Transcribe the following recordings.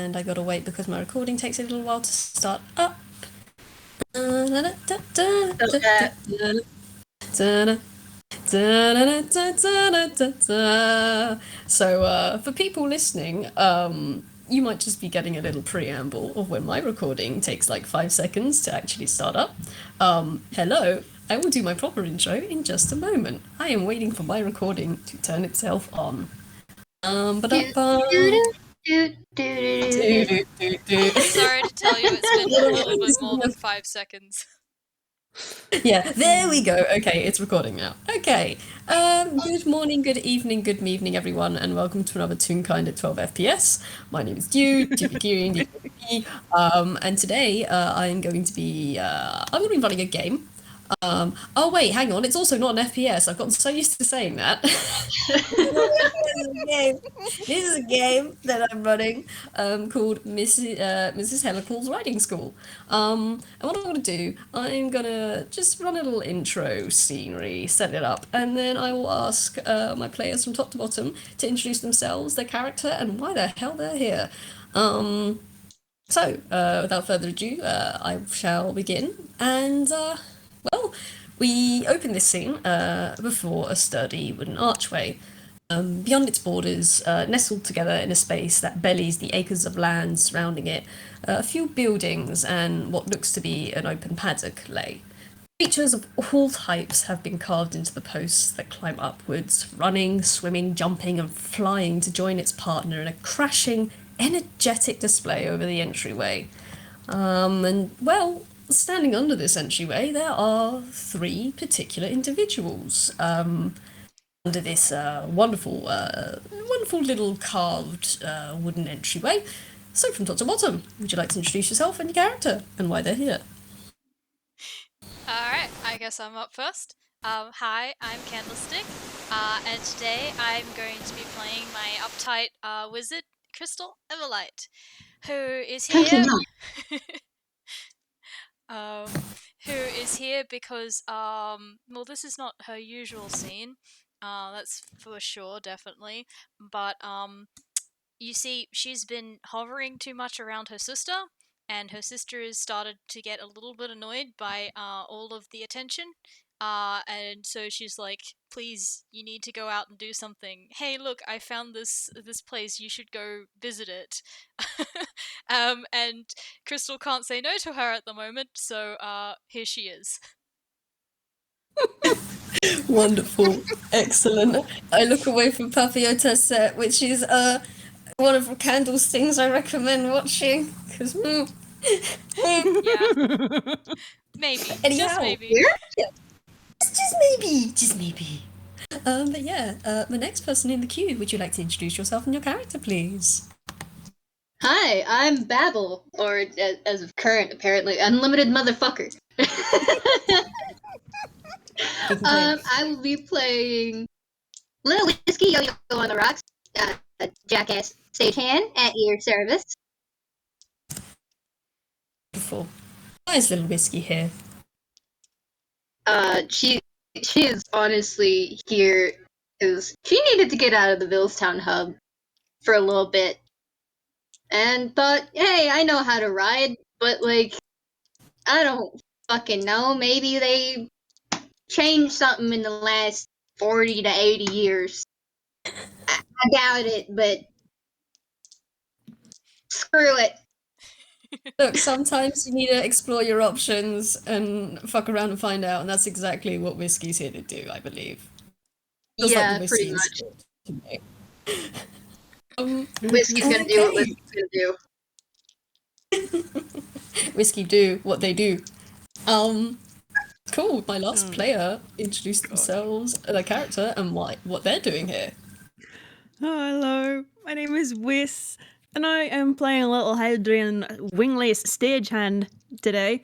and I gotta wait because my recording takes a little while to start up. So, for people listening, you might just be getting a little preamble of when my recording takes like 5 seconds to actually start up. Hello, I will do my proper intro in just a moment. I am waiting for my recording to turn itself on. Sorry to tell you, it's been a little bit more than 5 seconds. Yeah, there we go. Okay, it's recording now. Okay. Good morning, good evening, everyone, and welcome to another Toonkind at 12 FPS. My name is Dewp, and today I am going to be running a game. Oh wait, hang on, it's also not an FPS. I've gotten so used to saying that. This is a game that I'm running called Mrs. Hellacles Riding School. And what I'm going to do, I'm going to just run a little intro scenery, set it up, and then I will ask my players from top to bottom to introduce themselves, their character, and why the hell they're here. So, without further ado, I shall begin. And, well, we open this scene before a sturdy wooden archway. Beyond its borders, nestled together in a space that bellies the acres of land surrounding it, a few buildings and what looks to be an open paddock lay. Creatures of all types have been carved into the posts that climb upwards, running, swimming, jumping, and flying to join its partner in a crashing, energetic display over the entryway. And, well, standing under this entryway, there are 3 particular individuals. Under this wonderful little carved wooden entryway. So from top to bottom, would you like to introduce yourself and your character and why they're here? Alright, I guess I'm up first. Hi, I'm Candlestick, and today I'm going to be playing my uptight wizard, Crystal Everlight, who is here. Who is here because, well, this is not her usual scene. That's for sure, definitely. But, you see, she's been hovering too much around her sister, and her sister has started to get a little bit annoyed by all of the attention. And so she's like, please, you need to go out and do something. Hey, look, I found this place, you should go visit it. And Crystal can't say no to her at the moment, so here she is. Wonderful. Excellent. I look away from Papillota's set, which is one of the Candle's things I recommend watching. Because, Yeah. Maybe. Anyhow, just maybe. Just maybe. But yeah, the next person in the queue, would you like to introduce yourself and your character, please? Hi, I'm Babble, or as of current, apparently, Unlimited Motherfucker. I will be playing Lil Whiskey, Yo-Yo on the Rocks, jackass Stagehand at your service. Wonderful. Why is Lil Whiskey here? She is honestly here because she needed to get out of the Villestown hub for a little bit, and thought, hey, I know how to ride, but like, I don't fucking know. Maybe they changed something in the last 40 to 80 years. I doubt it, but screw it. Look, sometimes you need to explore your options and fuck around and find out, and that's exactly what Whiskey's here to do, I believe. Just yeah, like pretty much. Whiskey's gonna do what Whiskey's gonna do. Whiskey do what they do. Cool. My last player introduced themselves, their character, and what they're doing here. Hello, my name is Whis, and I am playing a little Hadrian wingless stagehand today.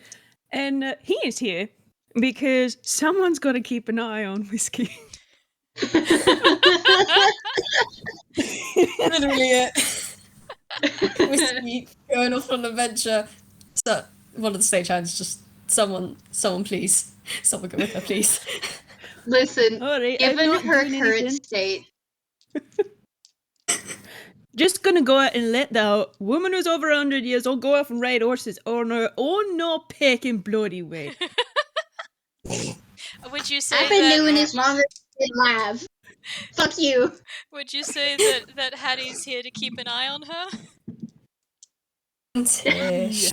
And he is here because someone's got to keep an eye on Whiskey. Literally it. Whiskey going off on an adventure. So one of the stagehands just someone please. Someone go with her, please. Listen, Right, given her current state. just gonna go out and let the woman who's over 100 years old go off and ride horses on her own no pecking bloody way. Would you say I've been that? doing this longer than Lav. Fuck you. Would you say that Hattie's here to keep an eye on her? Tish.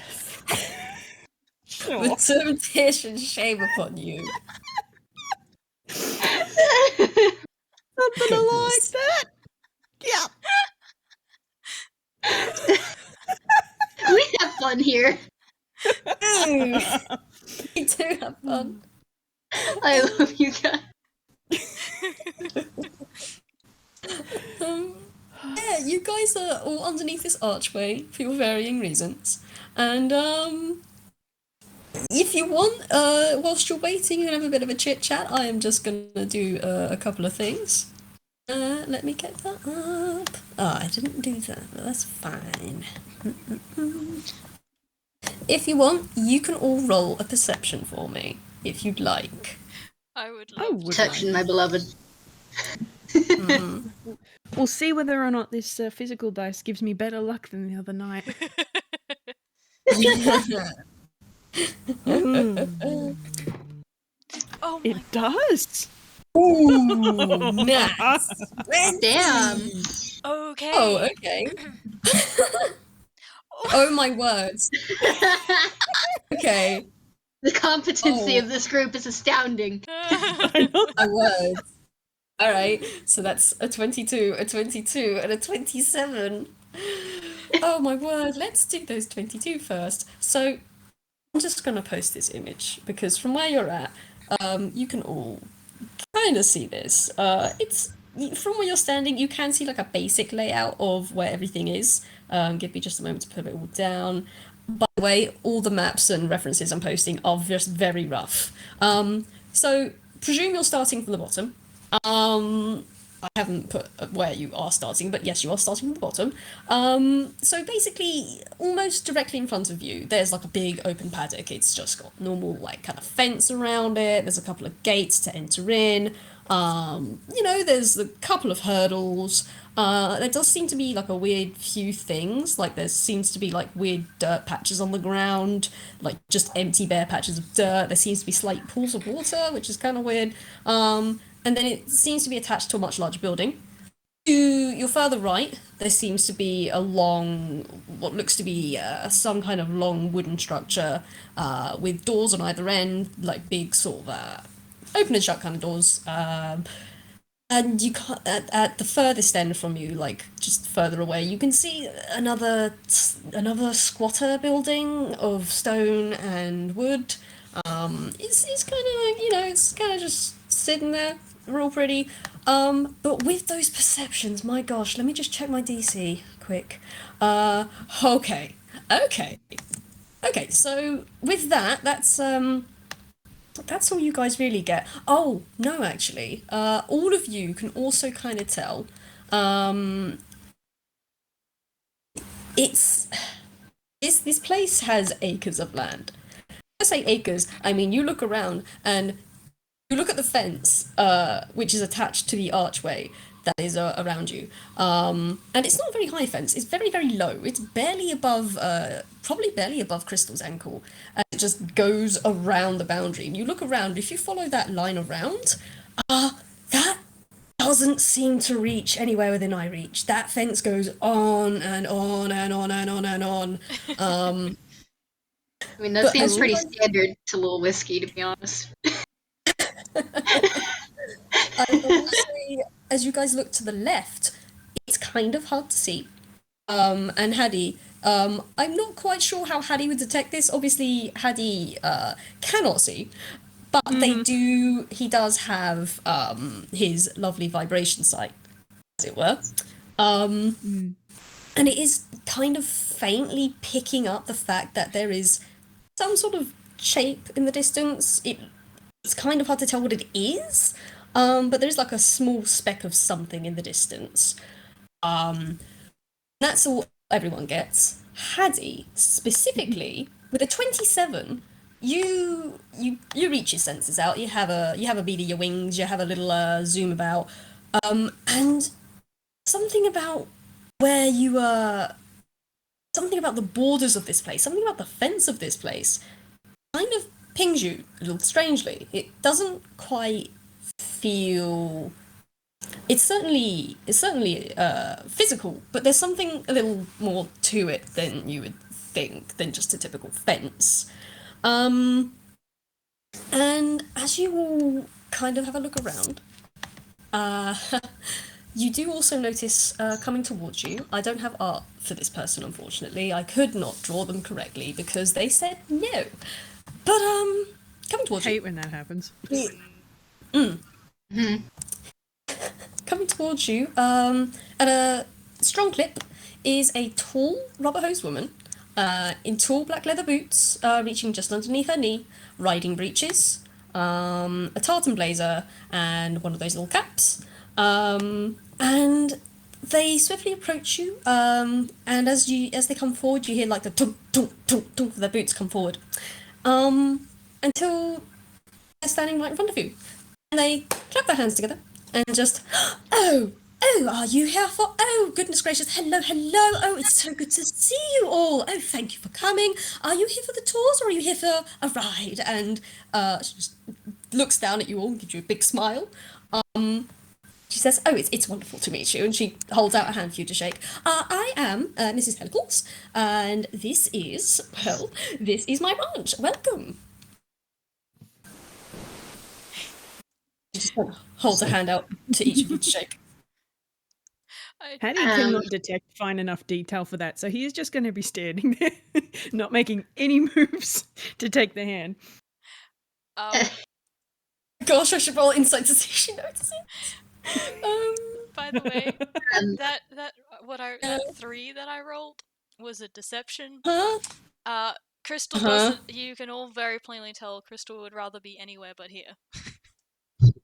Sure. With some Tish and shame upon you. Something like that. Yeah. We have fun here. We do have fun. I love you guys. Yeah, you guys are all underneath this archway for your varying reasons. And if you want, whilst you're waiting, you can have a bit of a chit chat. I am just gonna do a couple of things. Let me get that up. Oh, I didn't do that, but that's fine. If you want, you can all roll a perception for me, if you'd like. I would I love would Protection, my beloved. We'll see whether or not this physical dice gives me better luck than the other night. Oh my It does. Ooh, nice. Damn. Okay. Oh, okay. Oh my words. Okay. The competency Oh. of this group is astounding. I know. My words. All right. So that's a 22, a 22, and a 27. Oh my word. Let's do those 22 first. So I'm just going to post this image because from where you're at, you can all kind of see this. It's from where you're standing, you can see like a basic layout of where everything is. Give me just a moment to put it all down. By the way, all the maps and references I'm posting are just very rough. So presume you're starting from the bottom. I haven't put where you are starting, but yes, you are starting from the bottom. So basically, almost directly in front of you, there's like a big open paddock. It's just got normal like kind of fence around it. There's a couple of gates to enter in. There's a couple of hurdles. There does seem to be like a weird few things. Like there seems to be like weird dirt patches on the ground, like just empty bare patches of dirt. There seems to be slight pools of water, which is kind of weird. And then it seems to be attached to a much larger building. To your further right, there seems to be a long, what looks to be some kind of long wooden structure with doors on either end, like big sort of open and shut kind of doors. And you can't, at the furthest end from you, like just further away, you can see another squatter building of stone and wood. It's kind of like, it's kind of just sitting there, real pretty. But with those perceptions, my gosh, let me just check my DC quick. Okay. So with that's all you guys really get. Oh, no, actually. All of you can also kind of tell. This place has acres of land. When I say acres, I mean you look around and you look at the fence, which is attached to the archway that is around you. And it's not a very high fence. It's very, very low. It's barely above, probably barely above Crystal's ankle. And it just goes around the boundary. And you look around, if you follow that line around, that doesn't seem to reach anywhere within eye reach. That fence goes on and on and on and on and on. I mean, that But seems as pretty you- standard to Lil Whiskey, to be honest. I will say, as you guys look to the left, it's kind of hard to see. And Haddy, I'm not quite sure how Haddy would detect this. Obviously, Haddy cannot see, but he does have his lovely vibration sight, as it were. And it is kind of faintly picking up the fact that there is some sort of shape in the distance. It's kind of hard to tell what it is, but there's like a small speck of something in the distance. That's all everyone gets. Haddy, specifically, with a 27, you reach your senses out. You have a beat of your wings. You have a little zoom about, and something about where you something about the borders of this place, something about the fence of this place, kind of pings you a little strangely. It doesn't quite feel. It's certainly physical, but there's something a little more to it than you would think than just a typical fence. And as you all kind of have a look around, you do also notice coming towards you. I don't have art for this person, unfortunately. I could not draw them correctly because they said no. But coming towards you. Hate when that happens. Coming towards you, at a strong clip, is a tall rubber-hosed woman in tall black leather boots, reaching just underneath her knee, riding breeches, a tartan blazer, and one of those little caps. And they swiftly approach you, and as they come forward, you hear like the tunk, tunk, tunk, tunk of their boots come forward, until they're standing right in front of you. And they clap their hands together and just, oh, are you here for, oh, goodness gracious, hello, oh, it's so good to see you all, oh, thank you for coming, are you here for the tours or are you here for a ride? And she just looks down at you all and gives you a big smile. She says, oh, it's wonderful to meet you, and she holds out a hand for you to shake. I am Mrs. Hellacles, and this is my ranch, welcome. She just kind of holds a hand out to each of you to shake. Haddy cannot detect fine enough detail for that, so he is just going to be standing there, not making any moves to take the hand. Gosh, I should roll insight to see if she notices. By the way, that 3 that I rolled was a deception. Crystal doesn't. You can all very plainly tell Crystal would rather be anywhere but here.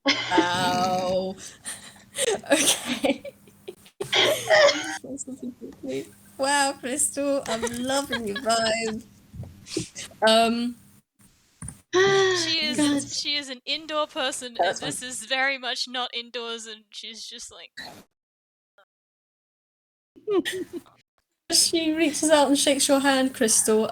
Ow. Okay. Wow, Crystal, I'm loving your vibe. She is an indoor person, and this is very much not indoors, and she's just like. She reaches out and shakes your hand, Crystal.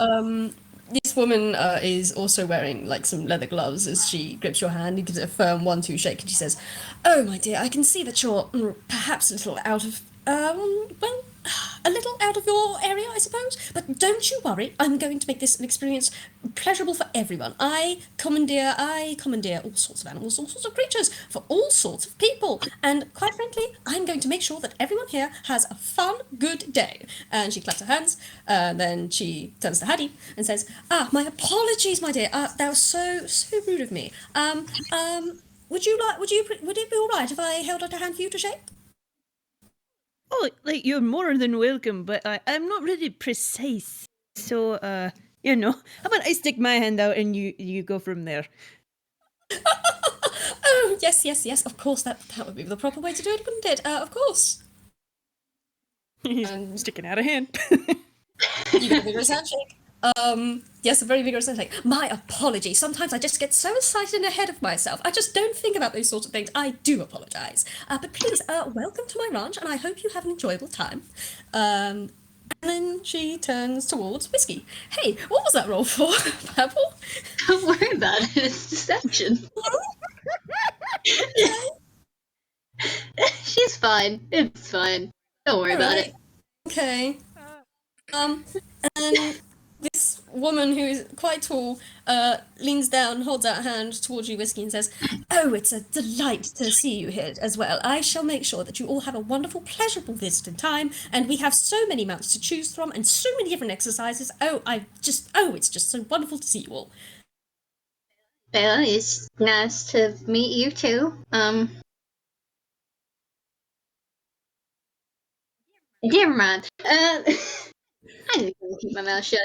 This woman is also wearing like some leather gloves as she grips your hand and gives it a firm 1-2 shake, and she says, "Oh, my dear, I can see that you're perhaps a little out of a little out of your area, I suppose. But don't you worry, I'm going to make this an experience pleasurable for everyone. I commandeer all sorts of animals, all sorts of creatures, for all sorts of people. And quite frankly, I'm going to make sure that everyone here has a fun, good day." And she claps her hands, and then she turns to Haddy and says, my apologies, my dear. That was so rude of me. Would it be all right if I held out a hand for you to shake? Oh, like, you're more than welcome, but I'm not really precise. So, how about I stick my hand out and you go from there? Oh, yes, of course, that would be the proper way to do it, wouldn't it? Of course. He's sticking out a hand. You get a vigorous handshake. Yes, a very vigorous handshake. My apologies. Sometimes I just get so excited and ahead of myself. I just don't think about those sorts of things. I do apologise. But please, welcome to my ranch, and I hope you have an enjoyable time. And then she turns towards Whiskey. Hey, what was that roll for, Babble? Don't worry about it. It's deception. She's fine. It's fine. Don't worry about it. Okay. And this woman, who is quite tall, leans down, holds out a hand towards you, Whiskey, and says, "Oh, it's a delight to see you here as well. I shall make sure that you all have a wonderful, pleasurable visiting time, and we have so many mounts to choose from, and so many different exercises. It's just so wonderful to see you all." Well, it's nice to meet you too. Never mind. I just gonna keep my mouth shut.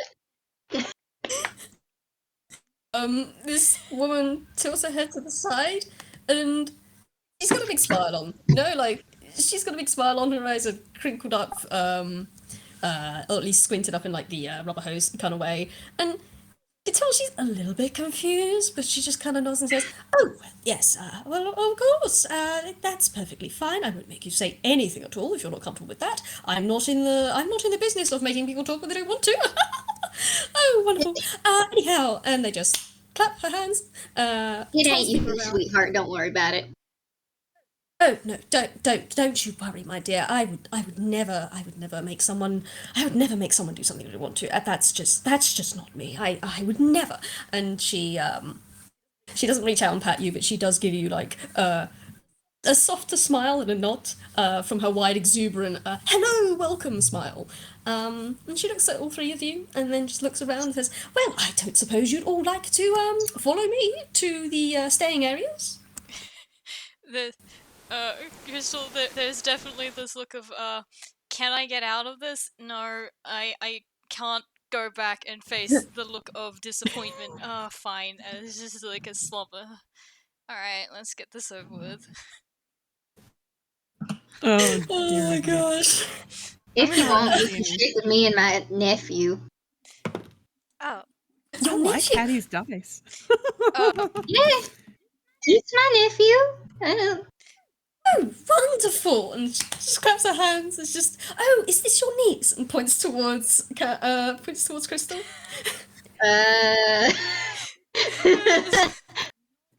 This woman tilts her head to the side, and she's got a big smile on. She's got a big smile on. Her eyes are crinkled up, or at least squinted up in like the rubber hose kind of way. And You can tell she's a little bit confused, but she just kind of nods and says, "Oh, well, yes, well, of course, that's perfectly fine. I won't make you say anything at all if you're not comfortable with that. I'm not in the business of making people talk when they don't want to." Oh, wonderful. Anyhow, and they just clap her hands, It toss ain't people you, around. sweetheart. Don't worry about it. Oh no, don't you worry, my dear. I would never make someone, do something they don't want to. That's just not me. I would never. And she doesn't reach out and pat you, but she does give you like a softer smile and a nod from her wide, exuberant "hello, welcome" smile. And she looks at all three of you, and then just looks around and says, "Well, I don't suppose you'd all like to follow me to the staying areas." The Crystal, there's definitely this look of can I get out of this? No, I can't go back and face the look of disappointment. Fine. And it's just like a slumber. Alright, let's get this over with. Oh, Oh dear my me. gosh. If you gonna want, have you to can see stick with me and my nephew. Oh, Your I like nephew. Haddy's dice. Yeah, it's my nephew. I know. Oh, wonderful! And she just claps her hands. It's just, oh, is this your niece? And points towards Crystal. Uh.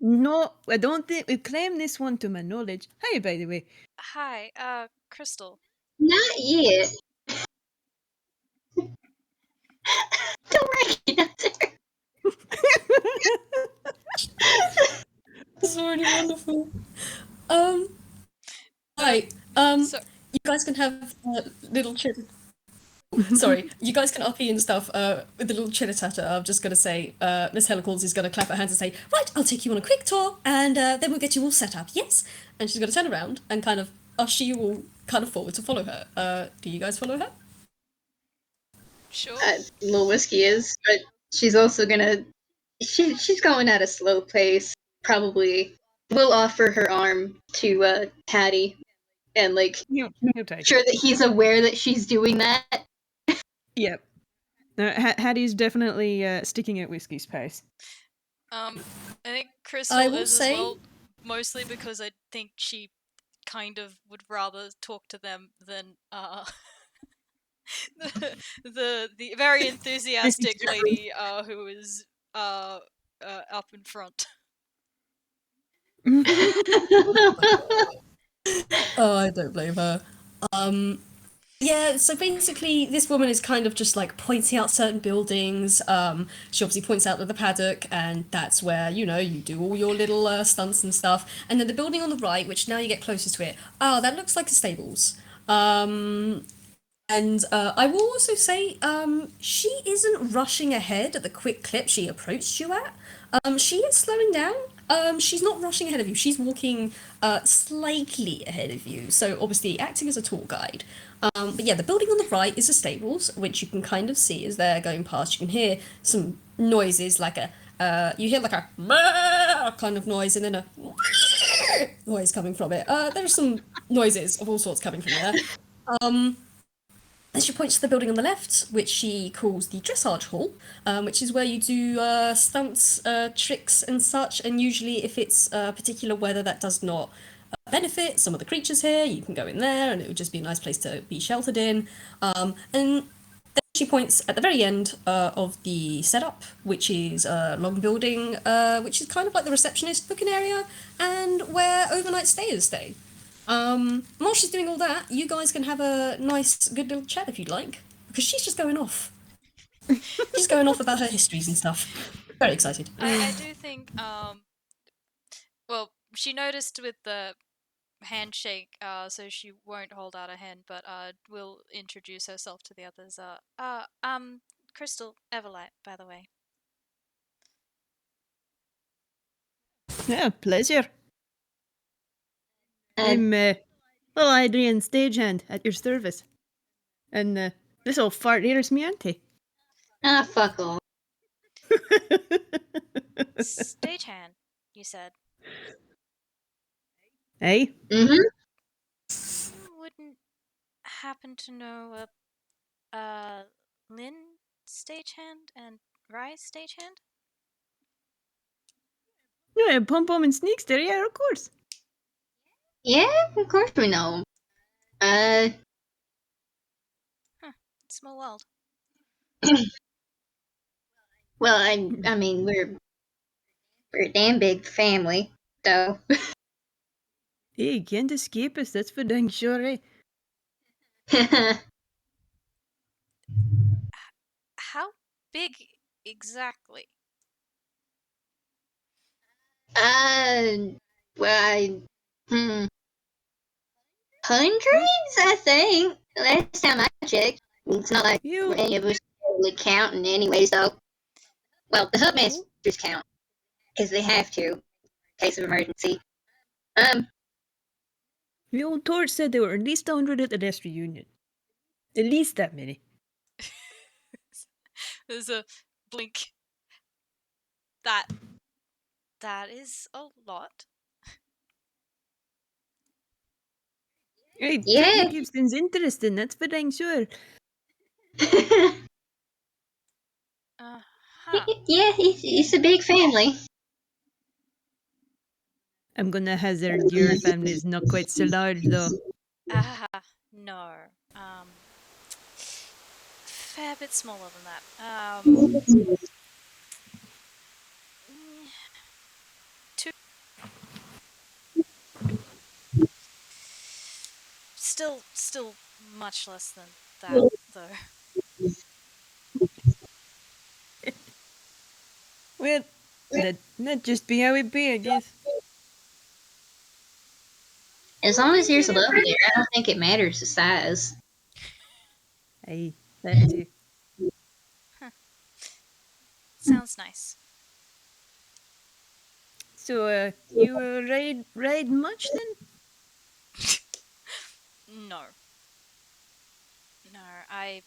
No, I don't think we claim this one to my knowledge. Hi, by the way. hi, Crystal. Not yet. Don't recognize her. This is already wonderful. Right. So, You guys can have little chit. Sorry, you guys can RP and stuff with the little chitter chatter. I'm just gonna say, Miss Hellacles is gonna clap her hands and say, "Right, I'll take you on a quick tour, and then we'll get you all set up." Yes, and she's gonna turn around and kind of usher you all kind of forward to follow her. Do you guys follow her? sure. Lil Whiskey is, but she's also gonna. She's going at a slow pace. Probably will offer her arm to Haddy and like He'll take sure it. that he's aware that she's doing that. Yep. No, Haddy's definitely sticking at Whiskey's pace. I think I Crystal will is as say, well, mostly because I think she kind of would rather talk to them than the very enthusiastic lady who is up in front. oh, I don't blame her. Yeah, so basically, this woman is kind of just like pointing out certain buildings. She obviously points out the paddock, and that's where, you do all your little stunts and stuff. And then the building on the right, which now you get closer to it, that looks like a stables. And I will also say, she isn't rushing ahead at the quick clip she approached you at. She is slowing down. She's not rushing ahead of you. She's walking slightly ahead of you. So obviously acting as a tour guide. But yeah, the building on the right is the stables, which you can kind of see as they're going past. You can hear some noises like you hear like a kind of noise and then a noise coming from it. There are some noises of all sorts coming from there. Then she points to the building on the left, which she calls the Dressage Hall, which is where you do stunts, tricks, and such. And usually, if it's particular weather that does not benefit some of the creatures here, you can go in there, and it would just be a nice place to be sheltered in. And then she points at the very end of the setup, which is a long building, which is kind of like the receptionist booking area, and where overnight stayers stay. While she's doing all that, you guys can have a nice, good little chat if you'd like, because she's just going off. She's going off about her histories and stuff. Very excited. I do think well, she noticed with the handshake, so she won't hold out a hand, but will introduce herself to the others. Crystal Everlight, by the way. Yeah, pleasure. And I'm little Adrian Stagehand at your service. And this old fart here's me auntie. fuck off. Stagehand, you said. Hey? Mm-hmm. Wouldn't happen to know Lynn Stagehand and right, Stagehand? Yeah, Pom Pom and Sneakster, yeah, of course. Yeah, of course we know. Small world. Well, I mean, we're a damn big family, so. Hey, you can't escape us, that's for dang sure, eh? How big exactly? Well, hundreds, I think. Last time I checked, it's not like You, any of us really counting anyway. So, well, the hubmasters count because they have to in case of emergency. the old Torch said there were at least 100 at the last reunion. At least that many. There's a blink. That is a lot. Hey, Yeah. Gibson's interesting, that's for dang sure. Huh. Yeah, it's a big family. I'm gonna hazard your family is not quite so large, though. No. Fair bit smaller than that. Two. Still much less than that, though. Well, that just be how it be, I guess. As long as there's love there, I don't think it matters the size. Hey, that too. Sounds nice. So, you ride much then? No. No, I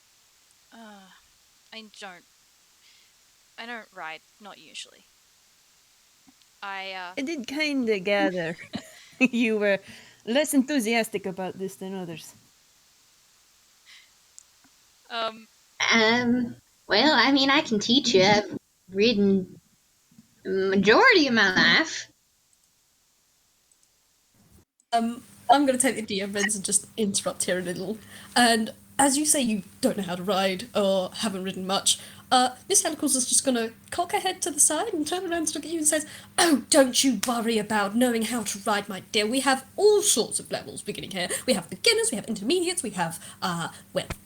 don't ride, not usually. I did kinda gather you were less enthusiastic about this than others. Well, I mean, I can teach you. I've ridden majority of my life. I'm going to take the DM reins and just interrupt here a little. And as you say, you don't know how to ride or haven't ridden much. Miss Hellacles is just going to cock her head to the side and turn around to look at you and says, "Oh, don't you worry about knowing how to ride, my dear. We have all sorts of levels beginning here. We have beginners, we have intermediates, we have,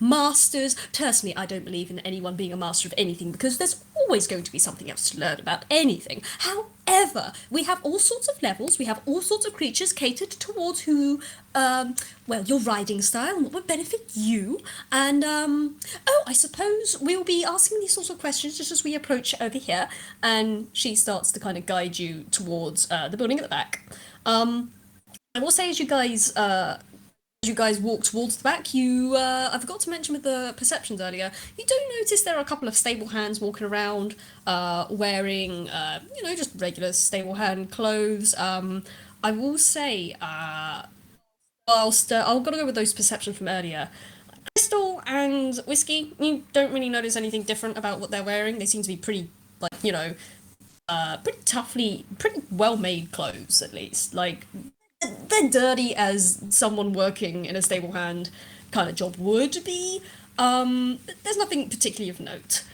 masters. Personally, I don't believe in anyone being a master of anything because there's always going to be something else to learn about anything. However, we have all sorts of levels, we have all sorts of creatures catered towards who, your riding style and what would benefit you. And, I suppose we'll be asking these sorts of questions just as we approach over here." And she starts to kind of guide you towards the building at the back. I will say, as you guys walk towards the back, I forgot to mention with the perceptions earlier, you do notice there are a couple of stable hands walking around, wearing, just regular stable hand clothes. I will say, whilst I've got to go with those perceptions from earlier, Crystal and Whiskey, you don't really notice anything different about what they're wearing. They seem to be pretty, pretty well-made clothes, at least. Like, they're dirty as someone working in a stable hand kind of job would be. But there's nothing particularly of note.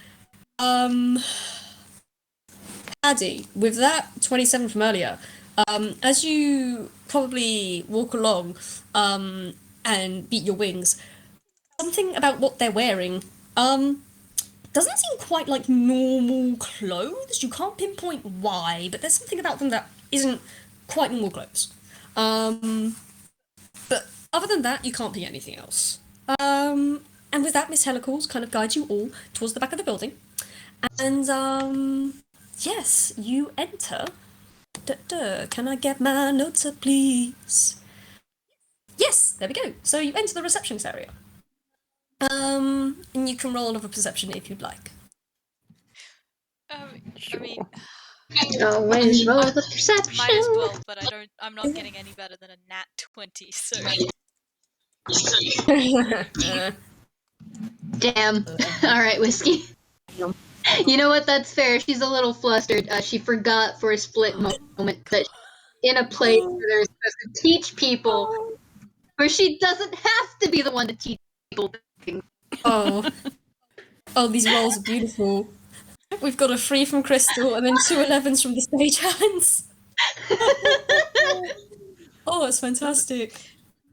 Haddy, with that 27 from earlier, as you probably walk along and beat your wings, something about what they're wearing doesn't seem quite like normal clothes. You can't pinpoint why, but there's something about them that isn't quite normal clothes. But other than that, you can't pick anything else. And with that, Miss Hellacles kind of guides you all towards the back of the building. And, yes, you enter. Can I get my notes up, please? Yes, there we go. So you enter the receptionist area. And you can roll another perception if you'd like. I mean, Always roll the perception. might as well, but I'm not getting any better than a nat 20, so. Damn. Alright, Whiskey. You know what? That's fair. She's a little flustered. She forgot for a split moment that she's in a place where they're supposed to teach people, where she doesn't have to be the one to teach people things. Oh, these rolls are beautiful. We've got a 3 from Crystal and then 2 11s from the stagehands. Oh, it's fantastic.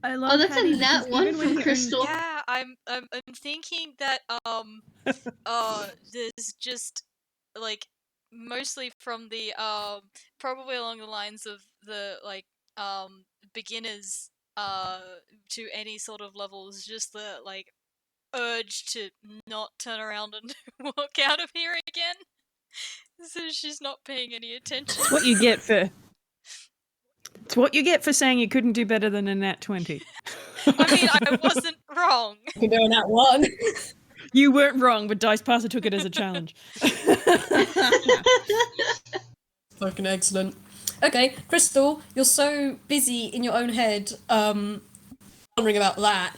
I love that's Haddy a nat because one even when from you Crystal. Yeah, I'm thinking that there's just like mostly from the probably along the lines of the like beginners to any sort of levels, just the like urge to not turn around and walk out of here again. So she's not paying any attention. It's what you get for. It's what you get for saying you couldn't do better than a nat 20. I mean, I wasn't wrong. You're doing that one. You weren't wrong, but Dice Passer took it as a challenge. Fucking excellent. Okay, Crystal, you're so busy in your own head, wondering about that.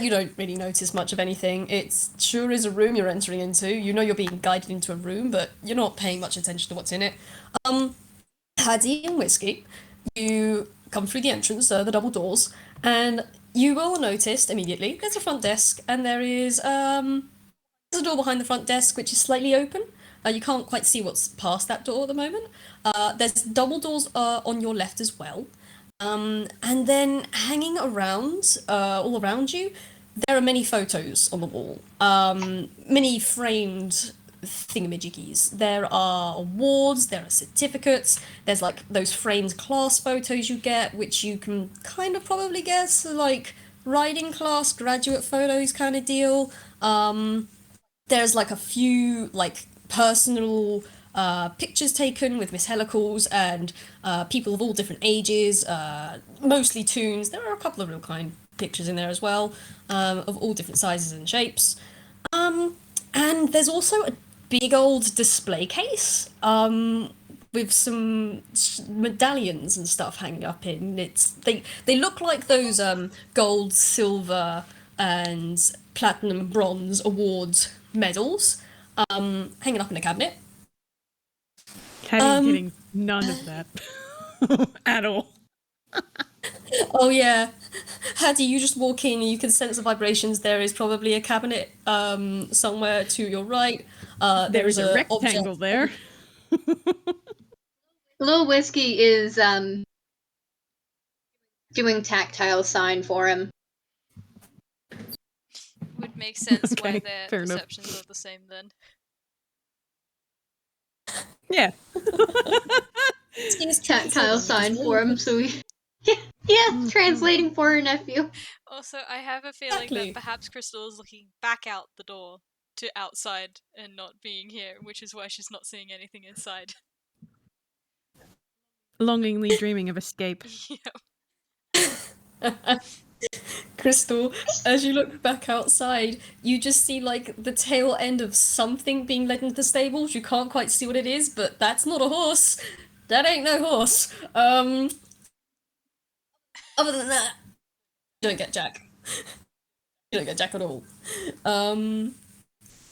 You don't really notice much of anything. It sure is a room you're entering into. You know you're being guided into a room, but you're not paying much attention to what's in it. Haddy and Whiskey, you come through the entrance, the double doors, and you will notice immediately there's a front desk, and there's a door behind the front desk which is slightly open. You can't quite see what's past that door at the moment. There's double doors on your left as well. And then hanging around, all around you, there are many photos on the wall. Many framed thingamajiggies. There are awards, there are certificates, there's like those framed class photos you get, which you can kind of probably guess are like riding class, graduate photos kind of deal. There's like a few like personal pictures taken with Miss Hellacles and people of all different ages, mostly toons. There are a couple of real kind pictures in there as well, of all different sizes and shapes. And there's also a big old display case with some medallions and stuff hanging up in. They look like those gold, silver, and platinum, bronze awards medals hanging up in a cabinet. Haddy's getting none of that at all. Oh yeah, Haddy, you just walk in and you can sense the vibrations. There is probably a cabinet somewhere to your right. There is a rectangle object. there. Lil Whiskey is doing tactile sign for him. Would make sense why Okay, their fair enough. perceptions are the same then. Yeah. Tactile sign for him, so we... yeah, translating for her nephew. Also, I have a feeling Exactly. that perhaps Crystal is looking back out the door to outside and not being here, which is why she's not seeing anything inside. Longingly dreaming of escape. Yeah. Crystal, as you look back outside, you just see like the tail end of something being led into the stables. You can't quite see what it is, but that's not a horse. That ain't no horse. Other than that, you don't get Jack. You don't get Jack at all.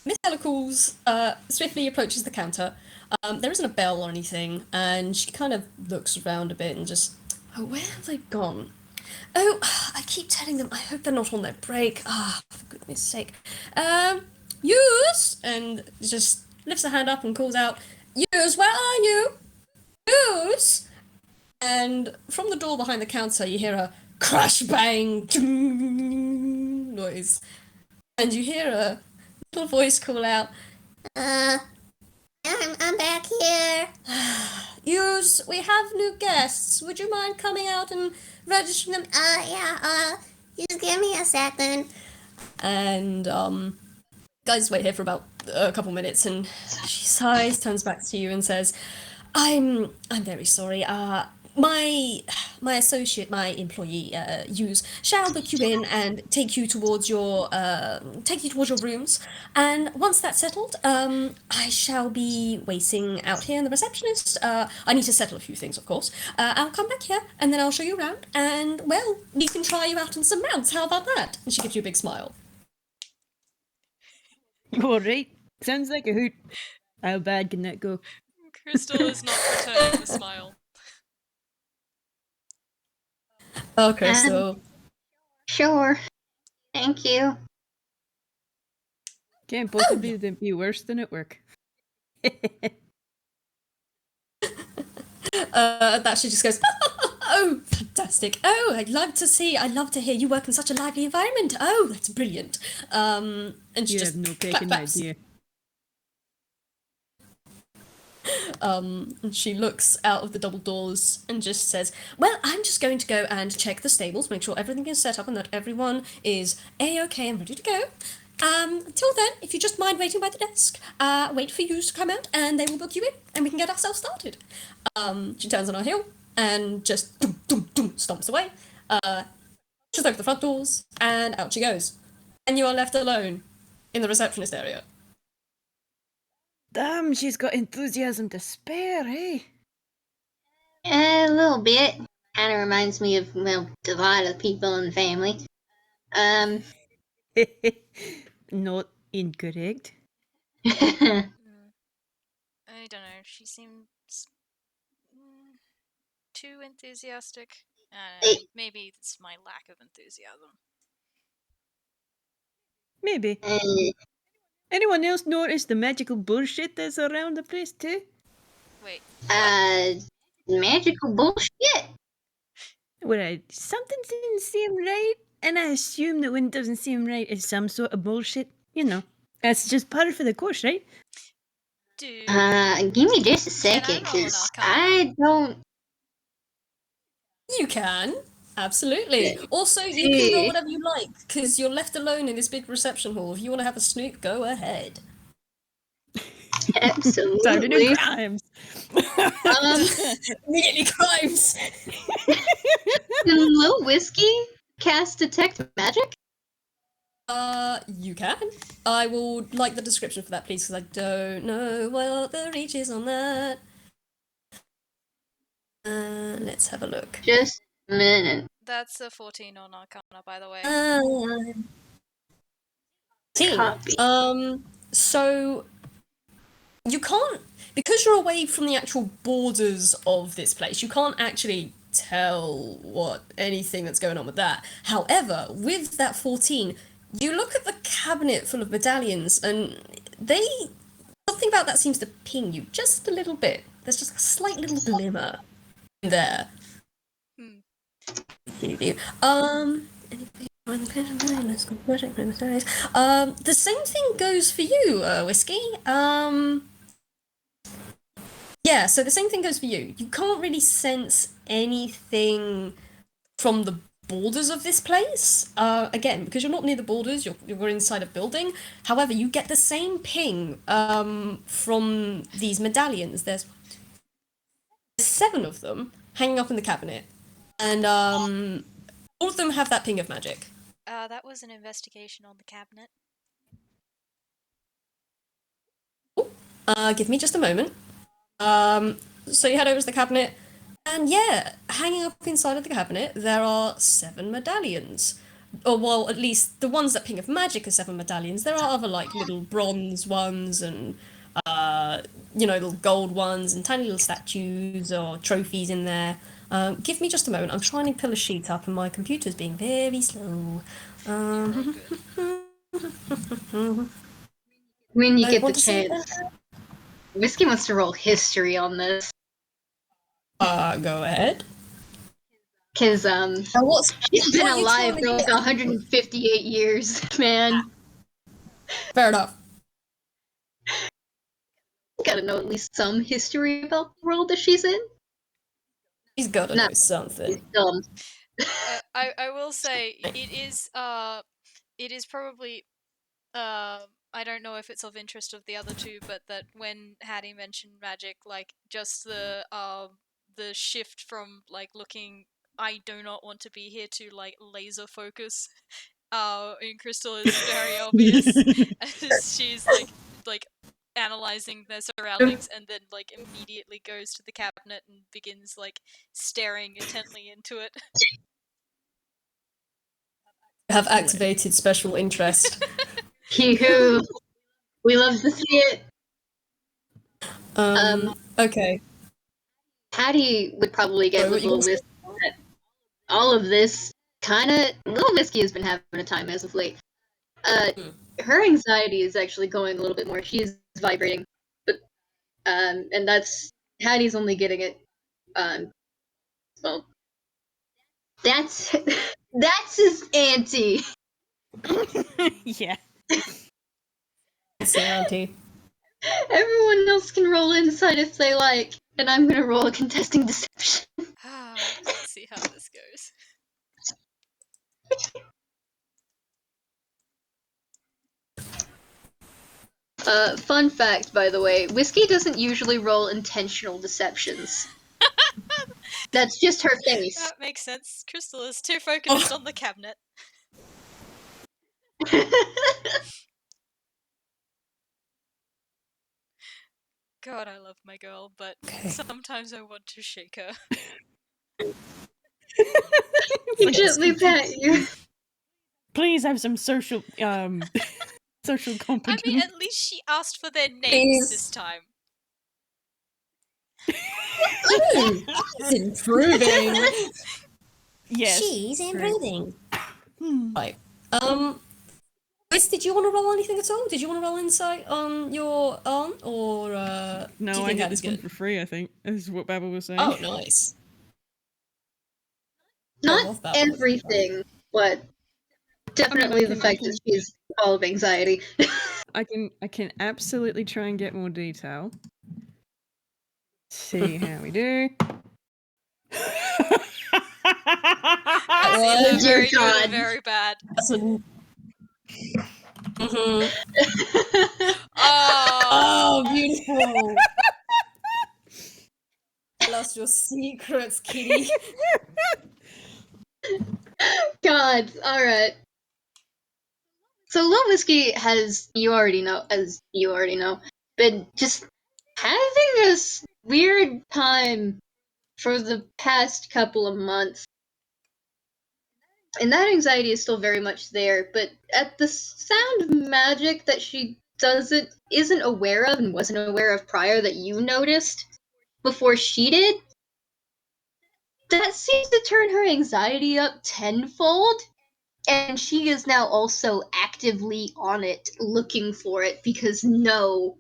Miss Hellacles swiftly approaches the counter. There isn't a bell or anything, and she kind of looks around a bit and just, oh, where have they gone? Oh, I keep telling them, I hope they're not on their break. Ah, for goodness sake. Yous! And just lifts a hand up and calls out, Yous, where are you? Yous! And from the door behind the counter, you hear a crash bang noise. And you hear a little voice call out, I'm back here. Yous, we have new guests. Would you mind coming out and registering them? Just give me a second. And, guys wait here for about a couple minutes, and she sighs, turns back to you and says, I'm very sorry. My associate, my employee, Yous, shall book you in and take you towards your rooms. And once that's settled, I shall be waiting out here in the receptionist. I need to settle a few things, of course. I'll come back here and then I'll show you around. And well, we can try you out on some mounts. How about that? And she gives you a big smile. All right. Sounds like a hoot. How bad can that go? Crystal is not returning the smile. Okay, so Sure. Thank you. Can't possibly be worse than at work. that she just goes, oh, fantastic. Oh, I'd love to hear you work in such a lively environment. Oh, that's brilliant. And she You just have no clap peking claps. idea. And she looks out of the double doors and just says, well, I'm just going to go and check the stables, make sure everything is set up and that everyone is A-okay and ready to go. Until then, if you just mind waiting by the desk, wait for you to come out and they will book you in and we can get ourselves started. She turns on her heel and just stomps away, pushes open the front doors, and out she goes. And you are left alone in the receptionist area. Damn, she's got enthusiasm to spare, eh? A little bit. Kind of reminds me of, well, a lot of people in the family. Not incorrect. I don't know. She seems too enthusiastic. Maybe it's my lack of enthusiasm. Maybe. Anyone else notice the magical bullshit that's around the place too? Wait. Magical bullshit. Well, something didn't seem right, and I assume that when it doesn't seem right, it's some sort of bullshit. You know, that's just part of the course, right? Dude. Give me just a Can I second, roll an because Arcana? I don't. You can. Absolutely. Yeah. Also, you can roll whatever you like, because you're left alone in this big reception hall. If you want to have a snoop, go ahead. Time to do Absolutely. crimes. Immediately crimes. Can Lil Whiskey cast Detect Magic? You can. I would like the description for that, please, because I don't know what the reach is on that. Let's have a look. Just a minute. That's a 14 on Arcana, by the way. Copy. So you can't, because you're away from the actual borders of this place, you can't actually tell what anything that's going on with that. However, with that 14, you look at the cabinet full of medallions and something about that seems to ping you just a little bit. There's just a slight little glimmer in there. The same thing goes for you, Whiskey. Yeah, so the same thing goes for you. You can't really sense anything from the borders of this place. Again, because you're not near the borders, you're inside a building. However, you get the same ping from these medallions. There's 7 of them hanging up in the cabinet, and all of them have that ping of magic. That was an investigation on the cabinet. Give me just a moment. So you head over to the cabinet, and yeah, hanging up inside of the cabinet, there are 7 medallions. Or, well, at least the ones that ping of magic are 7 medallions. There are other, like, little bronze ones and, little gold ones and tiny little statues or trophies in there. Give me just a moment. I'm trying to pull a sheet up and my computer's being very slow. When you get the chance. Whiskey wants to roll history on this. Go ahead. Because, she's been alive for like 158 years, man. Fair enough. Gotta know at least some history about the world that she's in. He's gotta know something. I will say it is probably I don't know if it's of interest of the other two, but that when Haddy mentioned magic, like just the shift from like looking, I do not want to be here, to like laser focus in Crystal is very obvious as she's like analyzing their surroundings and then like immediately goes to the cabinet and begins like staring intently into it. Have activated special interest. Hee-hoo. We love to see it. Okay. Haddy would probably get Sorry, with what you Lil gonna say? Whiskey. All of this Lil Whiskey has been having a time as of late. Her anxiety is actually going a little bit more. She is vibrating, but and that's Haddy's only getting it. Well, that's that's his auntie. Yeah. See, Auntie. Everyone else can roll insight if they like, and I'm gonna roll a contesting deception. Let's see how this goes. Fun fact, by the way, Whiskey doesn't usually roll intentional deceptions. That's just her face. That makes sense. Crystal is too focused on the cabinet. God, I love my girl, but sometimes I want to shake her. You gently pat you. Please have some social social I competence. mean, at least she asked for their names Please. this time. She's improving. Yes. She's true. improving. Right. Whis, did you want to roll anything at all? Did you want to roll insight on your aunt, or do No, you I think get that was this one good? for free, I think, is what Babble was saying. Oh, nice. Not love that. everything, but definitely the I fact that she's full of anxiety. I can absolutely try and get more detail. See how we do. That's Well, either dear very good or God. very bad. That's a... Oh, Oh, beautiful. Tell us your secrets, kitty. God, alright. So Lil Whiskey has, as you already know, been just having this weird time for the past couple of months. And that anxiety is still very much there, but at the sound of magic that she isn't aware of and wasn't aware of prior that you noticed before she did, that seems to turn her anxiety up tenfold. And she is now also actively on it, looking for it, because no.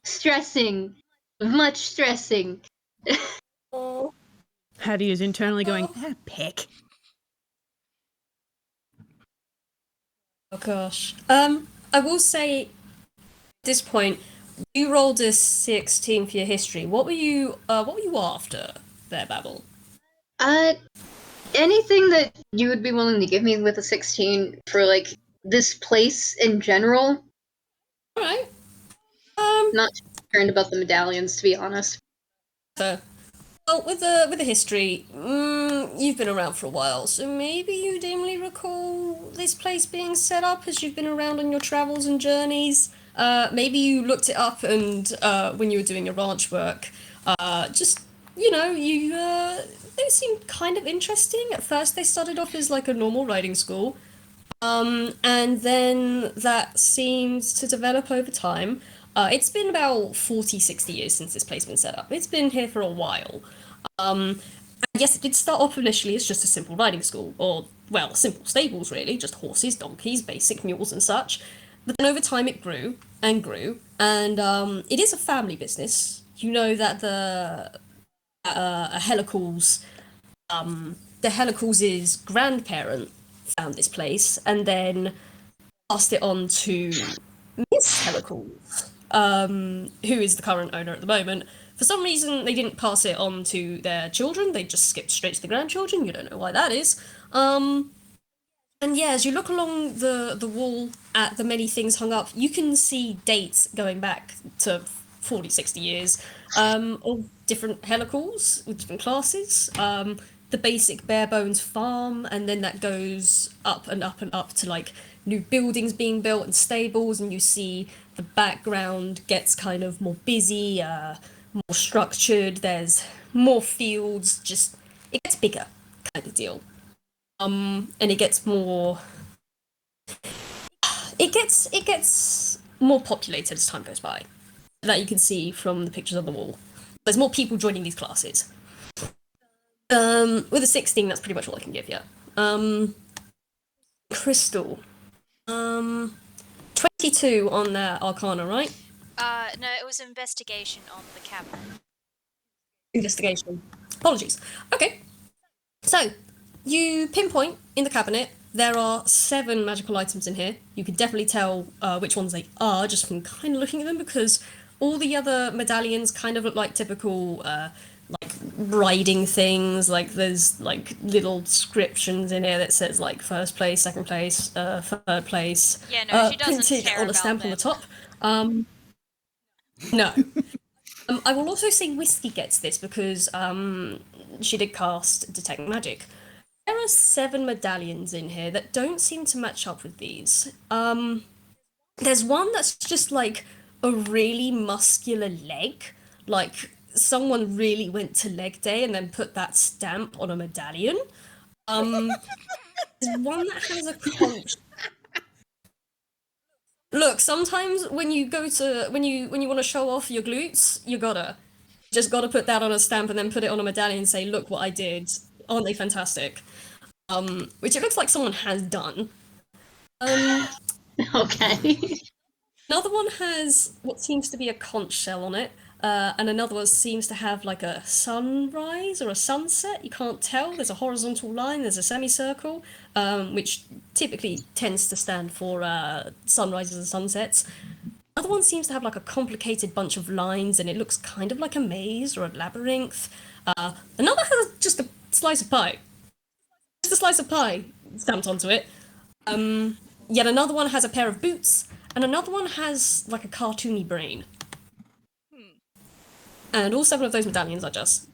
Stressing. Much stressing. Oh, Haddy is internally going, peck. gosh. I will say at this point, you rolled a 16 for your history. What were you after there, Babble? Anything that you would be willing to give me with a 16 for, like, this place in general? Alright. Not too concerned about the medallions, to be honest. So, well, with the history, you've been around for a while, so maybe you dimly recall this place being set up as you've been around on your travels and journeys. Maybe you looked it up and when you were doing your ranch work, just they seemed kind of interesting. At first, they started off as like a normal riding school, and then that seems to develop over time. It's been about 40, 60 years since this place has been set up. It's been here for a while. And yes, it did start off initially as just a simple riding school, or, well, simple stables really, just horses, donkeys, basic mules and such. But then over time it grew, and it is a family business. You know that the Hellacles, the Hellacles' grandparent found this place, and then passed it on to Miss Hellacles, who is the current owner at the moment. For some reason, they didn't pass it on to their children. They just skipped straight to the grandchildren. You don't know why that is. And yeah, as you look along the wall at the many things hung up, you can see dates going back to 40, 60 years of different Hellacles with different classes. The basic bare bones farm, and then that goes up and up and up to like new buildings being built and stables, and you see the background gets kind of more busy, more structured. There's more fields. Just it gets bigger, kind of deal. And it gets more. It gets more populated as time goes by. That you can see from the pictures on the wall. There's more people joining these classes. With a 16, that's pretty much all I can give you. Crystal. 22 on their Arcana, right? No, it was investigation on the cabinet. Investigation. Apologies. Okay. So, you pinpoint in the cabinet, there are 7 magical items in here. You can definitely tell which ones they are just from kind of looking at them, because all the other medallions kind of look like typical like riding things. Like there's like little inscriptions in here that says like first place, second place, third place. Yeah, no, she doesn't printed care on a about stamp on the them. top. No. I will also say Whiskey gets this because she did cast Detect Magic. There are 7 medallions in here that don't seem to match up with these. There's one that's just like a really muscular leg, like someone really went to leg day and then put that stamp on a medallion. There's one that has a conch. Look, sometimes when you go to when you want to show off your glutes, you just gotta put that on a stamp and then put it on a medallion and say, "Look what I did! Aren't they fantastic?" Which it looks like someone has done. Okay. Another one has what seems to be a conch shell on it, and another one seems to have like a sunrise or a sunset. You can't tell. There's a horizontal line, there's a semicircle, which typically tends to stand for sunrises and sunsets. Another one seems to have like a complicated bunch of lines, and it looks kind of like a maze or a labyrinth. Another has just a slice of pie. Just a slice of pie stamped onto it. Yet another one has a pair of boots, and another one has like a cartoony brain. And all 7 of those medallions are just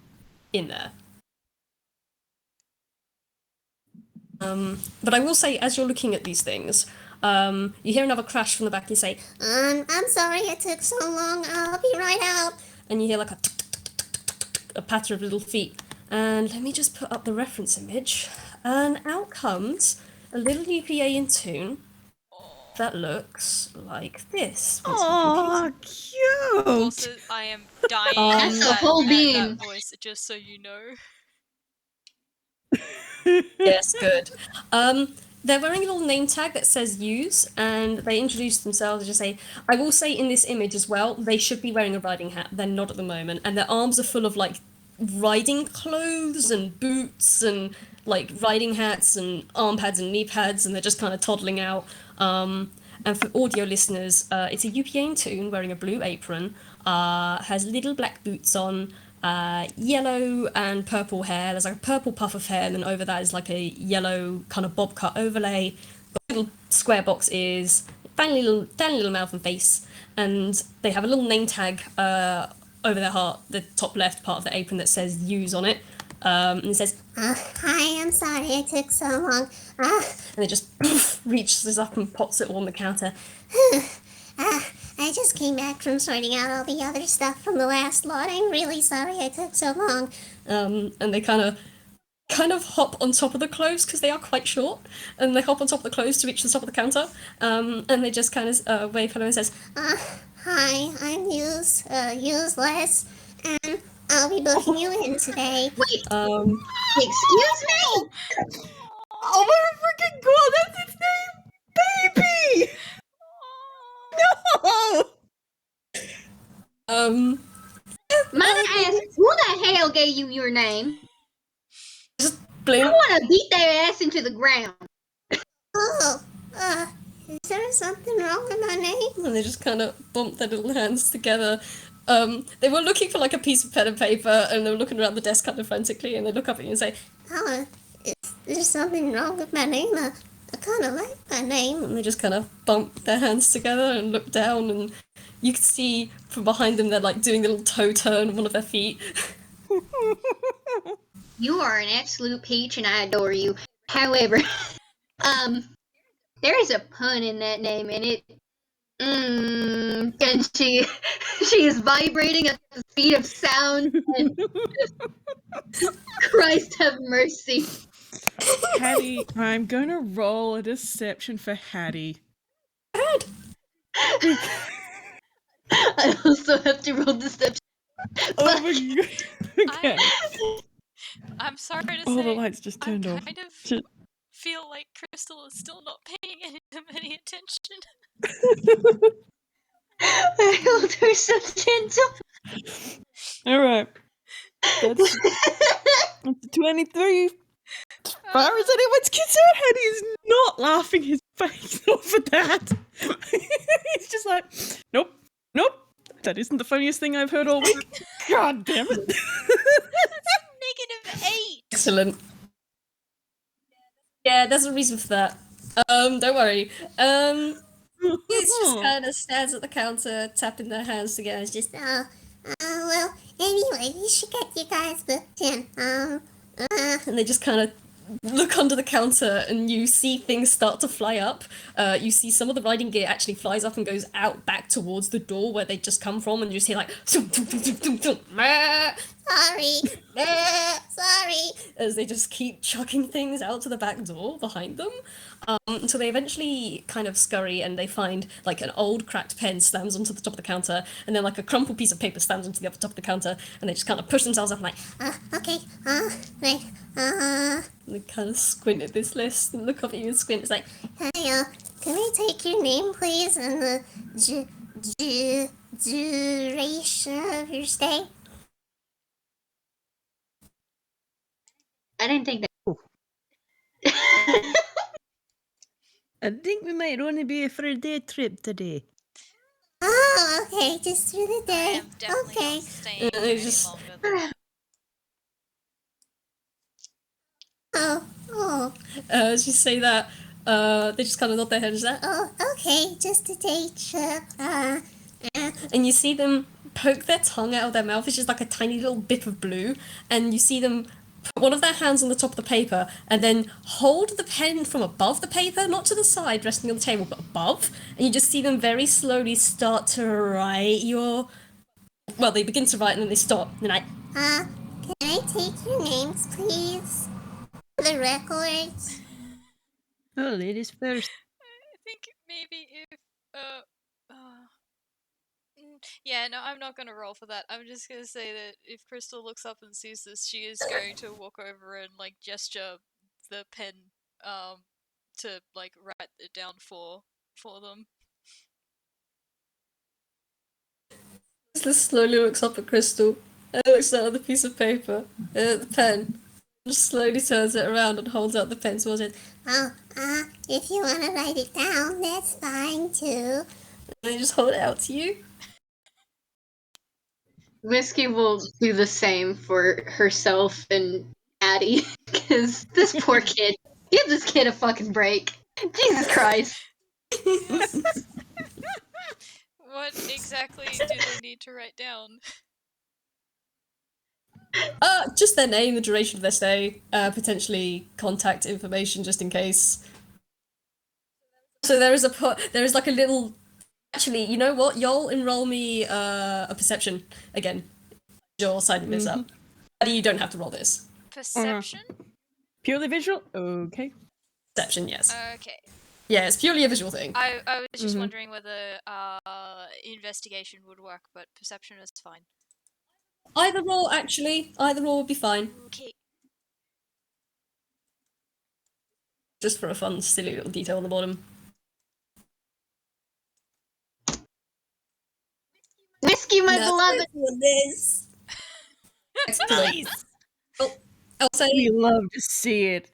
in there. But I will say, as you're looking at these things, you hear another crash from the back. You say, I'm sorry it took so long. I'll be right out. and you hear like a patter of little feet. And let me just put up the reference image. And out comes a little UPA in tune that looks like this. Oh, cute! Also, I am dying That's a whole at beam. that voice, just so you know. Yes, good. They're wearing a little name tag that says use, and they introduce themselves and just say, I will say in this image as well, they should be wearing a riding hat. They're not at the moment. And their arms are full of like riding clothes and boots and like riding hats and arm pads and knee pads, and they're just kind of toddling out. And for audio listeners, it's a UPA in tune wearing a blue apron, has little black boots on, yellow and purple hair. There's like a purple puff of hair, and then over that is like a yellow kind of bob cut overlay. Got little square box ears, tiny little mouth and face, and they have a little name tag over their heart, the top left part of the apron that says "use" on it. And it says, Hi, I'm sorry it took so long. and it just reaches up and pops it all on the counter. I just came back from sorting out all the other stuff from the last lot. I'm really sorry it took so long. And they kind of hop on top of the clothes because they are quite short, and they hop on top of the clothes to reach the top of the counter. And they just kind of wave hello and says, Hi, I'm useless, and I'll be booking you in today. Wait, um, excuse me? Oh my freaking god, that's its name! Baby! No! Might I ask, who the hell gave you your name? just I blink. want to beat their ass into the ground. Oh, is there something wrong with my name? And they just kind of bump their little hands together. They were looking for like a piece of pen and paper, and they were looking around the desk kind of frantically, and they look up at you and say, Oh, is there something wrong with my name? I kind of like my name. and they just kind of bump their hands together and look down, and you can see from behind them they're like doing a little toe turn on one of their feet. You are an absolute peach, and I adore you. However, there is a pun in that name, and it. And she is vibrating at the speed of sound. And Christ have mercy. Haddy, I'm gonna roll a deception for Haddy. Good. I also have to roll deception. Oh my god. Okay. I'm sorry to Oh, the say, lights just turned I off. kind of Shit. feel like Crystal is still not paying any attention. I rolled perception. Alright. That's 23. As far as anyone's concerned, Haddy is not laughing his face off at that. He's just like, nope, nope. That isn't the funniest thing I've heard all week. God damn it. -8. Excellent. Yeah, there's a reason for that. Don't worry. It's just kind of stands at the counter, tapping their hands together. It's just, Well, anyway, we should get you guys booked in. and they just kind of look under the counter, and you see things start to fly up. You see some of the riding gear actually flies up and goes out back towards the door where they just come from, and you just hear like, Sorry. Sorry. as they just keep chucking things out to the back door behind them. So they eventually kind of scurry, and they find like an old cracked pen slams onto the top of the counter, and then like a crumpled piece of paper slams onto the other top of the counter, and they just kind of push themselves up and like, Okay. Right. and they kind of squint at this list and look up at you and squint. It's like, Hey, can I take your name, please, and the duration of your stay? I didn't think that. I think we might only be for a day trip today. Oh, okay, just through the I day. am definitely Okay. not staying they any just- longer than that. Oh, as you say that, they just kind of nod their heads at, okay, just a day trip. and you see them poke their tongue out of their mouth. It's just like a tiny little bit of blue, and you see them put one of their hands on the top of the paper and then hold the pen from above the paper, not to the side resting on the table, but above, and you just see them very slowly start to write well, they begin to write and then they stop, and they're like, Can I take your names, please? For the records. Oh, ladies first. I think maybe if yeah, no, I'm not gonna roll for that. I'm just gonna say that if Crystal looks up and sees this, she is going to walk over and like gesture the pen to like write it down for them. Just slowly looks up at Crystal and looks at the piece of paper, the pen, just slowly turns it around and holds out the pen towards it. If you want to write it down, that's fine too. And they just hold it out to you. Whiskey will do the same for herself and Haddy, because this poor kid. Give this kid a fucking break. Jesus Christ. What exactly do they need to write down? Just their name, the duration of their stay, potentially contact information just in case. So there is like a little. Actually, you know what? Y'all enroll me a perception again. You're signing this up. You don't have to roll this. Perception? Purely visual? Okay. Perception, yes. Okay. Yeah, it's purely a visual thing. I was just wondering whether investigation would work, but perception is fine. Either roll would be fine. Okay. Just for a fun, silly little detail on the bottom. Whiskey, my That's beloved. this. Excellent. I'll say We love to see it.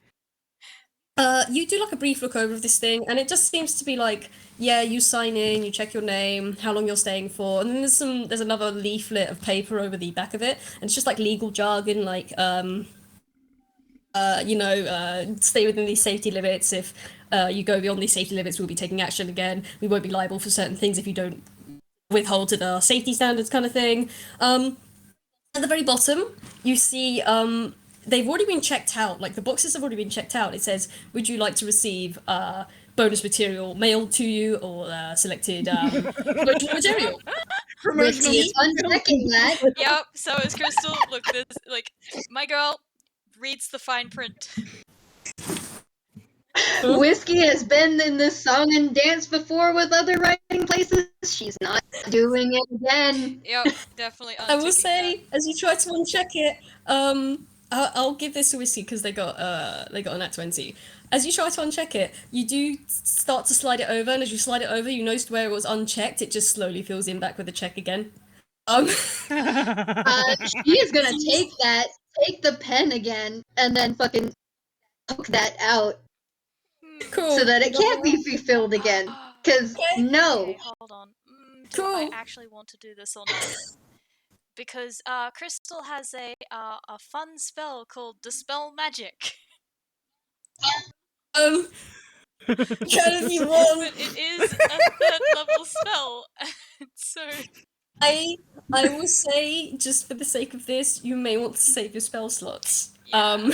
you do like a brief look over of this thing, and it just seems to be like, yeah, you sign in, you check your name, how long you're staying for, and then there's another leaflet of paper over the back of it, and it's just like legal jargon, like stay within these safety limits. If you go beyond these safety limits, we'll be taking action again. We won't be liable for certain things if you don't withhold to the safety standards, kind of thing. At the very bottom, you see they've already been checked out. Like the boxes have already been checked out. It says, "Would you like to receive bonus material mailed to you or selected promotional material?" Whiskey is unchecking that. Yep. So is Crystal. Look, this my girl reads the fine print. Whiskey has been in this song and dance before with other writing places. She's not doing it again. Yep, definitely. I will say, as you try to uncheck it, I'll give this to Whiskey because they got a nat 20. As you try to uncheck it, you do start to slide it over, and as you slide it over, you noticed where it was unchecked, it just slowly fills in back with a check again. She is gonna take the pen again, and then fucking poke that out Cool. so that it can't be refilled again. Cause no. Okay, hold on. Do I Cool. actually want to do this or not? Because Crystal has a fun spell called Dispel Magic. Can if you want. But it is a 3rd level spell, so I will say, just for the sake of this, you may want to save your spell slots. yeah.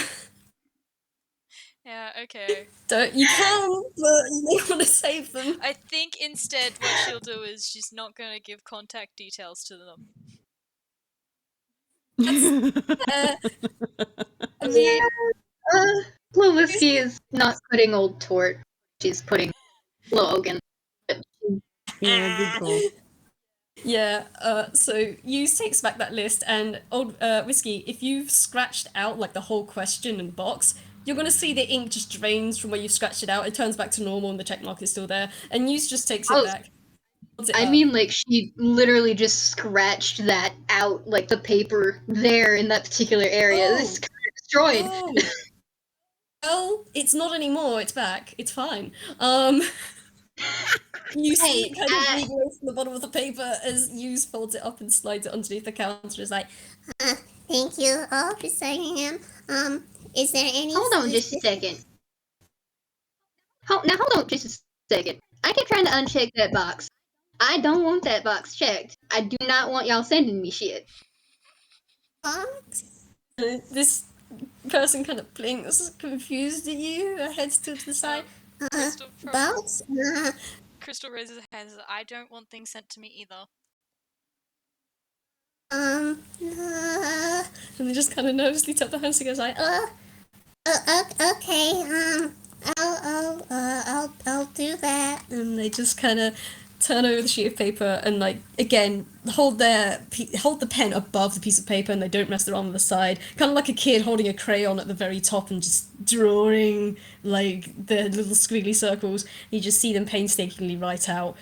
Yeah, okay. You can, but you may want to save them. I think instead what she'll do is she's not going to give contact details to them. I mean, Lil Whiskey is not putting old Tort. She's putting Logan. Yeah, good call. yeah, so Hughes takes back that list, and old Whiskey, if you've scratched out like the whole question and box, you're gonna see the ink just drains from where you've scratched it out. It turns back to normal, and the check mark is still there. And Hughes just takes it back. I mean, like, she literally just scratched that out, like the paper there in that particular area. Oh. This is kind of destroyed. Oh. Well, it's not anymore. It's back. It's fine. You see it kind of bleed away from the bottom of the paper as Hughes folds it up and slides it underneath the counter. It's like, Thank you all for signing in. Is there any... Hold on just a second. Hold on just a second. I keep trying to uncheck that box. I don't want that box checked. I do not want y'all sending me shit. box? this person kind of blinks, confused at you, her head's tilted to the side. Crystal, Box? Crystal raises her hand and says, I don't want things sent to me either. And they just kind of nervously tap their hands together, like, Okay, I'll do that. and they just kind of turn over the sheet of paper and, like, again, hold the pen above the piece of paper, and they don't rest their arm on the side, kind of like a kid holding a crayon at the very top and just drawing, like, the little squiggly circles. You just see them painstakingly write out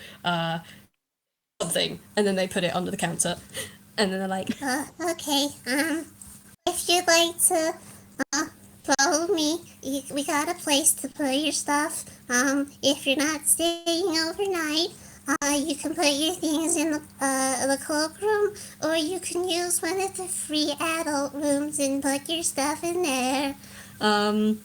something, and then they put it under the counter, and then they're like, Okay, if you'd like to, follow me, we got a place to put your stuff. If you're not staying overnight, you can put your things in the cloakroom, or you can use one of the free adult rooms and put your stuff in there. and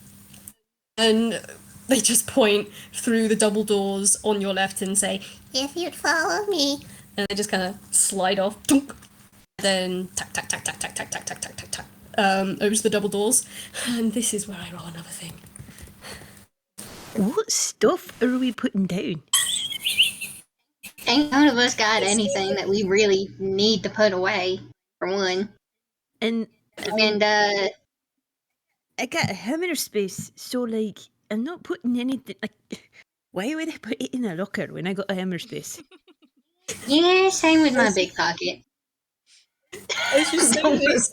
they just point through the double doors on your left and say, If you'd follow me. and they just kind of slide off, tunk, then tack, tack, tack, tack, tack, tack, tack, tack, tack, tack, tack, opens the double doors, and this is where I roll another thing. What stuff are we putting down? Ain't none of us got anything that we really need to put away, for one. And And, I got a hammer space, so like I'm not putting anything. Like, why would I put it in a locker when I got a hammer space? yeah, same with my big pocket. As you say this,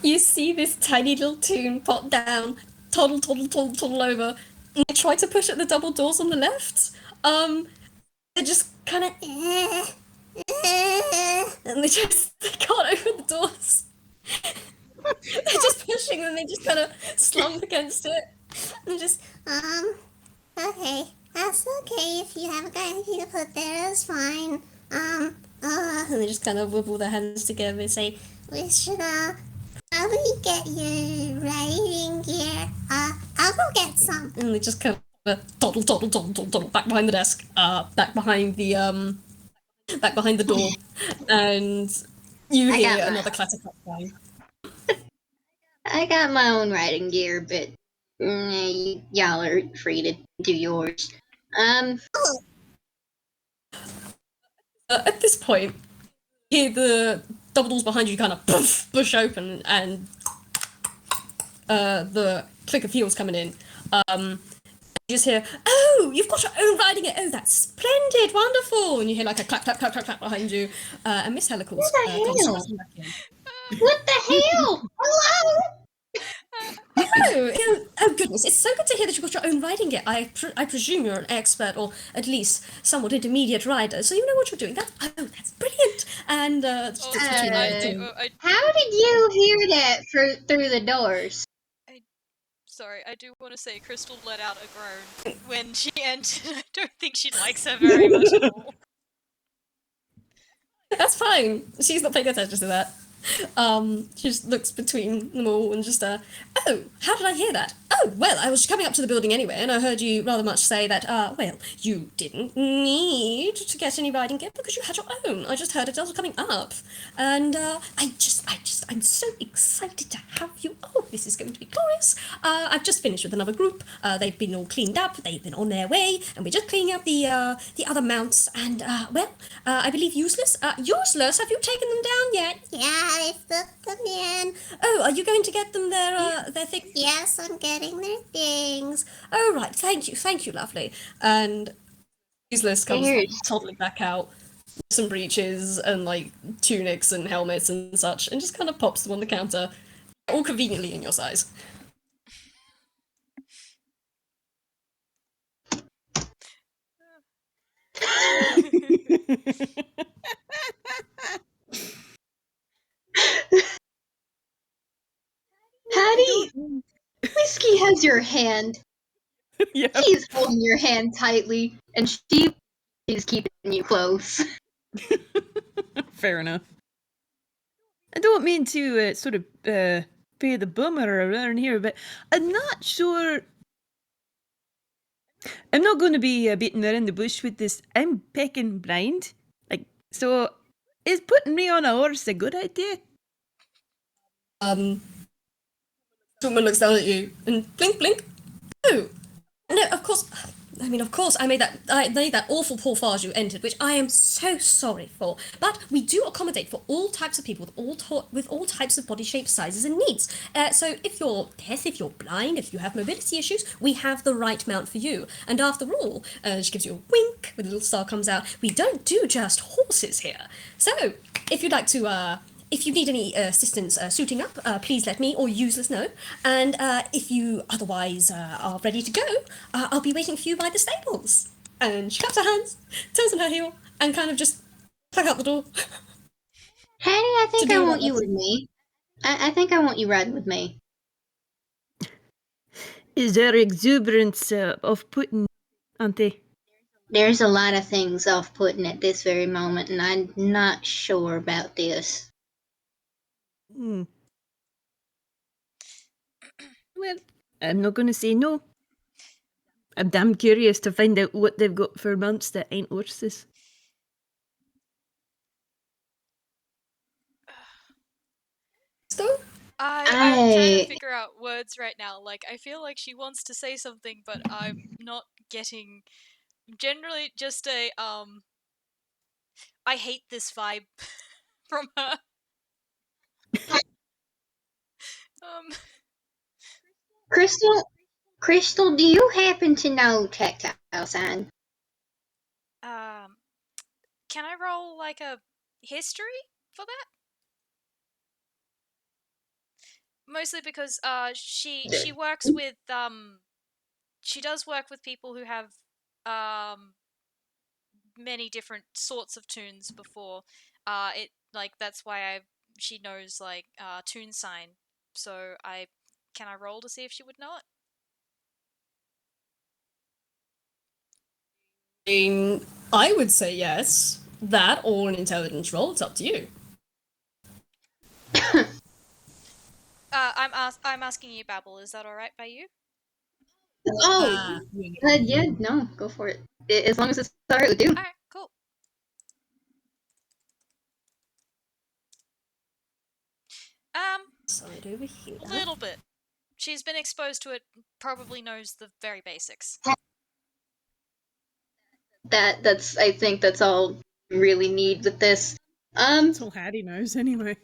you see this tiny little toon pop down, toddle, toddle, toddle, toddle over, and they try to push at the double doors on the left. They just kind of, and they can't open the doors. They're just pushing, and they just kind of slump against it, and just, Okay, that's okay. If you haven't got anything to put there, that's fine. and they just kind of wibble their hands together and say, We should, probably get your writing gear. I'll go get some. and they just kind of toddle, toddle, toddle, toddle, toddle, back behind the desk, back behind the door, and you I hear got another clatter clap crying. I got my own writing gear, but y'all are free to do yours. At this point, you hear the double doors behind you kind of push open, and the click of heels coming in. You just hear, "Oh, you've got your own riding it. Oh, that's splendid, wonderful!" And you hear like a clap, clap, clap, clap, clap behind you. And Miss Hellacles What the comes hell? strutting back in. What the hell? Hello? Oh goodness! It's so good to hear that you've got your own riding gear. I presume you're an expert, or at least somewhat intermediate rider, so you know what you're doing. That's brilliant. And just between How did you hear that through the doors? Sorry, I do want to say Crystal let out a groan when she entered. I don't think she likes her very much at all. That's fine. She's not paying attention to that. She just looks between them all and just, "Oh, how did I hear that? Oh, well, I was coming up to the building anyway, and I heard you rather much say that, well, you didn't need to get any riding gear because you had your own. I just heard it as I was coming up. And, I'm so excited to have you. Oh, this is going to be glorious. I've just finished with another group. They've been all cleaned up. They've been on their way, and we're just cleaning up the other mounts. And, I believe Useless. Useless, have you taken them down yet? Yeah, I took them in. Oh, are you going to get them their things? Yes, I'm getting their things. Oh, right. Thank you, lovely. And Useless comes Cheers. toddling back out with some breeches and like tunics and helmets and such, and just kind of pops them on the counter, all conveniently in your size. Haddy, Whiskey has your hand. Yeah. She's holding your hand tightly, and she's keeping you close. Fair enough. I don't mean to sort of be the bummer around here, but I'm not sure. I'm not going to be beating around the bush with this. I'm pecking blind. So is putting me on a horse a good idea? Woman looks down at you and blink, blink. Oh, no, of course. Of course, I made that awful portage you entered, which I am so sorry for. But we do accommodate for all types of people with all types of body shapes, sizes, and needs. So if you're deaf, if you're blind, if you have mobility issues, we have the right mount for you. And after all, she gives you a wink when the little star comes out. We don't do just horses here. So if you'd like to. If you need any assistance suiting up, please let me or Useless know. And if you otherwise are ready to go, I'll be waiting for you by the stables. And she claps her hands, turns on her heel, and kind of just plug out the door. Haddy, I think I do want that. you with me. I think I want you riding with me. Is there exuberance off-putting, Auntie? There's a lot of things off-putting at this very moment, and I'm not sure about this. Well, I'm not going to say no. I'm damn curious to find out what they've got for mounts that ain't horses. So, I'm trying to figure out words right now. Like, I feel like she wants to say something, but I'm not getting. Generally, just a I hate this vibe from her. Crystal, do you happen to know tactile sign? Can I roll like a history for that? Mostly because she works with she does work with people who have many different sorts of tunes before. That's why she knows like tune sign. So can I roll to see if she would know it? I would say yes. That or an intelligence roll. It's up to you. I'm asking you, Babble. Is that all right by you? Oh, yeah, no, go for it. As long as it's alright with you. All right, cool. Side over here. A little bit. She's been exposed to it. Probably knows the very basics. I think that's all we really need with this. That's all Haddy knows anyway.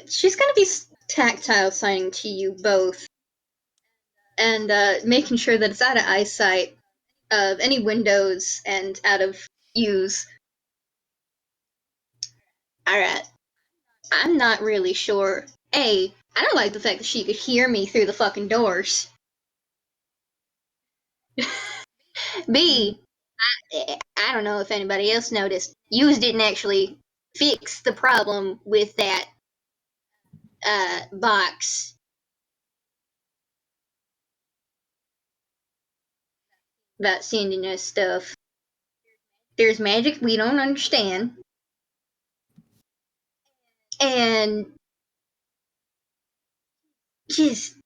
She's gonna be tactile signing to you both. and making sure that it's out of eyesight of any windows and out of views. Alright. I'm not really sure. A, I don't like the fact that she could hear me through the fucking doors. B, I don't know if anybody else noticed. Yous didn't actually fix the problem with that box. About sending us stuff. There's magic we don't understand. And just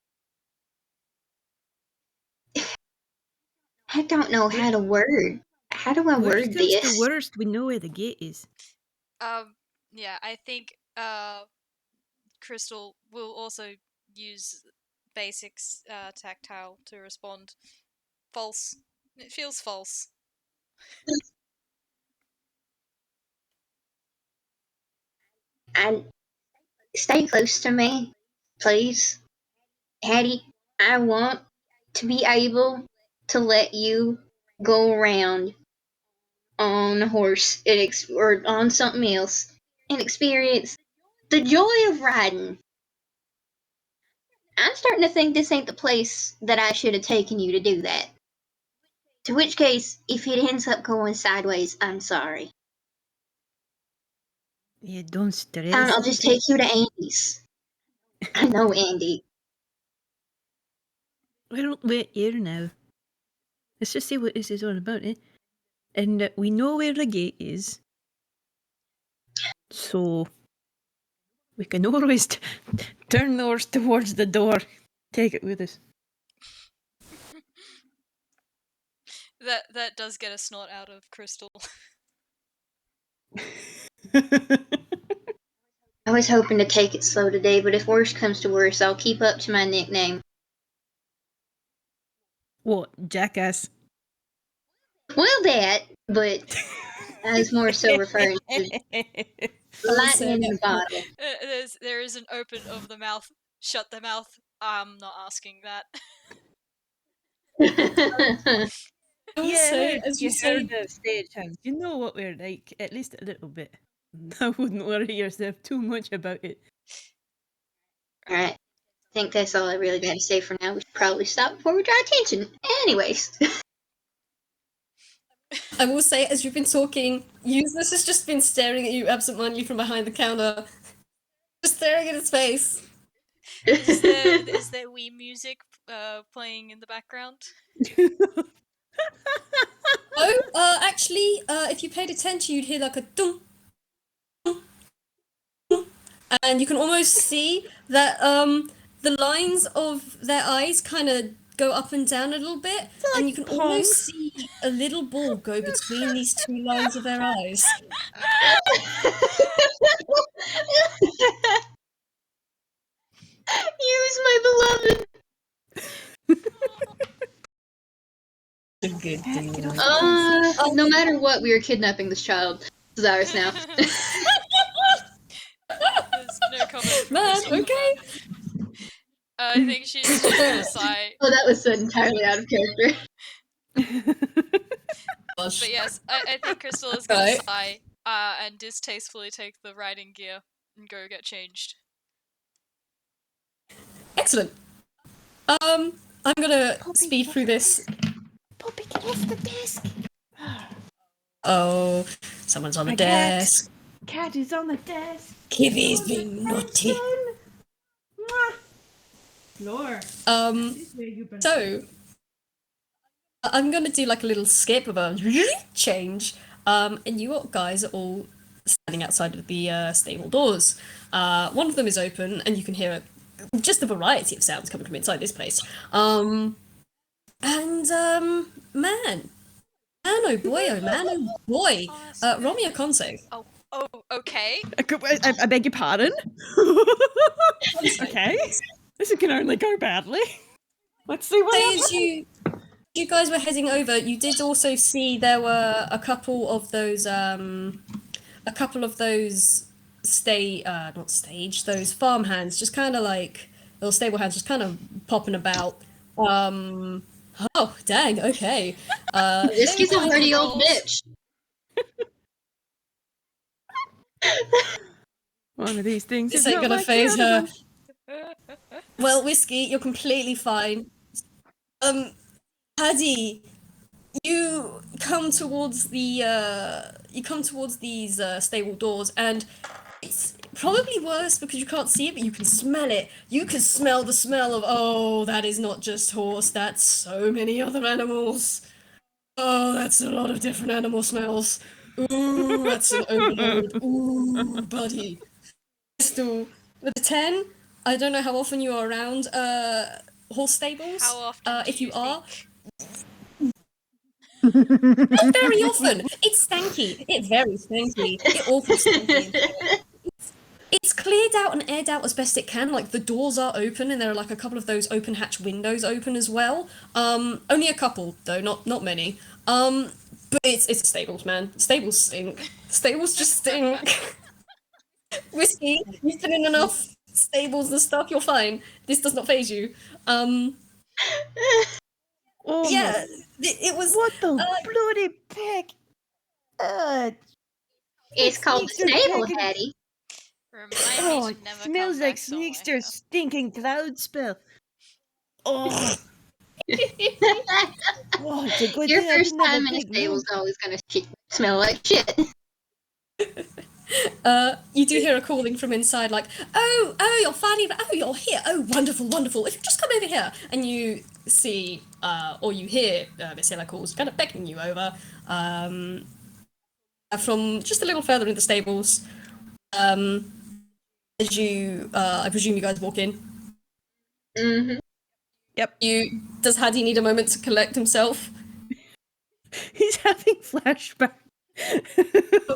I don't know how to word. How do I Worst word comes this? to worst, we know where the gate is. Yeah, I think Crystal will also use basics tactile to respond. False. It feels false. And stay close to me, please. Haddy, I want to be able to let you go around on a horse or on something else and experience the joy of riding. I'm starting to think this ain't the place that I should have taken you to do that. To which case, if it ends up going sideways, I'm sorry. Yeah, don't stress. I'll just take you to Andy's. I know Andy. Well, we're here now. Let's just see what this is all about, eh? And we know where the gate is. So we can always turn ours towards the door. Take it with us. That does get a snort out of Crystal. I was hoping to take it slow today, but if worse comes to worse, I'll keep up to my nickname. What, jackass? Well, that, but I was more so referring to lightning in the bottle. There is an open of the mouth, shut the mouth. I'm not asking that. I will say, as you say, the Stagehand, you know what we're like, at least a little bit. I wouldn't worry yourself too much about it. Alright, I think that's all I really got to say for now. We should probably stop before we draw attention. Anyways. I will say, as you've been talking, Useless has just been staring at you absentmindedly from behind the counter, just staring at his face. Is there Wii music playing in the background? Oh, actually, if you paid attention, you'd hear like a dum, dum, dum, and you can almost see that the lines of their eyes kind of go up and down a little bit, and you can almost see a little ball go between these two lines of their eyes. Use my beloved. Good deal. No matter what, we are kidnapping this child. This is ours now. There's no comment from Man, Crystal on okay. that. I think she's just gonna sigh. Oh, that was entirely out of character. But yes, I think Crystal is gonna sigh and distastefully take the riding gear and go get changed. Excellent. I'm gonna speed through this. Poppy, get off the desk. Oh, someone's on the desk. Cat is on the desk. Kiwi's being naughty. Floor. So I'm gonna do like a little skip of a change. And you guys are all standing outside of the stable doors. One of them is open, and you can hear just a variety of sounds coming from inside this place. Man, oh boy, roll me a con save. Oh, okay. I beg your pardon? Okay. This can only go badly. Let's see what Say happens. as you guys were heading over, you did also see there were a couple of those those farm hands, just kind of like little stable hands, just kind of popping about, Oh, dang, okay. Whiskey's a Let me pretty find- old bitch. One of these things This is ain't not gonna like the phase other her. one. Well, Whiskey, you're completely fine. Haddy, you come towards these stable doors, and it's probably worse because you can't see it, but you can smell it. You can smell the smell of, oh, that is not just horse, that's so many other animals. Oh, that's a lot of different animal smells. Ooh, that's an overload. Ooh, buddy. Crystal, with a 10, I don't know how often you are around horse stables. How often do If you are, think? not very often. It's stanky. It's very stanky. It's awful stanky. It's cleared out and aired out as best it can. Like the doors are open, and there are like a couple of those open hatch windows open as well. Only a couple though, not many. But it's a stables, man. Stables stink. Stables just stink. Whiskey, you've been in enough stables and stuff. You're fine. This does not phase you. Oh Yeah, my! it was. What the bloody peck? It's called the Sneaks are stable, pecking- Hattie. Remind Oh, me it to never smells come like back somewhere Sneakster's here. stinking cloud spell. Oh, oh, it's a good Your thing I first didn't have time a in a big stable's room. always gonna smell like shit. You do hear a calling from inside, like, oh, you're finally, oh, you're here. Oh, wonderful, wonderful. If you just come over here, and you see, or you hear Miss Hellacles kind of beckoning you over, from just a little further in the stables. As you, I presume you guys walk in. Mm-hmm. Yep, Does Haddy need a moment to collect himself? he's having flashbacks.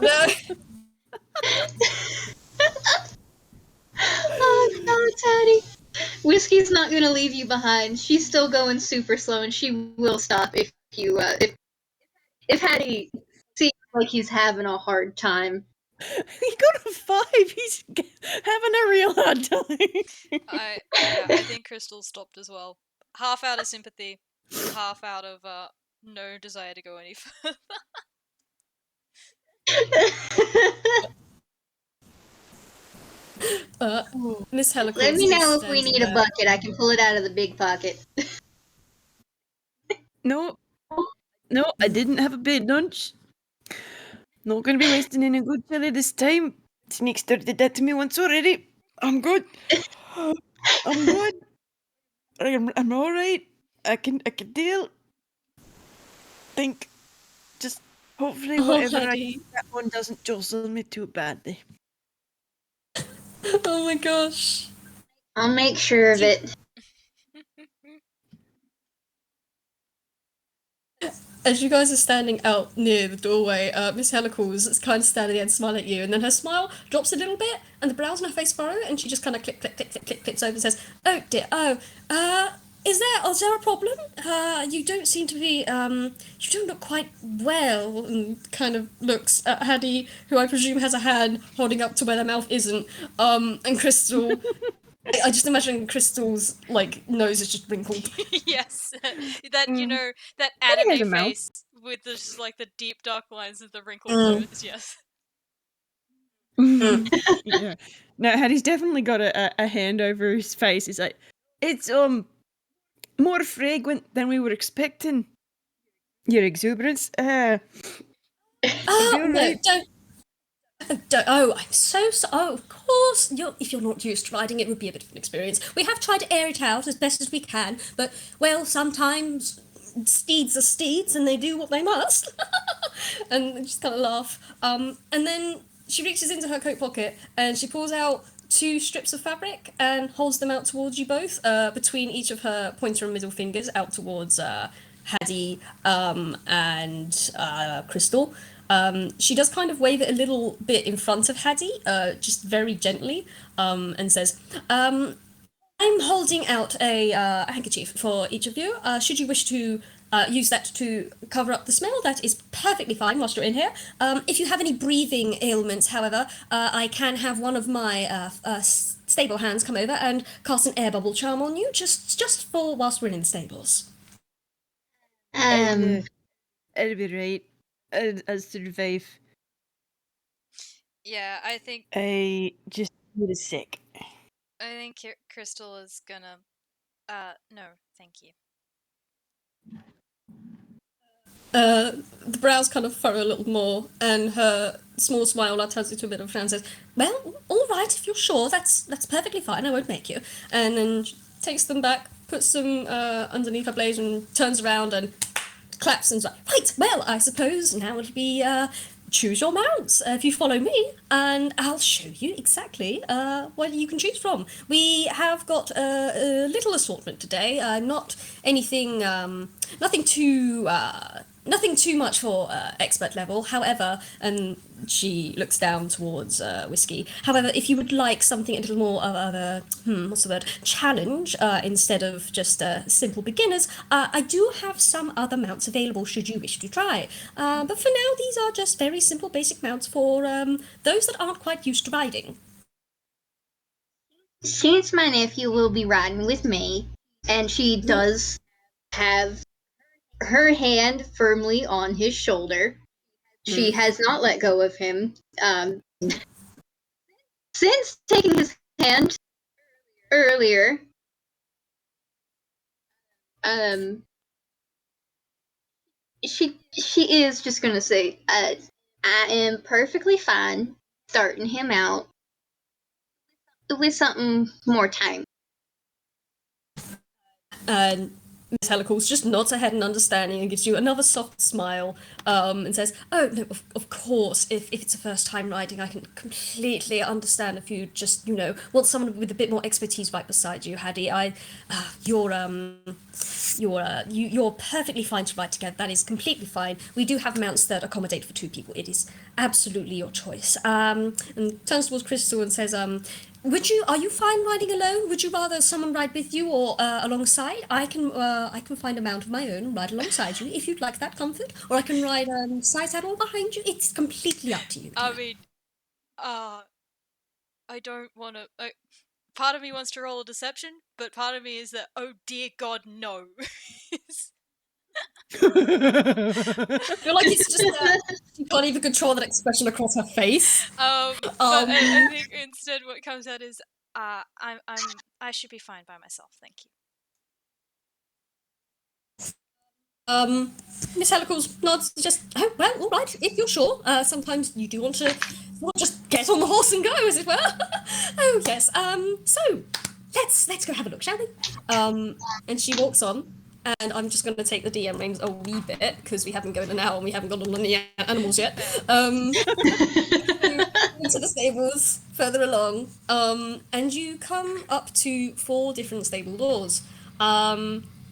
No. Oh no, Teddy. Whiskey's not gonna leave you behind. She's still going super slow, and she will stop if you if Hattie seems like he's having a hard time. He got a 5. He's having a real hard time. I think Crystal stopped as well. Half out of sympathy, half out of no desire to go any further. Miss Hellacles Let me is know if we standing need a there. bucket. I can pull it out of the big pocket. No, I didn't have a big lunch. Not gonna be wasting any good chili this time. Sneakster did that to me once already. I'm good. I'm good. I'm all right. I can deal. Think, just hopefully Oh, whatever I Haddy. do, that one doesn't jostle me too badly. Oh my gosh. I'll make sure of it. As you guys are standing out near the doorway, Miss Hellacles is kind of standing there and smile at you, and then her smile drops a little bit, and the brows on her face furrow, and she just kind of clips over and says, "Oh dear, is there a problem? You don't seem to be, you don't look quite well," and kind of looks at Haddy, who I presume has a hand holding up to where their mouth isn't, and Crystal. I just imagine Crystal's, like, nose is just wrinkled. Yes, that that has a anime mouth. face with the just like the deep dark lines of the wrinkled Mm. nose. Yes. Yeah. No, Hattie's definitely got a hand over his face. He's like, it's more fragrant than we were expecting. Your exuberance. Oh, You're no, right. don't. Oh, I'm so sorry. Oh, of course. If you're not used to riding, it would be a bit of an experience. We have tried to air it out as best as we can, but, well, sometimes steeds are steeds and they do what they must. And just kind of laugh. And then she reaches into her coat pocket and she pulls out 2 strips of fabric and holds them out towards you both, between each of her pointer and middle fingers, out towards Haddy and Crystal. She does kind of wave it a little bit in front of Haddy, just very gently, and says, I'm holding out a handkerchief for each of you. Should you wish to use that to cover up the smell. That is perfectly fine whilst you're in here. If you have any breathing ailments, however, I can have one of my stable hands come over and cast an air bubble charm on you, just for whilst we're in the stables. It'll be right. I'll survive. Yeah, I think I just need a sec. Crystal is gonna. No, thank you. The brows kind of furrow a little more, and her small smile now turns into a bit of a frown and says, "Well, all right, if you're sure, that's perfectly fine, I won't make you." And then she takes them back, puts them underneath her blade, and turns around and claps and's like, "Right, well, I suppose now it'll be choose your mounts if you follow me, and I'll show you exactly what you can choose from. We have got a little assortment today. Not anything, nothing too much for expert level. However, and she looks down towards Whiskey. However, if you would like something a little more of a what's the word, challenge instead of just simple beginners, I do have some other mounts available should you wish to try. But for now, these are just very simple, basic mounts for those that aren't quite used to riding. Since my nephew will be riding with me, and she does have her hand firmly on his shoulder, she has not let go of him. Since taking his hand earlier, she is just gonna say, I am perfectly fine starting him out with something more time. And Miss Hellacles just nods her head in understanding and gives you another soft smile and says, "Oh, no, of course, if it's a first time riding, I can completely understand if you just, want someone with a bit more expertise right beside you, Haddy. You're perfectly fine to ride together. That is completely fine. We do have mounts that accommodate for 2 people. It is absolutely your choice." And turns towards Crystal and says, are you fine riding alone? Would you rather someone ride with you or alongside? I can find a mount of my own and ride alongside you if you'd like that comfort, or I can ride side saddle behind you. It's completely up to you. I mean, I don't want to. Part of me wants to roll a deception, but part of me is that, oh dear God, no. I feel like it's just she can't even control that expression across her face. But I think instead what comes out is, I should be fine by myself, thank you. Miss Hellacles nods, just, "Oh, well, all right, if you're sure. Sometimes you do want to just get on the horse and go, as it were." Oh, yes. So, let's go have a look, shall we? And she walks on, and I'm just going to take the DM rings a wee bit, because we haven't gone an hour and we haven't gone on any animals yet. Into the stables, further along, and you come up to 4 different stable doors.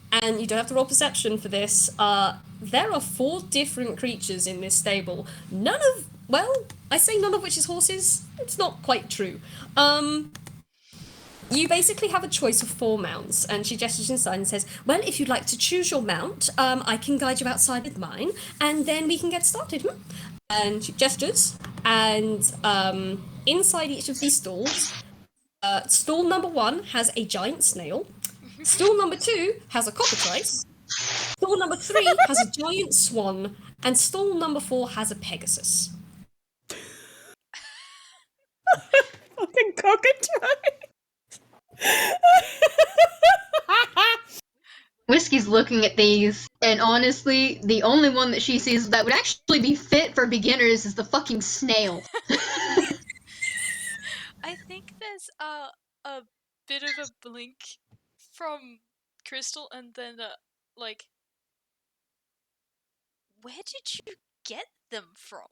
And you don't have to roll perception for this. There are 4 different creatures in this stable. None of which is horses. It's not quite true. You basically have a choice of 4 mounts, and she gestures inside and says, "Well, if you'd like to choose your mount, I can guide you outside with mine, and then we can get started." And she gestures, and inside each of these stalls, stall number 1 has a giant snail. Stall number 2 has a cockatrice. Stall number 3 has a giant swan, and stall number 4 has a pegasus. Fucking cockatrice. Whiskey's looking at these, and honestly, the only one that she sees that would actually be fit for beginners is the fucking snail. I think there's a bit of a blink from Crystal, and then where did you get them from?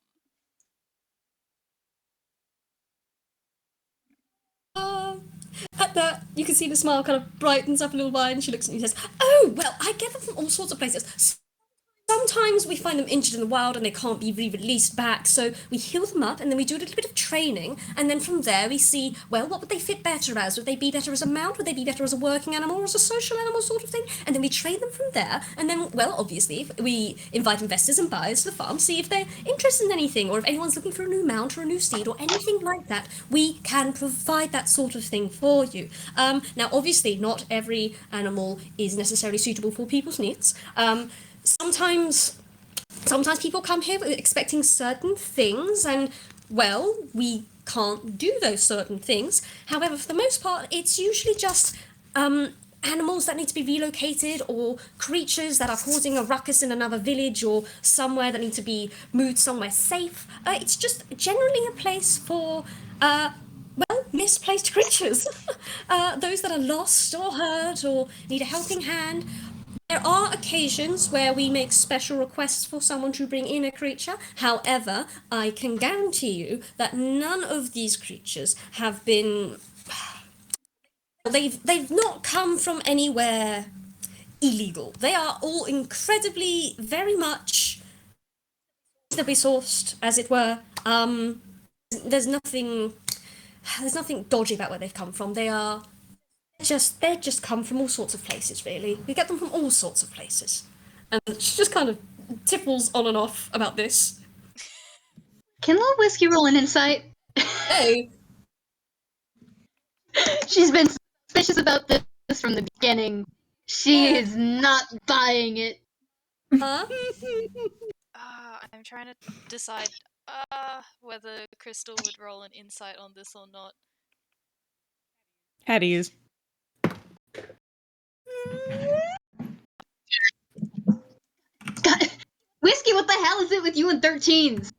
At that, you can see the smile kind of brightens up a little while, and she looks at you and says, "Oh, well, I get them from all sorts of places. Sometimes we find them injured in the wild and they can't be re-released back, so we heal them up and then we do a little bit of training, and then from there we see, well, what would they fit better as? Would they be better as a mount? Would they be better as a working animal or as a social animal sort of thing? And then we train them from there, and then, well, obviously, we invite investors and buyers to the farm, see if they're interested in anything, or if anyone's looking for a new mount or a new steed or anything like that, we can provide that sort of thing for you. Now, obviously, not every animal is necessarily suitable for people's needs. Sometimes people come here expecting certain things, and, well, we can't do those certain things. However, for the most part, it's usually just animals that need to be relocated, or creatures that are causing a ruckus in another village or somewhere that need to be moved somewhere safe. It's just generally a place for misplaced creatures. Those that are lost or hurt or need a helping hand. There are occasions where we make special requests for someone to bring in a creature. However, I can guarantee you that none of these creatures have been. They've not come from anywhere illegal. They are all incredibly, very much reasonably sourced, as it were. There's nothing dodgy about where they've come from. They just come from all sorts of places, really. We get them from all sorts of places. And she just kind of tipples on and off about this. Can Lil Whiskey roll an insight? Hey! She's been suspicious about this from the beginning. She is not buying it. Huh? I'm trying to decide whether Crystal would roll an insight on this or not. Haddy is. God, Whiskey, what the hell is it with you and 13s?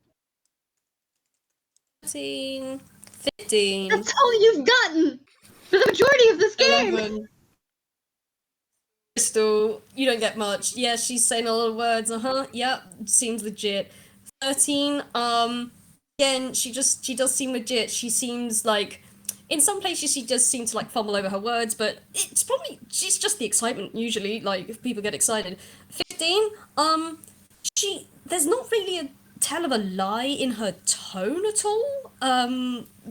13, 15. That's all you've gotten for the majority of this game. 11. Crystal, you don't get much. Yeah, she's saying a lot of words. Yep, seems legit. 13. Again, she does seem legit. She seems like, in some places she does seem to like fumble over her words, but she's just the excitement usually. Like if people get excited. 15. There's not really a tell of a lie in her tone at all.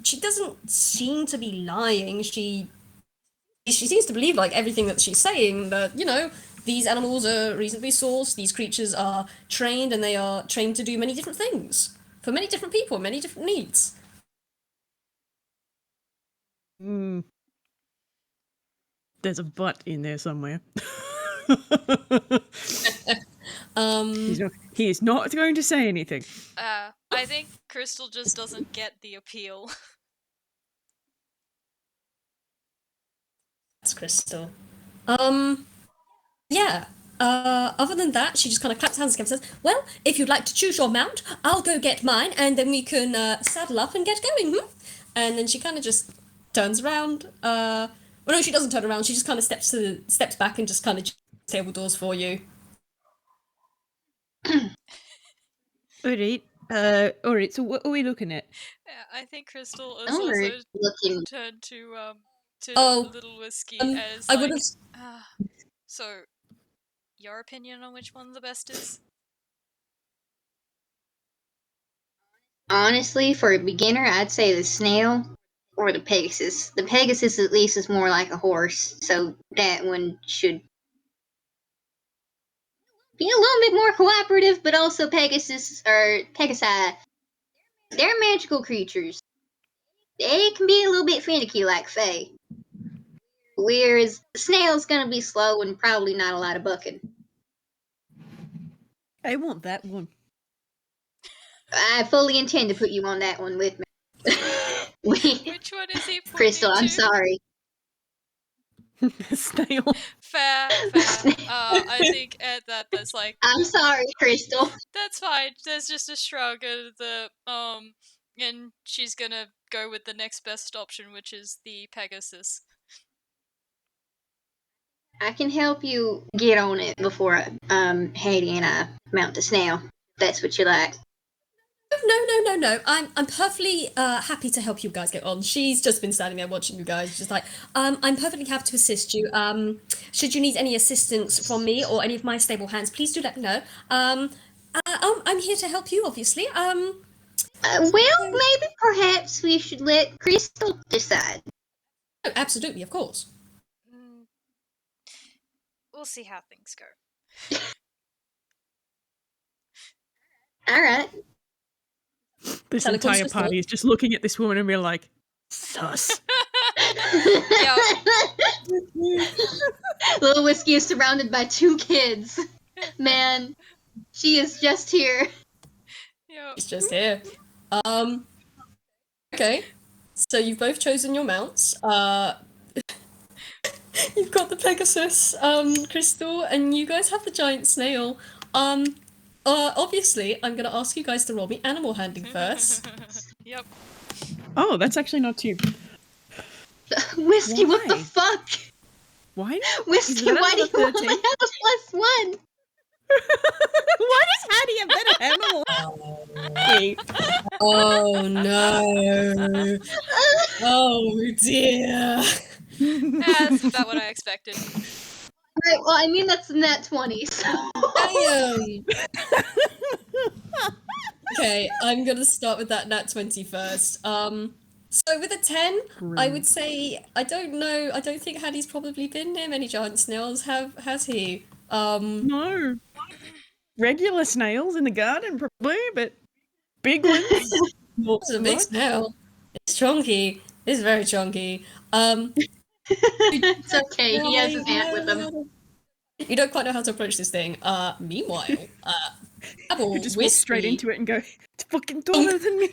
She doesn't seem to be lying. She seems to believe like everything that she's saying, that, these animals are reasonably sourced, these creatures are trained, and they are trained to do many different things for many different people, many different needs. There's a but in there somewhere. He is not going to say anything. I think Crystal just doesn't get the appeal. That's Crystal. Yeah. Other than that, she just kind of claps hands together and says, well, if you'd like to choose your mount, I'll go get mine, and then we can saddle up and get going. And then she kind of just turns around. Well, no, she doesn't turn around. She just kind of steps back and just kind of table doors for you. Alright, so what are we looking at? Yeah, I think Crystal is Oh, also we're looking. turned to Oh, Little Whiskey as I like, would've so your opinion on which one the best is? Honestly, for a beginner, I'd say the snail or the Pegasus. The Pegasus, at least, is more like a horse, so that one should be a little bit more cooperative, but also Pegasi, they're magical creatures. They can be a little bit finicky like Fae. Whereas the snail's gonna be slow and probably not a lot of bucking. I want that one. I fully intend to put you on that one with me. Which one is he pointing Crystal, I'm to? sorry. Snail. Fair. I think at that there's like, I'm sorry, Crystal. that's fine. There's just a shrug of the and she's gonna go with the next best option, which is the Pegasus. I can help you get on it before Haddy and I mount the snail. That's what you like. No. I'm perfectly happy to help you guys get on. She's just been standing there watching you guys, just like, I'm perfectly happy to assist you. Should you need any assistance from me or any of my stable hands, please do let me know. I'm here to help you, obviously. Well, maybe perhaps we should let Crystal decide. Oh, absolutely, of course. We'll see how things go. All right. This Hellacles entire just party is just looking at this woman and being like, sus. Lil Whiskey is surrounded by 2 kids. Man, she is just here. It's just here. Okay. So you've both chosen your mounts. You've got the Pegasus, Crystal, and you guys have the giant snail. Obviously, I'm gonna ask you guys to roll me animal handling first. Yep. Oh, that's actually not too... Whiskey, what the Why? fuck? Why? Whiskey, that why do you another want to 13? have a +1? Why does Haddy have better animal handling? Oh no! Oh dear! That's about what I expected. Right, well, I mean, that's a nat 20, so... Damn! Okay, I'm gonna start with that nat 20 first. So with a 10, I would say, I don't know, I don't think Haddy's probably been near many giant snails, has he? No. Regular snails in the garden, probably, but big ones. Not It's a so big much. snail. It's chunky. It's very chunky. It's okay, he has his aunt with him. You don't quite know how to approach this thing. Meanwhile, Babble, You just walk straight Whiskey, into it and go, it's fucking taller than me.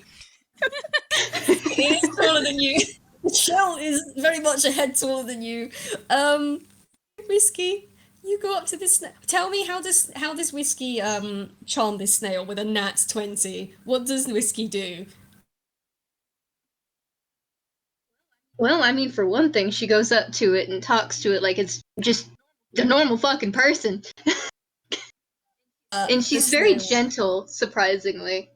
it is taller than you. The shell is very much a head taller than you. Whiskey, you go up to this snail. Tell me how this Whiskey charm this snail with a nat 20. What does Whiskey do? Well, I mean, for one thing, she goes up to it and talks to it like it's just a normal fucking person. And she's the very snail- gentle, surprisingly.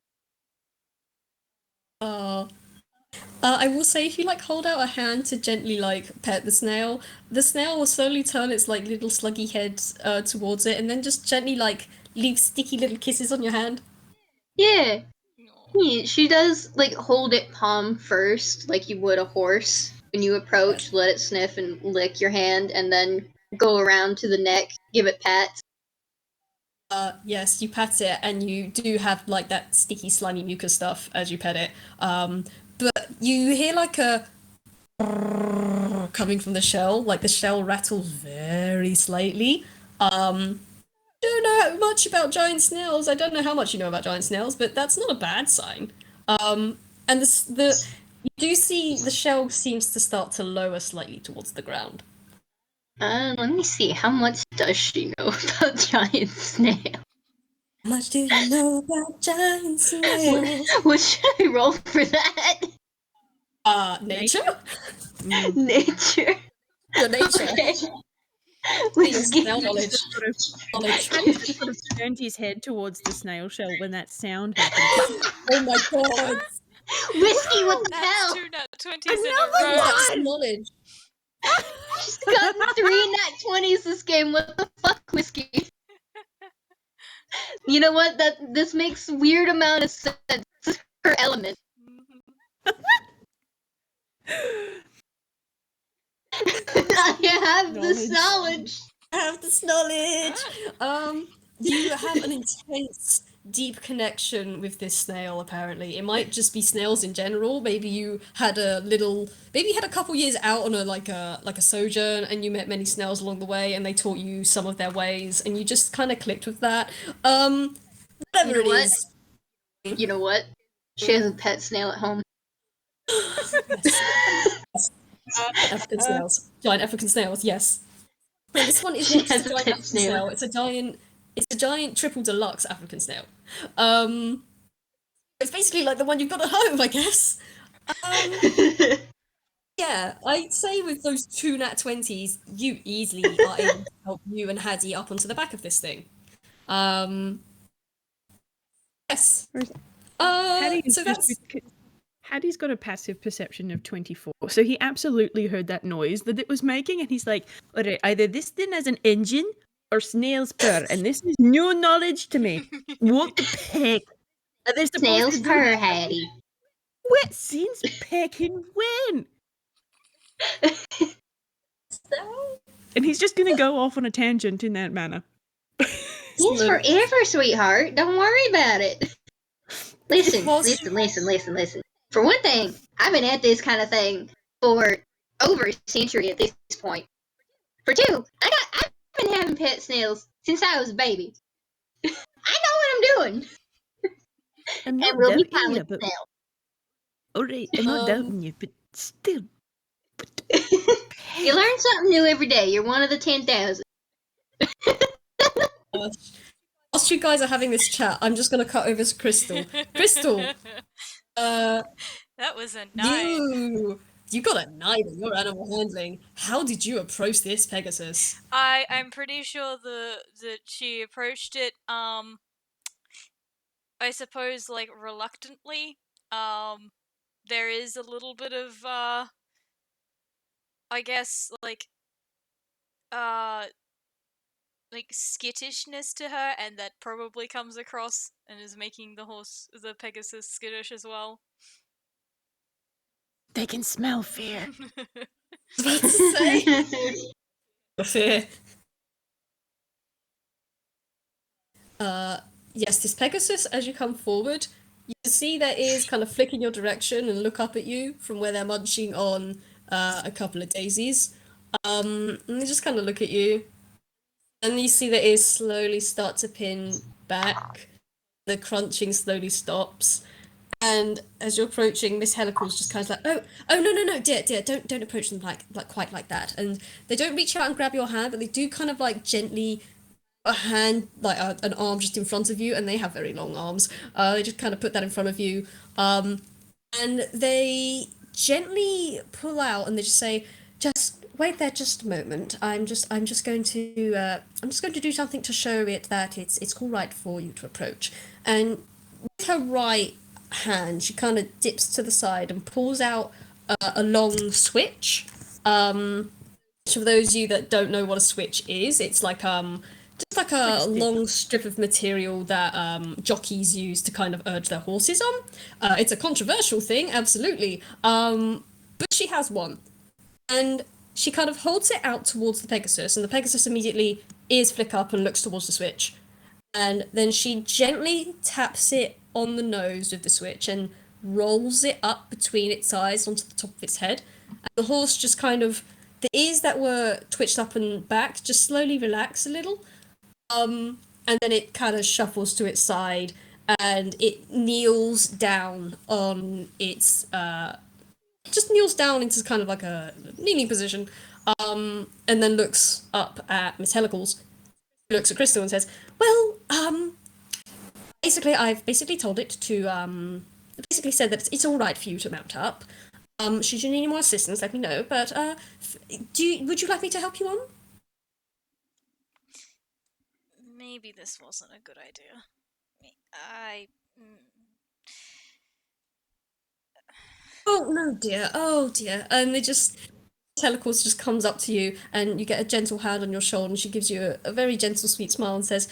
I will say if you like hold out a hand to gently like pet the snail will slowly turn its like little sluggy head towards it and then just gently like leave sticky little kisses on your hand. Yeah. She does, like, hold it palm first, like you would a horse. When you approach, let it sniff and lick your hand, and then go around to the neck, give it pats. Yes, you pat it and you do have like that sticky slimy mucus stuff as you pet it. But you hear like a coming from the shell, like the shell rattles very slightly. Don't know much about giant snails. I don't know how much you know about giant snails, but that's not a bad sign. And you do see the shell seems to start to lower slightly towards the ground. Let me see, how much does she know about giant snail? How much do you know about giant snails? What should I roll for that? Nature? Nature. Your nature. Okay. Your Whiskey. snail knowledge. Knowledge. Haddy just sort of turned his head towards the snail shell when that sound happened. Oh my god! Whiskey, what the That's hell? 2 nat 20s in a row. That's knowledge. She's gotten 3 nat 20s this game. What the fuck, Whiskey? You know what? This makes weird amount of sense. This is her element. I have this knowledge. I have this knowledge. You have an intense, deep connection with this snail. Apparently, it might just be snails in general. Maybe you had maybe you had a couple years out on a sojourn, and you met many snails along the way, and they taught you some of their ways, and you just kind of clicked with that. Whatever it is. You know what? She has a pet snail at home. African snails, giant African snails. Yes. But this one is She not just has a a giant pet African snail. snail. It's a giant triple deluxe African snail. It's basically like the one you've got at home, I guess. Yeah, I'd say with those 2 nat 20s, you easily are able to help you and Haddy up onto the back of this thing. Yes. So that's Haddy's got a passive perception of 24, so he absolutely heard that noise that it was making, and he's like, alright, either this thing has an engine or snail's purr, and this is new knowledge to me. What the heck? Are they supposed Snails to do purr, that? Hattie. What since pecking when? And he's just gonna go off on a tangent in that manner. It's forever, sweetheart. Don't worry about it. Listen. For one thing, I've been at this kind of thing for over a century at this point. For two, I've been having pet snails since I was a baby. I know what I'm doing. I'm not And we'll be doubting fine you, with but snails. alright, I'm not doubting you, but still. You learn something new every day. You're one of the 10,000. Whilst you guys are having this chat, I'm just going to cut over to Crystal. Crystal, that was a 9. you got a 9 in your animal handling. How did you approach this Pegasus? I'm pretty sure that she approached it, I suppose, like, reluctantly. There is a little bit of, I guess, like skittishness to her, and that probably comes across and is making the Pegasus skittish as well. They can smell fear. About to say. Fear. Yes, this Pegasus, as you come forward, you can see that it is kind of flick in your direction and look up at you from where they're munching on a couple of daisies. And they just kind of look at you. And you see that it is slowly start to pin back. The crunching slowly stops. And as you're approaching, Miss Hellacles just kind of like, oh no, dear, don't approach them like quite like that. And they don't reach out and grab your hand, but they do kind of like gently a hand, like an arm just in front of you, and they have very long arms. They just kind of put that in front of you, and they gently pull out, and they just say, "Just wait there, just a moment. I'm just going to do something to show it that it's all right for you to approach." And with her right hand, she kind of dips to the side and pulls out a long switch. For those of you that don't know what a switch is, it's like just like a long strip of material that jockeys use to kind of urge their horses on. It's a controversial thing, absolutely. But she has one. And she kind of holds it out towards the Pegasus, and the Pegasus immediately ears flick up and looks towards the switch. And then she gently taps it on the nose with the switch and rolls it up between its eyes onto the top of its head. And the horse just kind of, the ears that were twitched up and back just slowly relax a little. And then it kind of shuffles to its side and it kneels down on its just kneels down into kind of like a kneeling position, and then looks up at Miss Hellacles, who looks at Crystal and says, "Well, I've basically told it to basically said that it's all right for you to mount up. Should you need any more assistance, let me know. But would you like me to help you on?" Maybe this wasn't a good idea. Oh no, dear! Oh dear! And they just Hellacles just comes up to you, and you get a gentle hand on your shoulder, and she gives you a very gentle, sweet smile, and says,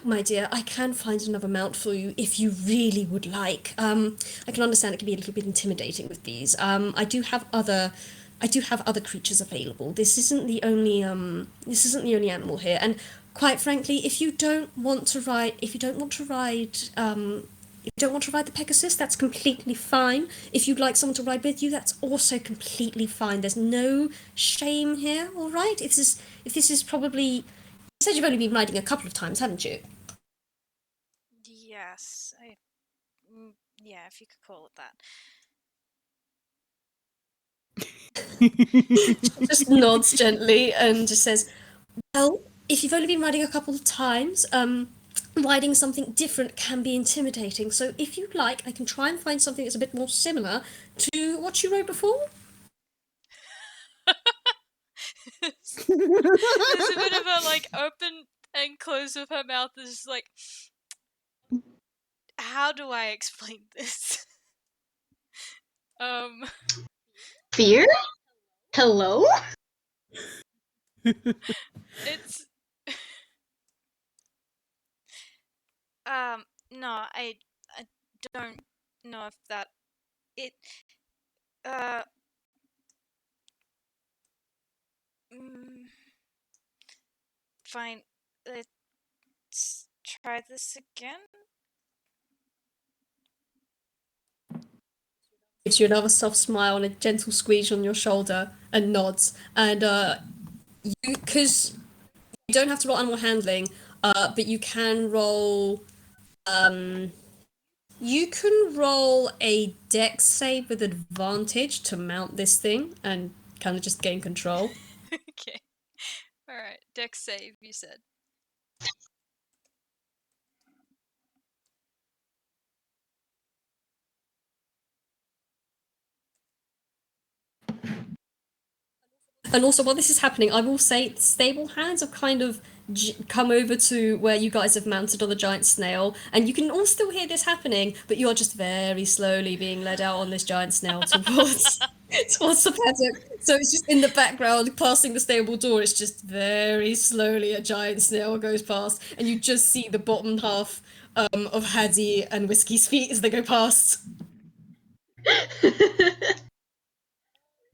"My dear, I can find another mount for you if you really would like. I can understand it can be a little bit intimidating with these. I do have other creatures available. This isn't the only animal here, and quite frankly, if you don't want to ride the Pegasus, that's completely fine. If you'd like someone to ride with you, that's also completely fine. There's no shame here, all right? If this is probably, you said you've only been riding a couple of times, haven't you? Yes, yeah, if you could call it that. She just nods gently and just says, "Well, if you've only been riding a couple of times, riding something different can be intimidating. So if you'd like, I can try and find something that's a bit more similar to what you rode before." There's a bit of a like open and close of her mouth is just like, how do I explain this? Fear? Hello? It's no, I don't know if that it uh mm, fine. Let's try this again. Gives you another soft smile and a gentle squeeze on your shoulder and nods. And because you don't have to roll animal handling, but you can roll. You can roll a dex save with advantage to mount this thing and kind of just gain control. Okay. All right. Dex save. You said. And also, while this is happening, I will say stable hands have kind of come over to where you guys have mounted on the giant snail, and you can all still hear this happening, but you are just very slowly being led out on this giant snail towards towards the paddock. So it's just in the background, passing the stable door. It's just very slowly a giant snail goes past, and you just see the bottom half of Haddy and Whiskey's feet as they go past.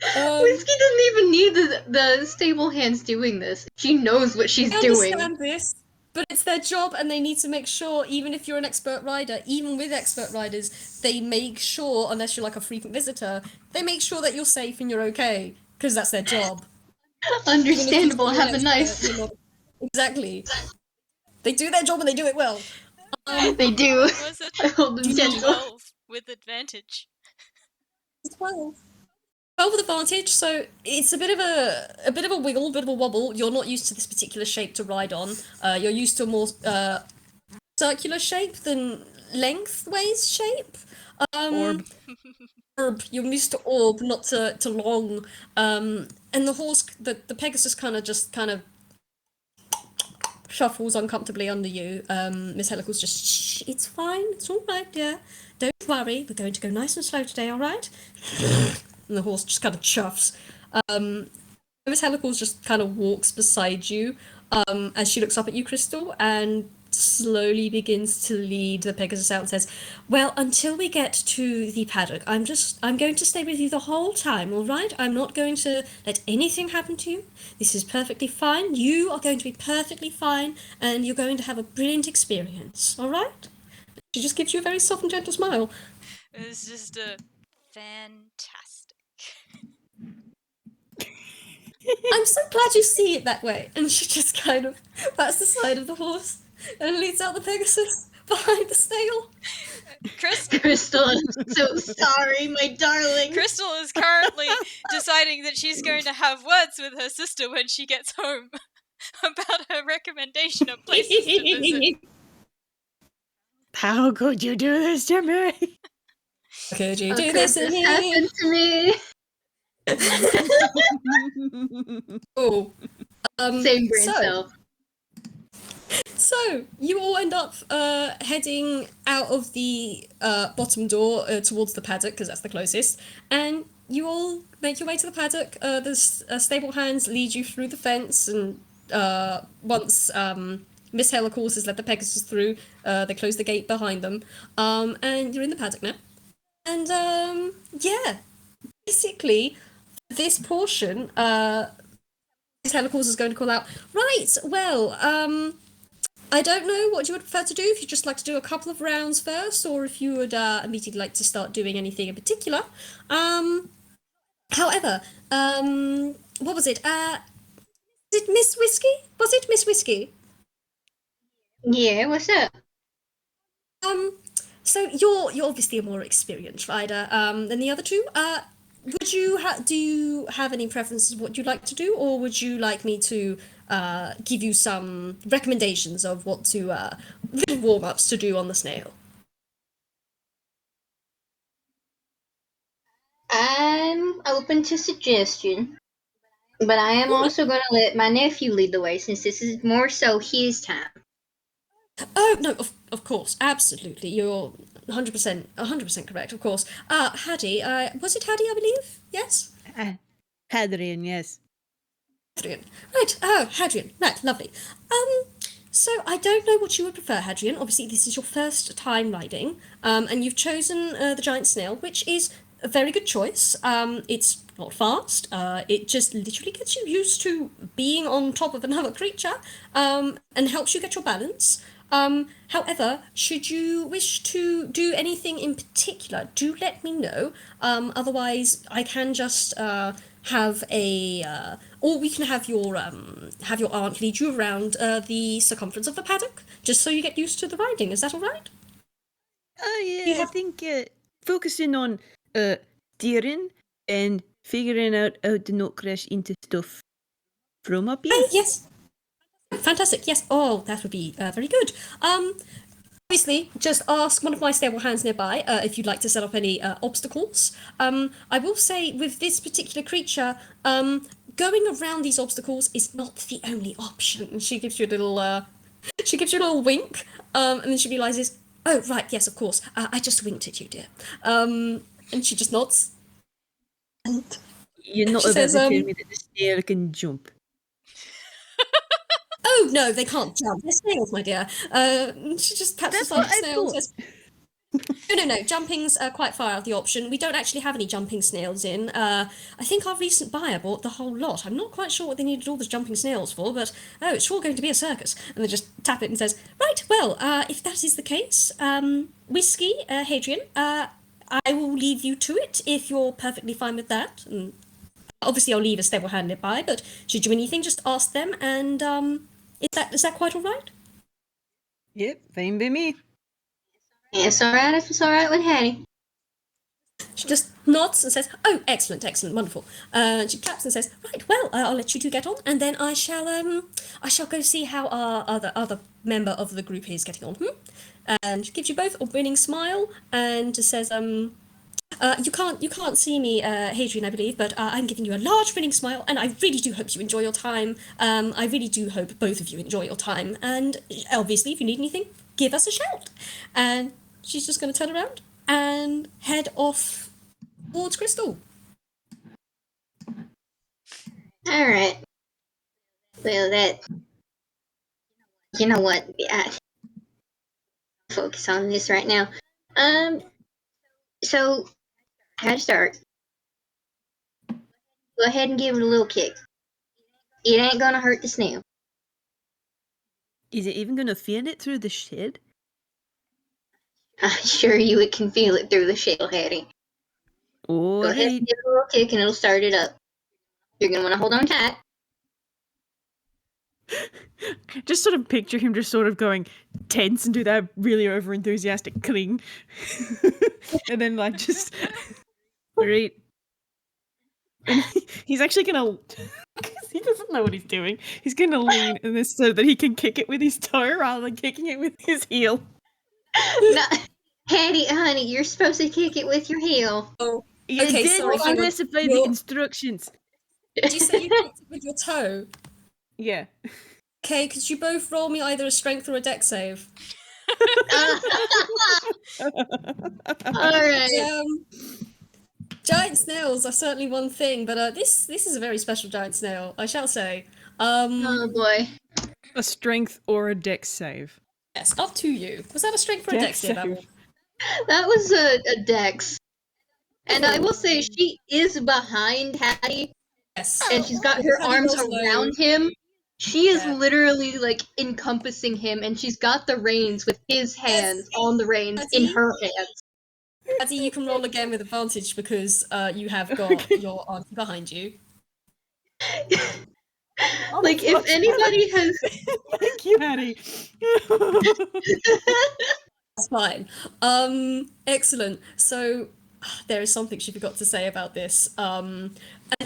Whiskey doesn't even need the stable hands doing this. She knows what she's I doing. understand this, but it's their job, and they need to make sure, even if you're an expert rider, even with expert riders, they make sure, unless you're like a frequent visitor, they make sure that you're safe and you're okay, because that's their job. Understandable, Even if have a you're an nice. expert, you're not- Exactly. They do their job and they do it well. They do. Was it I hold them gentle. 12 with advantage? 12. 12 with advantage, so it's a bit of a wiggle, a bit of a wobble. You're not used to this particular shape to ride on. You're used to a more circular shape than lengthways shape. Orb. Orb. You're used to orb, not to long. And the horse, the Pegasus kind of shuffles uncomfortably under you. Miss Hellacles just, shh, it's fine, it's all right, dear. Don't worry, we're going to go nice and slow today, all right? And the horse just kind of chuffs. Miss Hellacles just kind of walks beside you as she looks up at you, Crystal, and slowly begins to lead the Pegasus out and says, well, until we get to the paddock, I'm going to stay with you the whole time, all right? I'm not going to let anything happen to you. This is perfectly fine. You are going to be perfectly fine, and you're going to have a brilliant experience, all right? She just gives you a very soft and gentle smile. It's just a fantastic. I'm so glad you see it that way. And she just kind of pats the side of the horse and leads out the Pegasus behind the snail. Crystal, I'm so sorry, my darling. Crystal is currently deciding that she's going to have words with her sister when she gets home about her recommendation of places to visit. How could you do this to me? Could you How do could this to this me? happen to me? Oh. Same brain cell. So, you all end up heading out of the bottom door towards the paddock, because that's the closest, and you all make your way to the paddock. The stable hands lead you through the fence, and once Miss Hellacles has let the Pegasus through, they close the gate behind them, and you're in the paddock now. And, yeah, basically, this portion, Miss Hellacles is going to call out, right, well, I don't know what you would prefer to do, if you'd just like to do a couple of rounds first, or if you would immediately like to start doing anything in particular. However, what was it? Is it Miss Whiskey? Was it Miss Whiskey? Yeah, what's up? So you're obviously a more experienced rider than the other two. Would you do you have any preferences of what you'd like to do, or would you like me to give you some recommendations of what to warm-ups to do on the snail? I'm open to suggestion, but I am also going to let my nephew lead the way since this is more so his time. Oh no, of course, absolutely. You're 100% correct. Of course. Haddy. Was it Haddy? I believe. Yes. Hadrian, yes. Hadrian. Right. Oh, Hadrian. Right. Lovely. So I don't know what you would prefer, Hadrian. Obviously, this is your first time riding, and you've chosen the giant snail, which is a very good choice. It's not fast. It just literally gets you used to being on top of another creature, and helps you get your balance. However, should you wish to do anything in particular, do let me know. Otherwise, I can just have a, or we can have your aunt lead you around the circumference of the paddock, just so you get used to the riding. Is that all right? Oh yeah, You I have- think focusing on steering and figuring out how to not crash into stuff from up here. Yes. Fantastic. Yes. Oh, that would be very good. Obviously, just ask one of my stable hands nearby if you'd like to set up any obstacles. I will say with this particular creature, going around these obstacles is not the only option. She gives you a little, she gives you a little wink, and then she realizes, oh right, yes, of course, I just winked at you, dear. And she just nods. And You're not she about says, to tell me that the snail can jump. oh no, they can't jump. They're snails, my dear. She just pats That's the side of what I the snail and thought. says, no. Jumping's quite far out of the option. We don't actually have any jumping snails in. I think our recent buyer bought the whole lot. I'm not quite sure what they needed all those jumping snails for, but oh, it's sure going to be a circus. And they just tap it and says, right, well, if that is the case, Whiskey, Hadrian, I will leave you to it if you're perfectly fine with that. And obviously, I'll leave a stable hand nearby, but should you anything, just ask them. And is that quite all right? Yep, fine by me. It's alright if it's alright with Haddy. She just nods and says, "Oh, excellent, wonderful." She claps and says, "Right, well, I'll let you two get on, and then I shall go see how our other member of the group is getting on." And she gives you both a winning smile and just says, you can't see me, Hadrian, I believe, but I'm giving you a large winning smile, and I really do hope you enjoy your time. I really do hope both of you enjoy your time, and obviously, if you need anything, give us a shout." And she's just going to turn around and head off towards Crystal. Alright. Well, that. You know what? Focus on this right now. So, how to start? Go ahead and give it a little kick. It ain't gonna hurt the snail. Is it even going to feel it through the shed? I assure you it can feel it through the shell, Hattie. All Go ahead right. and give it a little kick and it'll start it up. You're gonna want to hold on tight. Just sort of picture him just sort of going tense and do that really over enthusiastic cling. And then like just right. And he's actually gonna because he doesn't know what he's doing. He's gonna lean and this so that he can kick it with his toe rather than kicking it with his heel. No, Hattie, honey, you're supposed to kick it with your heel. Oh, You okay, did sorry, hang on. specify the You're- instructions. Did you say you kicked it with your toe? Yeah. Okay, could you both roll me either a strength or a dex save? Alright. Giant snails are certainly one thing, but this is a very special giant snail, I shall say. Oh boy. A strength or a dex save. Yes, up to you. Was that a strength or a dex, Dex dear save. Babble? That was a dex. And I will say she is behind Hattie Yes. and she's got her Hattie arms rolls low. around him. She is Yeah. literally like encompassing him and she's got the reins with his hands on the reins in Hattie? her hands. Hattie, you can roll again with advantage because you have got your auntie behind you. Like if anybody has Thank you, Hattie. That's fine. Excellent. So there is something she forgot to say about this. And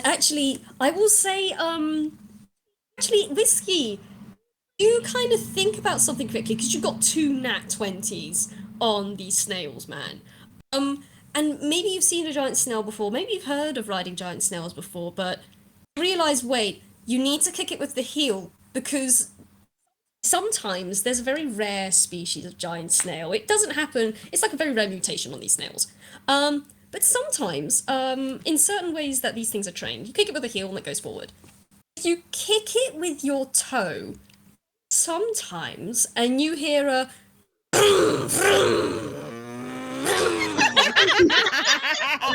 actually, I will say, actually, Whiskey, you kind of think about something quickly because you've got 2 nat 20s on these snails, man. And maybe you've seen a giant snail before, maybe you've heard of riding giant snails before, but realize, wait, you need to kick it with the heel because sometimes there's a very rare species of giant snail. It doesn't happen, it's like a very rare mutation on these snails. But sometimes, in certain ways that these things are trained, you kick it with a heel and it goes forward. If you kick it with your toe, sometimes, and you hear a and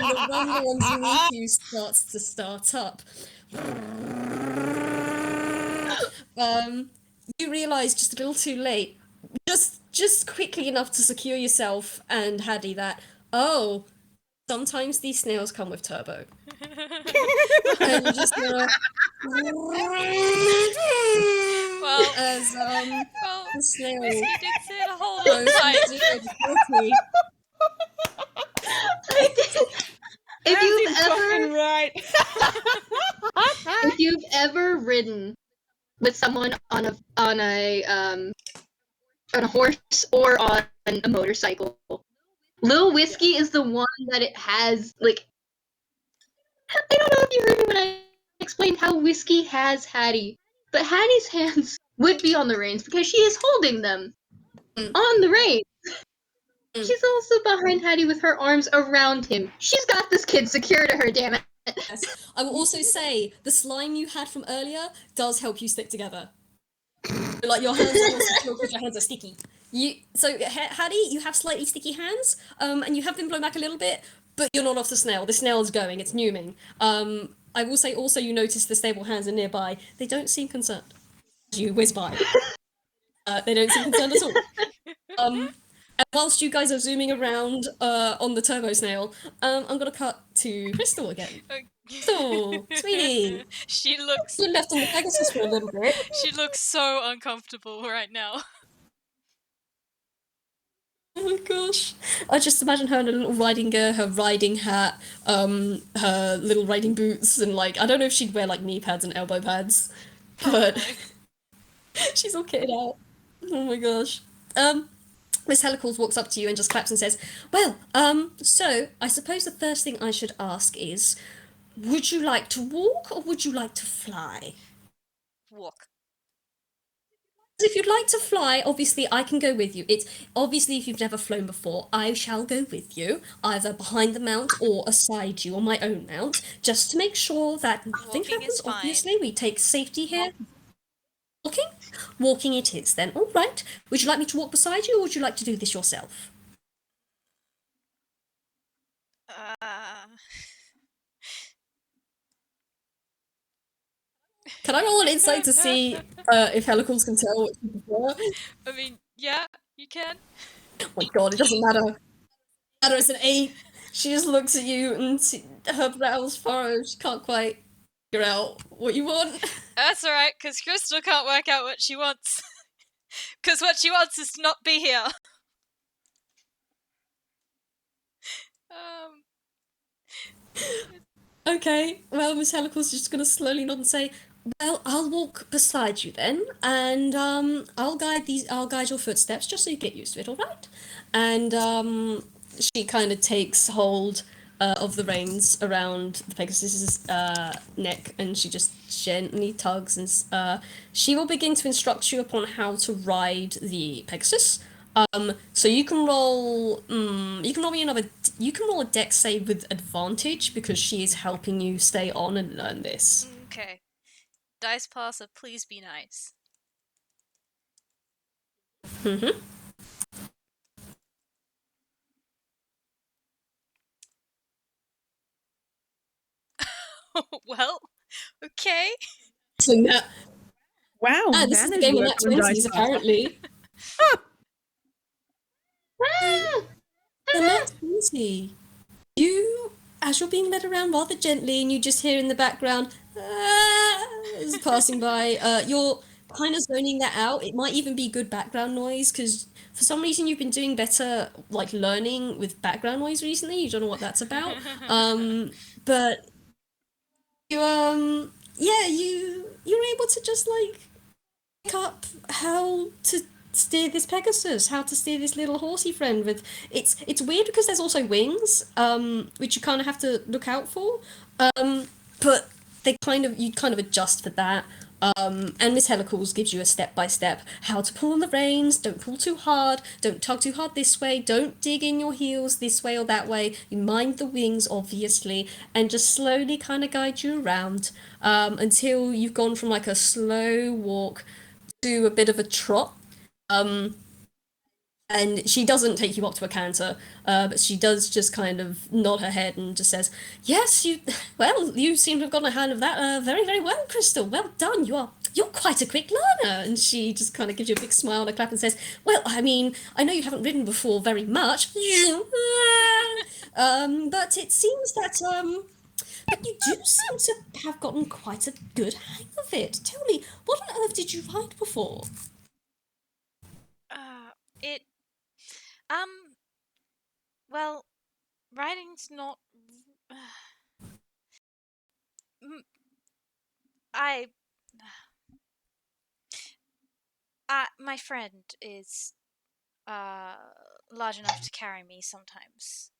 the rumble underneath you starts to start up. You realise just a little too late, just quickly enough to secure yourself and Haddy that, oh, sometimes these snails come with turbo. And you just hear a Well, as the snail Whiskey did say to hold on goes from tight. 0 to 40. If you've ever ridden with someone on a horse or on a motorcycle, Lil Whiskey is the one that it has, like, I don't know if you heard me when I explained how Whiskey has Haddy, but Haddy's hands would be on the reins because she is holding them on the reins. She's also behind Haddy with her arms around him. She's got this kid secure to her, damn it. Yes. I will also say the slime you had from earlier does help you stick together. Like your hands are more secure because your hands are sticky. Haddy, you have slightly sticky hands, and you have them blown back a little bit, but you're not off the snail. The snail is going. It's numing. I will say also you notice the stable hands are nearby. They don't seem concerned. You whiz by. They don't seem concerned at all. And whilst you guys are zooming around on the turbo snail, I'm gonna cut to Crystal again. Crystal, sweetie, She looks you left on the Pegasus for a little bit. she looks so uncomfortable right now. Oh my gosh. I just imagine her in a little riding gear, her riding hat, her little riding boots, and like, I don't know if she'd wear like knee pads and elbow pads, but she's all kitted out. Oh my gosh. Miss Hellacles walks up to you and just claps and says, well, so I suppose the first thing I should ask is, would you like to walk or would you like to fly? Walk. If you'd like to fly, obviously I can go with you. It's obviously if you've never flown before, I shall go with you, either behind the mount or aside you on my own mount, just to make sure that nothing Walking happens. is fine. Obviously, we take safety here. Walking? Walking it is then. All right. Would you like me to walk beside you or would you like to do this yourself? Can I roll an insight to see if Hellacles can tell what you prefer? I mean, yeah, you can. Oh my god, it doesn't matter. It's an 8. She just looks at you and her brows furrow. She can't quite figure out what you want. That's alright, because Crystal can't work out what she wants. Because what she wants is to not be here. Okay, well, Miss Hellacles is just going to slowly nod and say, well, I'll walk beside you then, and I'll guide your footsteps just so you get used to it, all right? And she kind of takes hold of the reins around the Pegasus's neck, and she just gently tugs, and she will begin to instruct you upon how to ride the Pegasus. So you can roll. You can roll a dex save with advantage because she is helping you stay on and learn this. Okay. Dice passer, please be nice. Mm-hmm. Well, okay. So now, Wow, this is that the game of worked nat on 20s, Dice Master. apparently. The nat 20. You, as you're being led around rather gently, and you just hear in the background, is passing by, you're kind of zoning that out. It might even be good background noise, because for some reason you've been doing better, like, learning with background noise recently. You don't know what that's about. But you, you're able to just, like, pick up how to steer this Pegasus, how to steer this little horsey friend with it's weird because there's also wings, which you kind of have to look out for. But you kind of adjust for that. And Miss Hellacles gives you a step-by-step how to pull on the reins, don't pull too hard, don't tug too hard this way, don't dig in your heels this way or that way, you mind the wings obviously, and just slowly kind of guide you around until you've gone from like a slow walk to a bit of a trot. And she doesn't take you up to a canter, but she does just kind of nod her head and just says, "Yes, you seem to have gotten a hand of that very, very well, Crystal. Well done. You're quite a quick learner." And she just kind of gives you a big smile and a clap and says, "Well, I mean, I know you haven't ridden before very much, but it seems that you do seem to have gotten quite a good hang of it. Tell me, what on earth did you ride before?" It well, writing's not. I. My friend is large enough to carry me sometimes,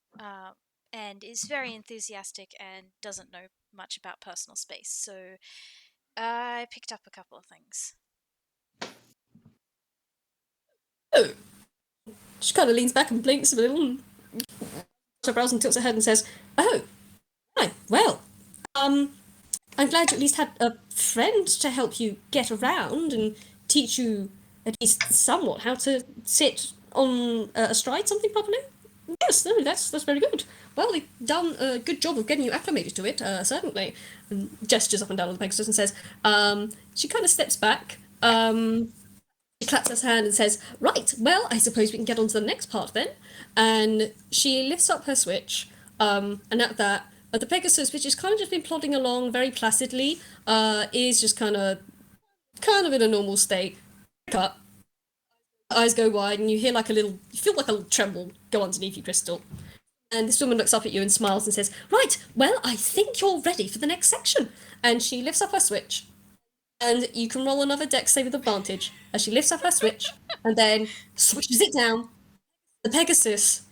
and is very enthusiastic and doesn't know much about personal space. So I picked up a couple of things. Oh. She kind of leans back and blinks a little, her brows and tilts her head and says, "Oh, right, well, I'm glad you at least had a friend to help you get around and teach you at least somewhat how to sit on astride something properly. Yes, no, that's very good. Well, they've done a good job of getting you acclimated to it, certainly." And gestures up and down on the Pegasus and says, she kind of steps back, she claps her hand and says, "Right, well, I suppose we can get on to the next part then." And she lifts up her switch, and at that, the Pegasus, which has kind of just been plodding along very placidly, is just kind of in a normal state. Cut. Eyes go wide, and you feel like a little tremble go underneath you, Crystal. And this woman looks up at you and smiles and says, "Right, well, I think you're ready for the next section." And she lifts up her switch. And you can roll another dex save with advantage as she lifts up her switch and then switches it down. The Pegasus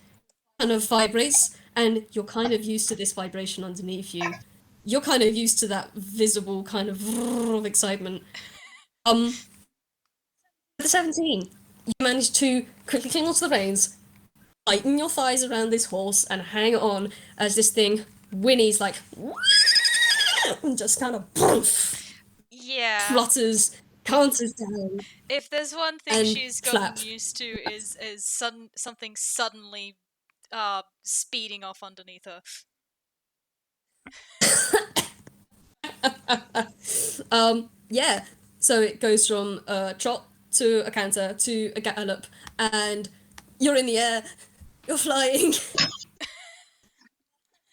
kind of vibrates, and you're kind of used to this vibration underneath you. You're kind of used to that visible kind of excitement. With the 17, you manage to quickly cling onto the reins, tighten your thighs around this horse, and hang on as this thing whinnies like and just kind of Yeah. flutters, canters down. If there's one thing and she's gotten flap. used to is something suddenly speeding off underneath her. Yeah. So it goes from a trot to a canter to a gallop, and you're in the air. You're flying.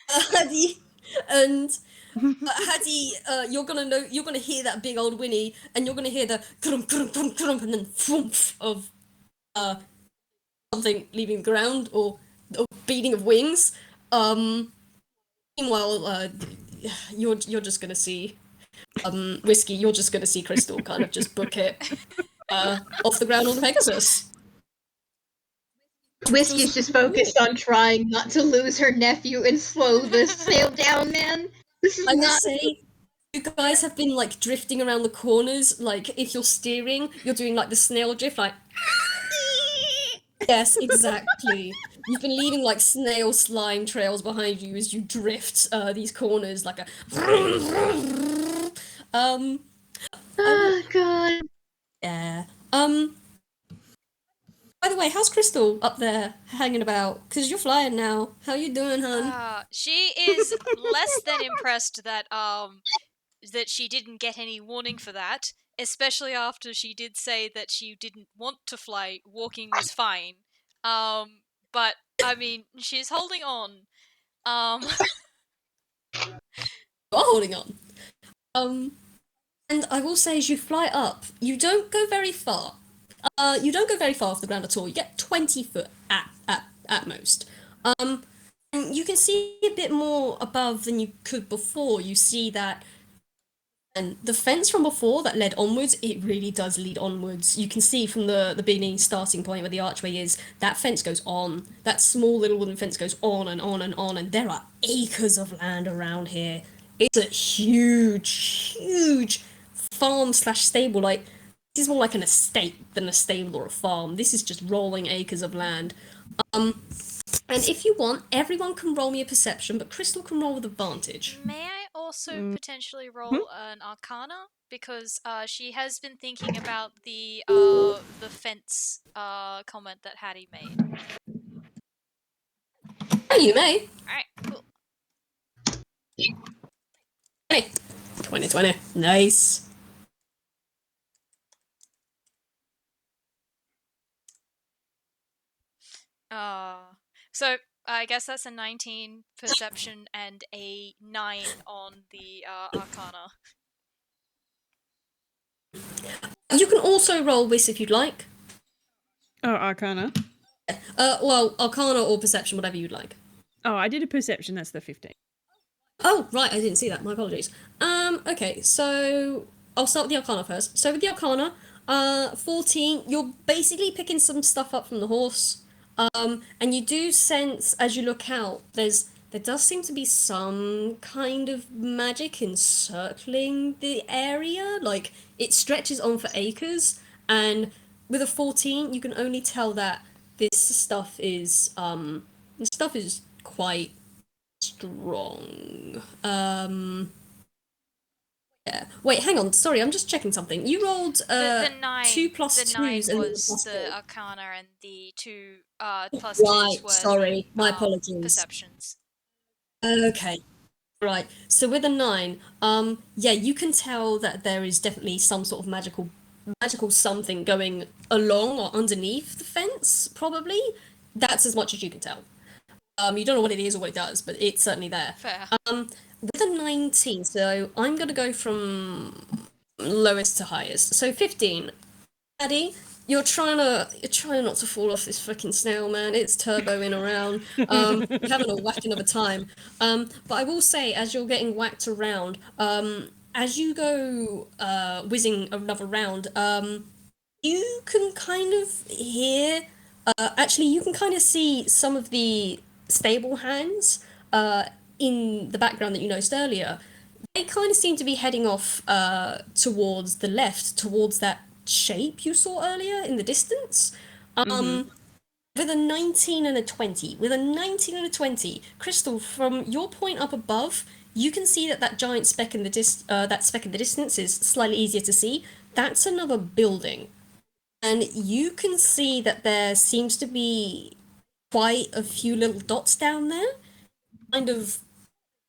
Haddy, and Haddy, you're gonna hear that big old whinny, and you're gonna hear the crump, crump, crump, crump, and then thwoomph of something leaving the ground or beating of wings. Meanwhile, you're just gonna see Whiskey. You're just gonna see Crystal kind of just book it off the ground on the Pegasus. Whiskey's just focused on trying not to lose her nephew and slow this sail down, man. This is I will not. say, you guys have been like drifting around the corners. Like if you're steering, you're doing like the snail drift, like. Yes, exactly. You've been leaving like snail slime trails behind you as you drift these corners like a. Oh god. Yeah. By the way, how's Crystal up there hanging about? Because you're flying now. How you doing, hun? She is less than impressed that she didn't get any warning for that, especially after she did say that she didn't want to fly. Walking was fine. But I mean, she's holding on. You are holding on. And I will say, as you fly up, you don't go very far. You don't go very far off the ground at all. You get 20 foot at most. And you can see a bit more above than you could before. You see that, and the fence from before that led onwards, it really does lead onwards. You can see from the beginning starting point where the archway is, that fence goes on. That small little wooden fence goes on and on and on, and there are acres of land around here. It's a huge, huge farm slash stable. Like, this is more like an estate than a stable or a farm. This is just rolling acres of land. And if you want, everyone can roll me a perception, but Crystal can roll with advantage. May I also potentially roll an Arcana because she has been thinking about the fence comment that Haddy made. Oh, you may. All right, cool. Hey, 2020. Nice. So I guess that's a 19 perception and a 9 on the Arcana. You can also roll Whis if you'd like. Oh, Arcana. Well, Arcana or Perception, whatever you'd like. Oh, I did a perception. That's the 15. Oh, right, I didn't see that. My apologies. Okay, so I'll start with the Arcana first. So with the Arcana, 14, you're basically picking some stuff up from the horse. And you do sense as you look out, there does seem to be some kind of magic encircling the area. Like, it stretches on for acres, and with a 14, you can only tell that this stuff is quite strong. Yeah. Wait, hang on. Sorry, I'm just checking something. You rolled The 9, 2 plus the 9 2s and then was plus the 4. Arcana, and the 2 plus Right, 2s were sorry. the My apologies. perceptions. Okay. Right. So with a 9, yeah, you can tell that there is definitely some sort of magical something going along or underneath the fence, probably. That's as much as you can tell. You don't know what it is or what it does, but it's certainly there. Fair. With a 19, so I'm gonna go from lowest to highest. So 15. Haddy, you're trying not to fall off this freaking snail, man. It's turboing around. You're having a whacking of a time. But I will say, as you're getting whacked around, as you go whizzing another round, you can kind of hear. Actually, you can kind of see some of the stable hands in the background that you noticed earlier. They kind of seem to be heading off towards the left, towards that shape you saw earlier in the distance. With a 19 and a 20. With a 19 and a 20, Crystal, from your point up above, you can see that giant speck in the distance is slightly easier to see. That's another building. And you can see that there seems to be quite a few little dots down there. Kind of,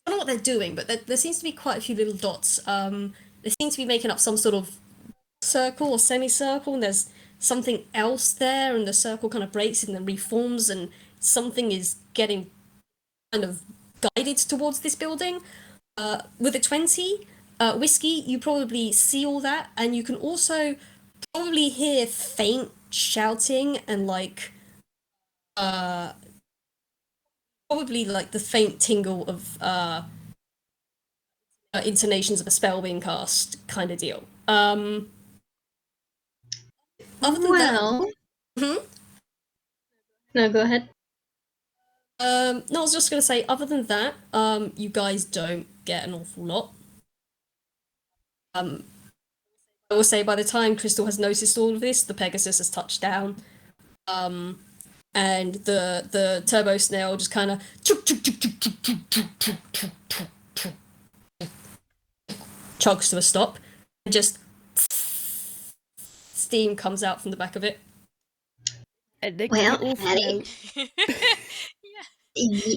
I don't know what they're doing, but there seems to be quite a few little dots. They seem to be making up some sort of circle or semicircle, and there's something else there, and the circle kind of breaks and then reforms, and something is getting kind of guided towards this building. With a 20, Whiskey, you probably see all that, and you can also probably hear faint shouting and probably like the faint tingle of intonations of a spell being cast kind of deal. Other than Well, that, no, go ahead. no, I was just gonna say, other than that, you guys don't get an awful lot. I will say by the time Crystal has noticed all of this, the Pegasus has touched down. And the turbo snail just kind of chugs to a stop, and just steam comes out from the back of it. Well, Haddy, Yeah.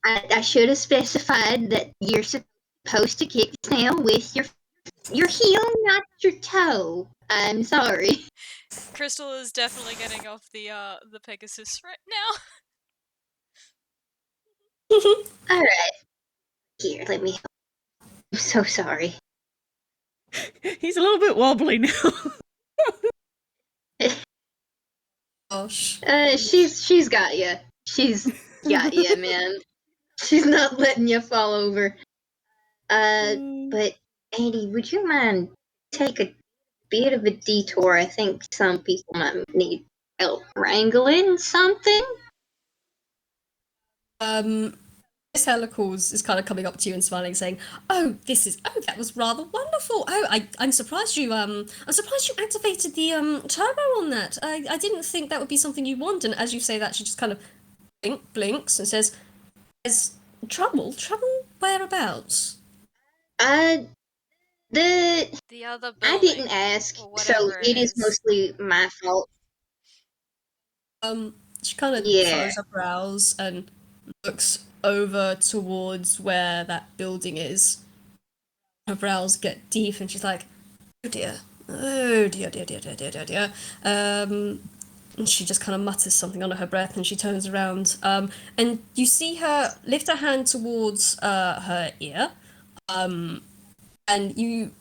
I should have specified that you're supposed to kick the snail with your heel, not your toe. I'm sorry. Crystal is definitely getting off the Pegasus right now. All right, here, let me. I'm so sorry. He's a little bit wobbly now. Gosh. She's got you. She's got you, man. She's not letting you fall over. But Andy, would you mind take a bit of a detour? I think some people might need help wrangling something. Miss Hellacles is kind of coming up to you and smiling, saying, that was rather wonderful. I'm surprised I'm surprised you activated the turbo on that. I didn't think that would be something you want." And as you say that, she just kind of blinks and says, "There's trouble whereabouts?" The The other I building. didn't ask, or so whatever it is is. mostly my fault. She kind of Yeah. furrows her brows and looks over towards where that building is. Her brows get deep, and she's like, "Oh dear, oh dear, dear, dear, dear, dear, dear, dear." And she just kind of mutters something under her breath, and she turns around. And you see her lift her hand towards her ear. And you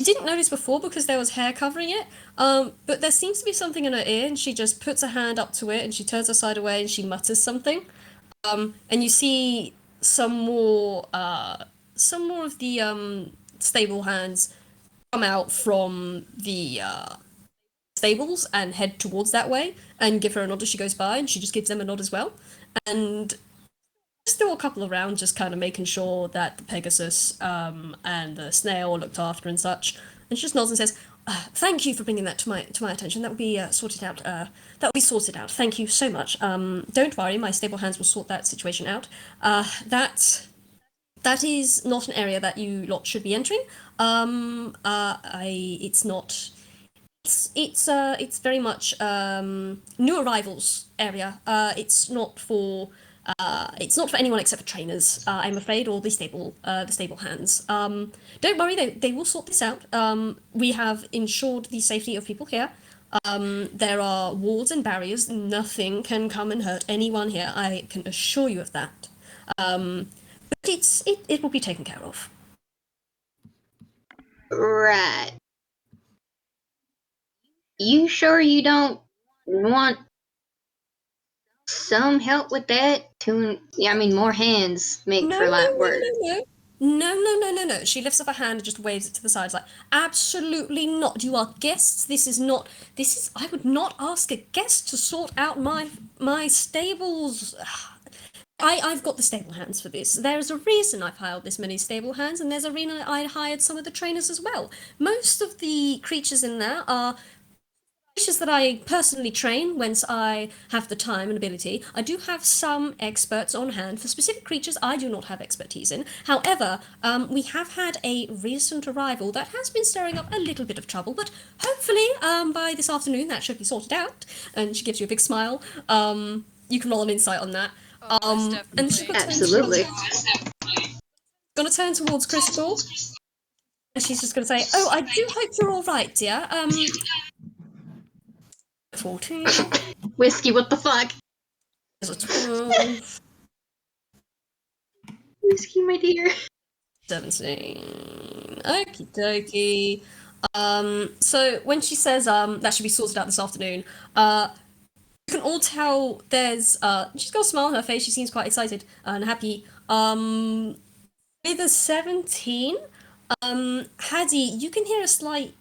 didn't notice before because there was hair covering it. But there seems to be something in her ear, and she just puts her hand up to it, and she turns her side away, and she mutters something. And you see some more of the stable hands come out from the stables and head towards that way and give her a nod as she goes by, and she just gives them a nod as well. And still a couple around, just kind of making sure that the Pegasus and the snail are looked after and such. And she just nods and says, "Thank you for bringing that to my attention. That will be sorted out. That will be sorted out. Thank you so much. Don't worry, my stable hands will sort that situation out. That is not an area that you lot should be entering. It's not. It's very much new arrivals area. It's not for anyone except for trainers, I'm afraid, or the stable hands. Don't worry, they will sort this out. We have ensured the safety of people here. There are walls and barriers. Nothing can come and hurt anyone here. I can assure you of that. But it will be taken care of." Right. You sure you don't want some help with that? More hands make for light work. No. She lifts up her hand and just waves it to the sides like, "Absolutely not. You are guests. I would not ask a guest to sort out my stables. I've got the stable hands for this. There's a reason I've hired this many stable hands, and there's a reason I hired some of the trainers as well. Most of the creatures in there are creatures that I personally train once I have the time and ability. I do have some experts on hand for specific creatures I do not have expertise in. However, we have had a recent arrival that has been stirring up a little bit of trouble, but hopefully by this afternoon that should be sorted out." And she gives you a big smile. You can roll an insight on that. Most And she's definitely. gonna turn towards Crystal, and she's just gonna say, "Oh, I do hope you're all right, dear. 14 Whiskey, what the fuck? is a 12, Whiskey, my dear. 17. Okie dokie. So when she says that should be sorted out this afternoon, you can all tell there's she's got a smile on her face. She seems quite excited and happy. With a 17, Haddy, you can hear a slight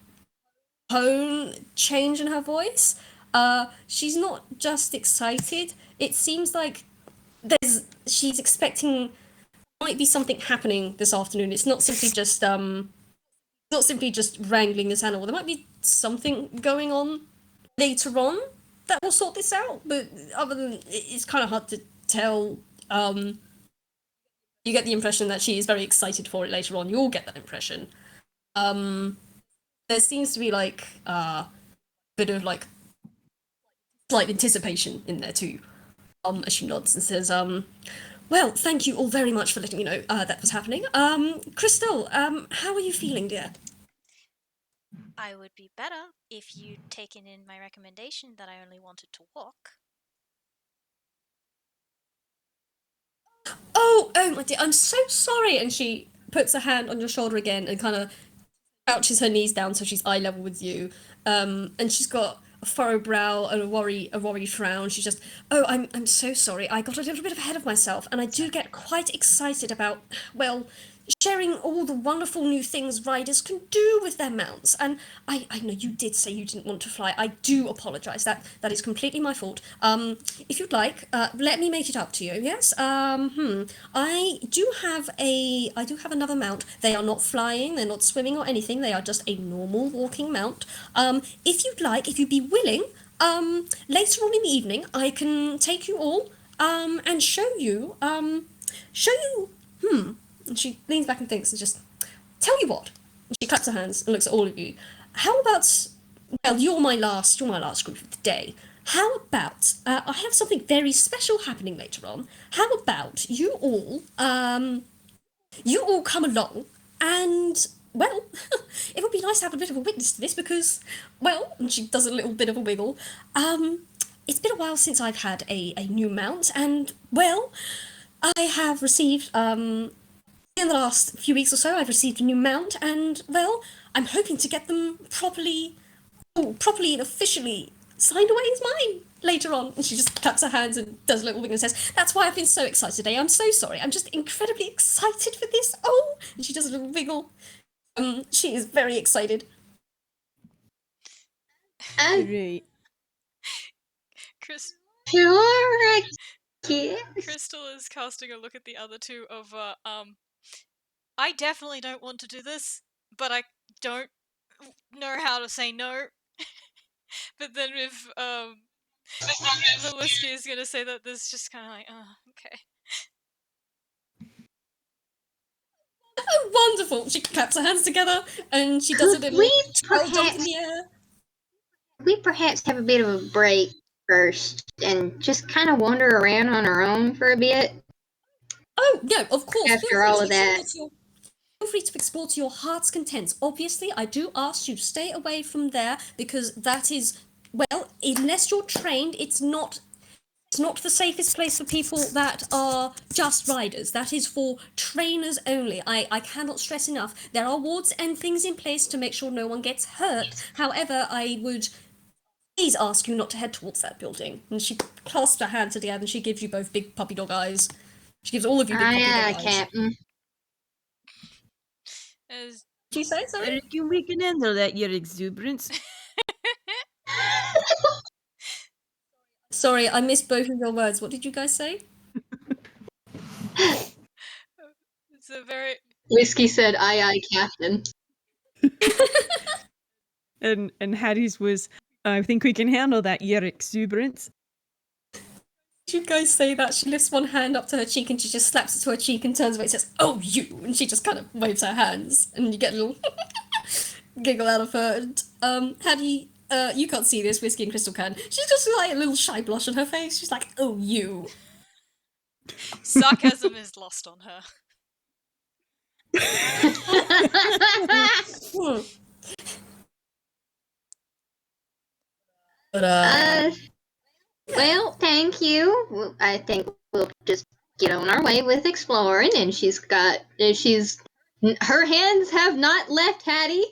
tone change in her voice. She's not just excited. It seems like she's expecting might be something happening this afternoon. It's not simply just wrangling this animal. There might be something going on later on that will sort this out. But other than it's kind of hard to tell. You get the impression that she is very excited for it later on. You all get that impression. There seems to be like a bit of like slight anticipation in there too. As she nods and says, "Well, thank you all very much for letting me know that was happening. Crystal, how are you feeling, dear?" I would be better if you'd taken in my recommendation that I only wanted to walk. Oh, my dear, I'm so sorry. And she puts her hand on your shoulder again and kind of crouches her knees down so she's eye level with you. And she's got a furrowed brow and a worried frown. She's just, "Oh, I'm so sorry. I got a little bit ahead of myself, and I do get quite excited about, well, sharing all the wonderful new things riders can do with their mounts. And I know you did say you didn't want to fly. I do apologise. That is completely my fault. If you'd like, let me make it up to you. Yes. I do have another mount. They are not flying. They're not swimming or anything. They are just a normal walking mount. If you'd like, if you'd be willing, later on in the evening, I can take you all and show you. And she leans back and thinks and just, tell you what. And she claps her hands and looks at all of you. How about, well, you're my last group of the day. How about, I have something very special happening later on. How about you all come along and, well, it would be nice to have a bit of a witness to this because, well, and she does a little bit of a wiggle, it's been a while since I've had a new mount and, well, I have received, in the last few weeks or so, I've received a new mount, and, well, I'm hoping to get them properly and officially signed away as mine later on. And she just claps her hands and does a little wiggle and says, that's why I've been so excited today. I'm so sorry. I'm just incredibly excited for this. Oh! And she does a little wiggle. She is very excited. Right. Sure, kid. Crystal is casting a look at the other two of, I definitely don't want to do this, but I don't know how to say no. But then if, Lil Whiskey is gonna say that, there's just kind of like, oh, okay. Oh, wonderful! She claps her hands together and she does a little jump in the air. We perhaps have a bit of a break first and just kind of wander around on our own for a bit. Oh, no, of course. After all of that. Feel free to explore to your heart's content. Obviously, I do ask you to stay away from there because that is, well, unless you're trained, it's not the safest place for people that are just riders. That is for trainers only. I cannot stress enough. There are wards and things in place to make sure no one gets hurt. However, I would please ask you not to head towards that building. And she clasps her hands together and she gives you both big puppy dog eyes. She gives all of you big puppy dog eyes. Captain. As Did you say I sorry? reckon we can handle that, your exuberance. Sorry, I missed both of your words. What did you guys say? it's a very Whiskey said, aye, Captain. And Haddy's was, I think we can handle that, your exuberance. Did you guys say that? She lifts one hand up to her cheek and she just slaps it to her cheek and turns away and says, oh, you! And she just kind of waves her hands and you get a little giggle out of her. And, Haddy, you can't see this, Whiskey and Crystal can. She's just like a little shy blush on her face. She's like, oh, you. sarcasm is lost on her. But, well, thank you. I think we'll just get on our way with exploring, and her hands have not left Haddy.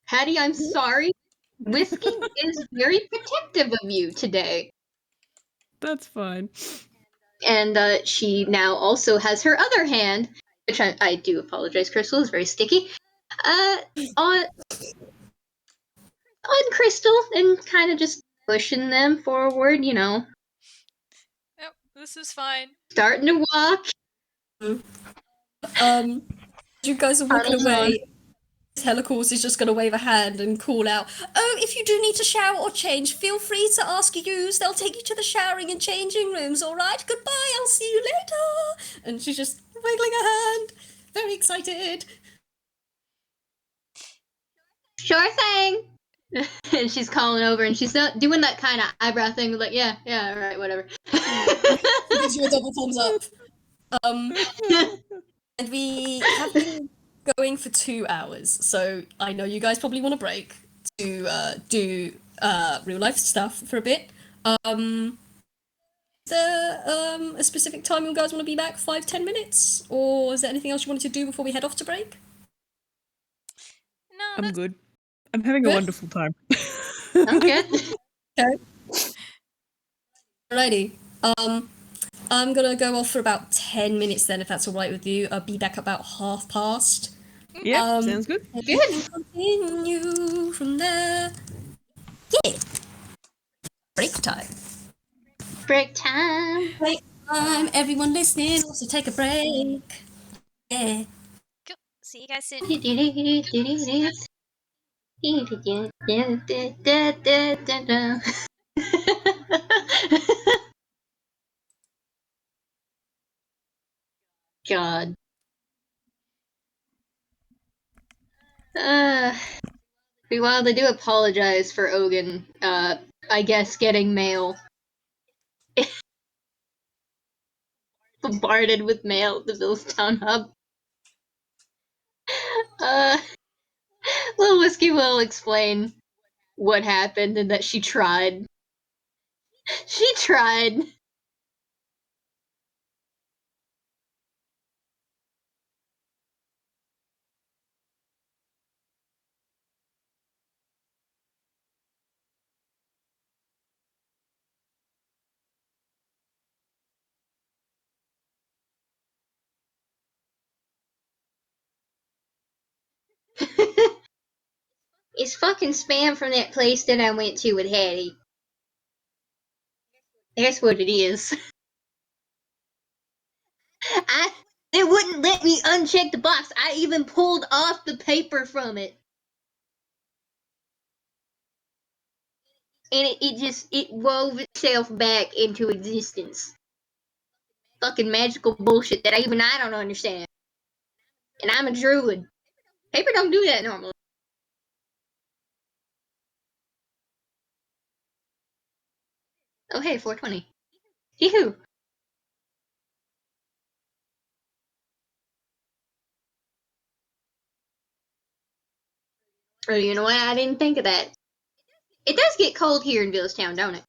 Haddy, I'm sorry. Whiskey is very protective of you today. That's fine. And she now also has her other hand, which I do apologize, Crystal, is very sticky, on Crystal, and kind of just pushing them forward, you know. Yep, this is fine. Starting to walk. you guys are walking away. Hellacles is just going to wave a hand and call out, oh, if you do need to shower or change, feel free to ask Use. They'll take you to the showering and changing rooms, all right? Goodbye, I'll see you later. And she's just wiggling her hand, very excited. Sure thing. And she's calling over, and she's not doing that kind of eyebrow thing, like, yeah, all right, whatever. She gives you a double thumbs up. And we have been going for 2 hours, so I know you guys probably want a break to do real life stuff for a bit. Is there a specific time you guys want to be back? 5-10 minutes? Or is there anything else you wanted to do before we head off to break? No, I'm good. I'm having a wonderful time. I'm good. Okay. Alrighty. I'm gonna go off for about 10 minutes then, if that's all right with you. I'll be back about 5:30. Yeah, sounds good. We can continue from there. Yeah. Break time. Break time. Break time. Everyone listening, also take a break. Yeah. Cool. See you guys soon. God. Well, they do apologize for Ogun, I guess getting mail. Bombarded with mail at the Billstown hub. Lil Whiskey will explain what happened and that she tried. She tried. It's fucking spam from that place that I went to with Haddy. That's what it is. They wouldn't let me uncheck the box. I even pulled off the paper from it. And it wove itself back into existence. Fucking magical bullshit that I don't understand. And I'm a druid. Paper don't do that normally. Oh hey, 420. Hee-hoo. Oh, you know what? I didn't think of that. It does get cold here in Villagetown, don't it?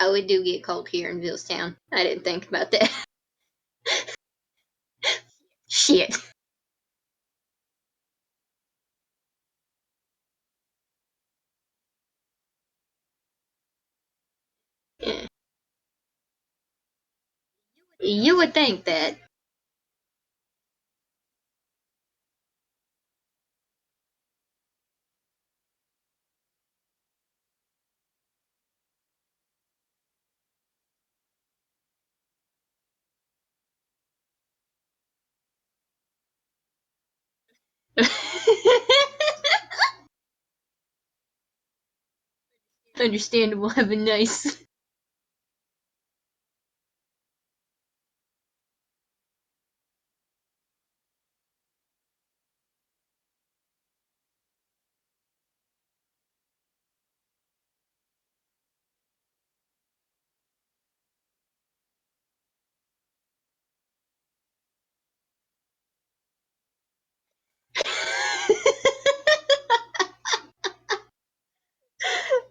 Oh, it do get cold here in Villagetown. I didn't think about that. Shit. Yeah. You would think that. Understandable. Have a nice.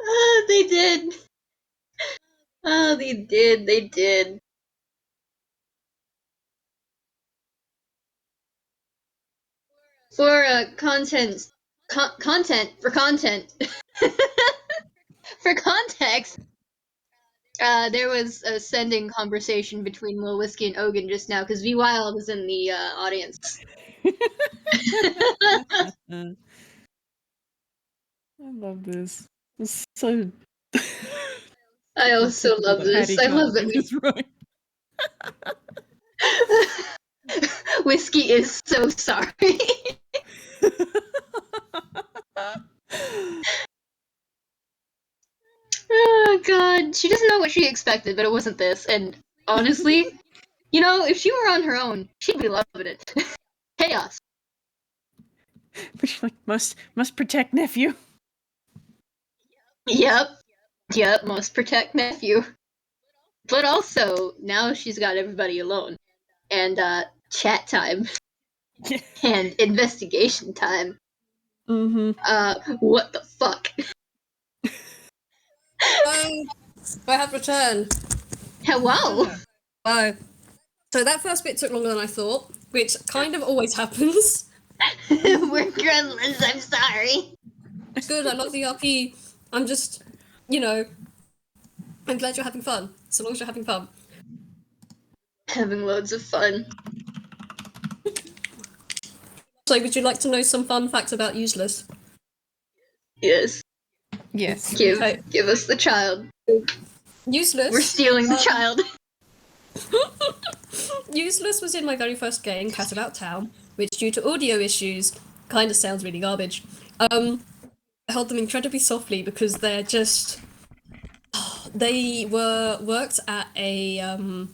Oh, they did. Oh, they did. They did. For content for content for context. There was a sending conversation between Lil Whiskey and Ogun just now because V Wild was in the audience. I love this. It's so. I also typical love that this. Haddy I can't love read his that right. Whiskey is so sorry. Oh god, she doesn't know what she expected, but it wasn't this. And honestly, you know, if she were on her own, she'd be loving it. Chaos. But she's like, must protect nephew. Yep, must protect nephew. But also, now she's got everybody alone. And chat time. Yeah. And investigation time. Mm-hmm. What the fuck? I have returned. Hello? Oh. So that first bit took longer than I thought, which kind of always happens. We're gremlins, I'm sorry. It's good, I love the RP. I'm just, you know, I'm glad you're having fun. so long as you're having fun. Having loads of fun. So, would you like to know some fun facts about Useless? Yes. Yes. Okay. Give us the child. Useless. We're stealing the child. Useless was in my very first game, Cat About Town, which, due to audio issues, kind of sounds really garbage. I held them incredibly softly because they're just. They worked at an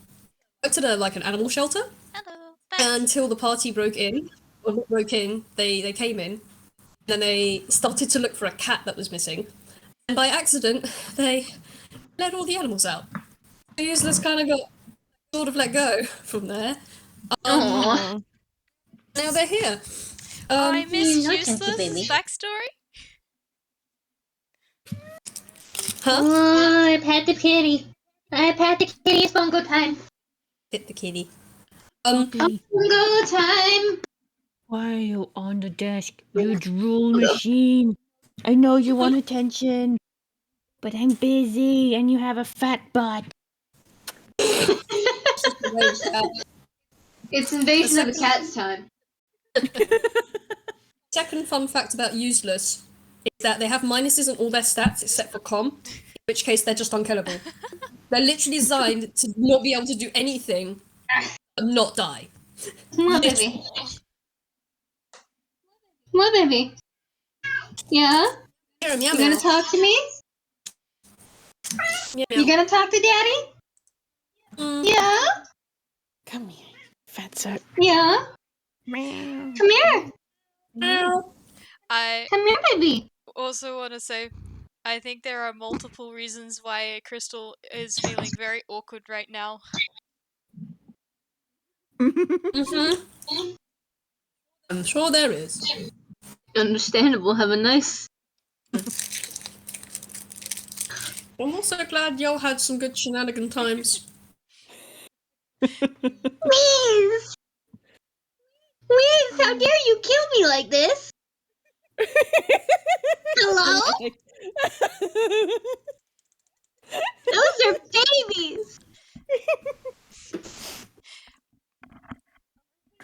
animal shelter Hello. Bats. until the party broke in. Or not broke in, they came in. Then they started to look for a cat that was missing. And by accident, they let all the animals out. The Useless kind of got sort of let go from there. Aww. Now they're here. I miss no, thank you, Useless baby. backstory. Huh? Oh, I've had the kitty. I've had the kitty. It's bongo time. Hit the kitty. Bongo time. Why are you on the desk, you drool machine? I know you want attention, but I'm busy and you have a fat butt. It's invasion of the cats time. Second fun fact about Useless is that they have minuses in all their stats except for com, in which case they're just unkillable. They're literally designed to not be able to do anything but not die. Come on, baby. Come on, baby. Yeah? Meow, meow, You gonna meow. talk to me? Meow, You meow. gonna talk to Daddy? Mm. Yeah? Come here, fatso. Yeah? Meow. Come here. Meow. I Come here, baby. also want to say, I think there are multiple reasons why Crystal is feeling very awkward right now. Mm-hmm. I'm sure there is. Understandable. Have a nice. I'm also glad y'all had some good shenanigan times. Whis! Whis, how dare you kill me like this? Hello? Those are babies.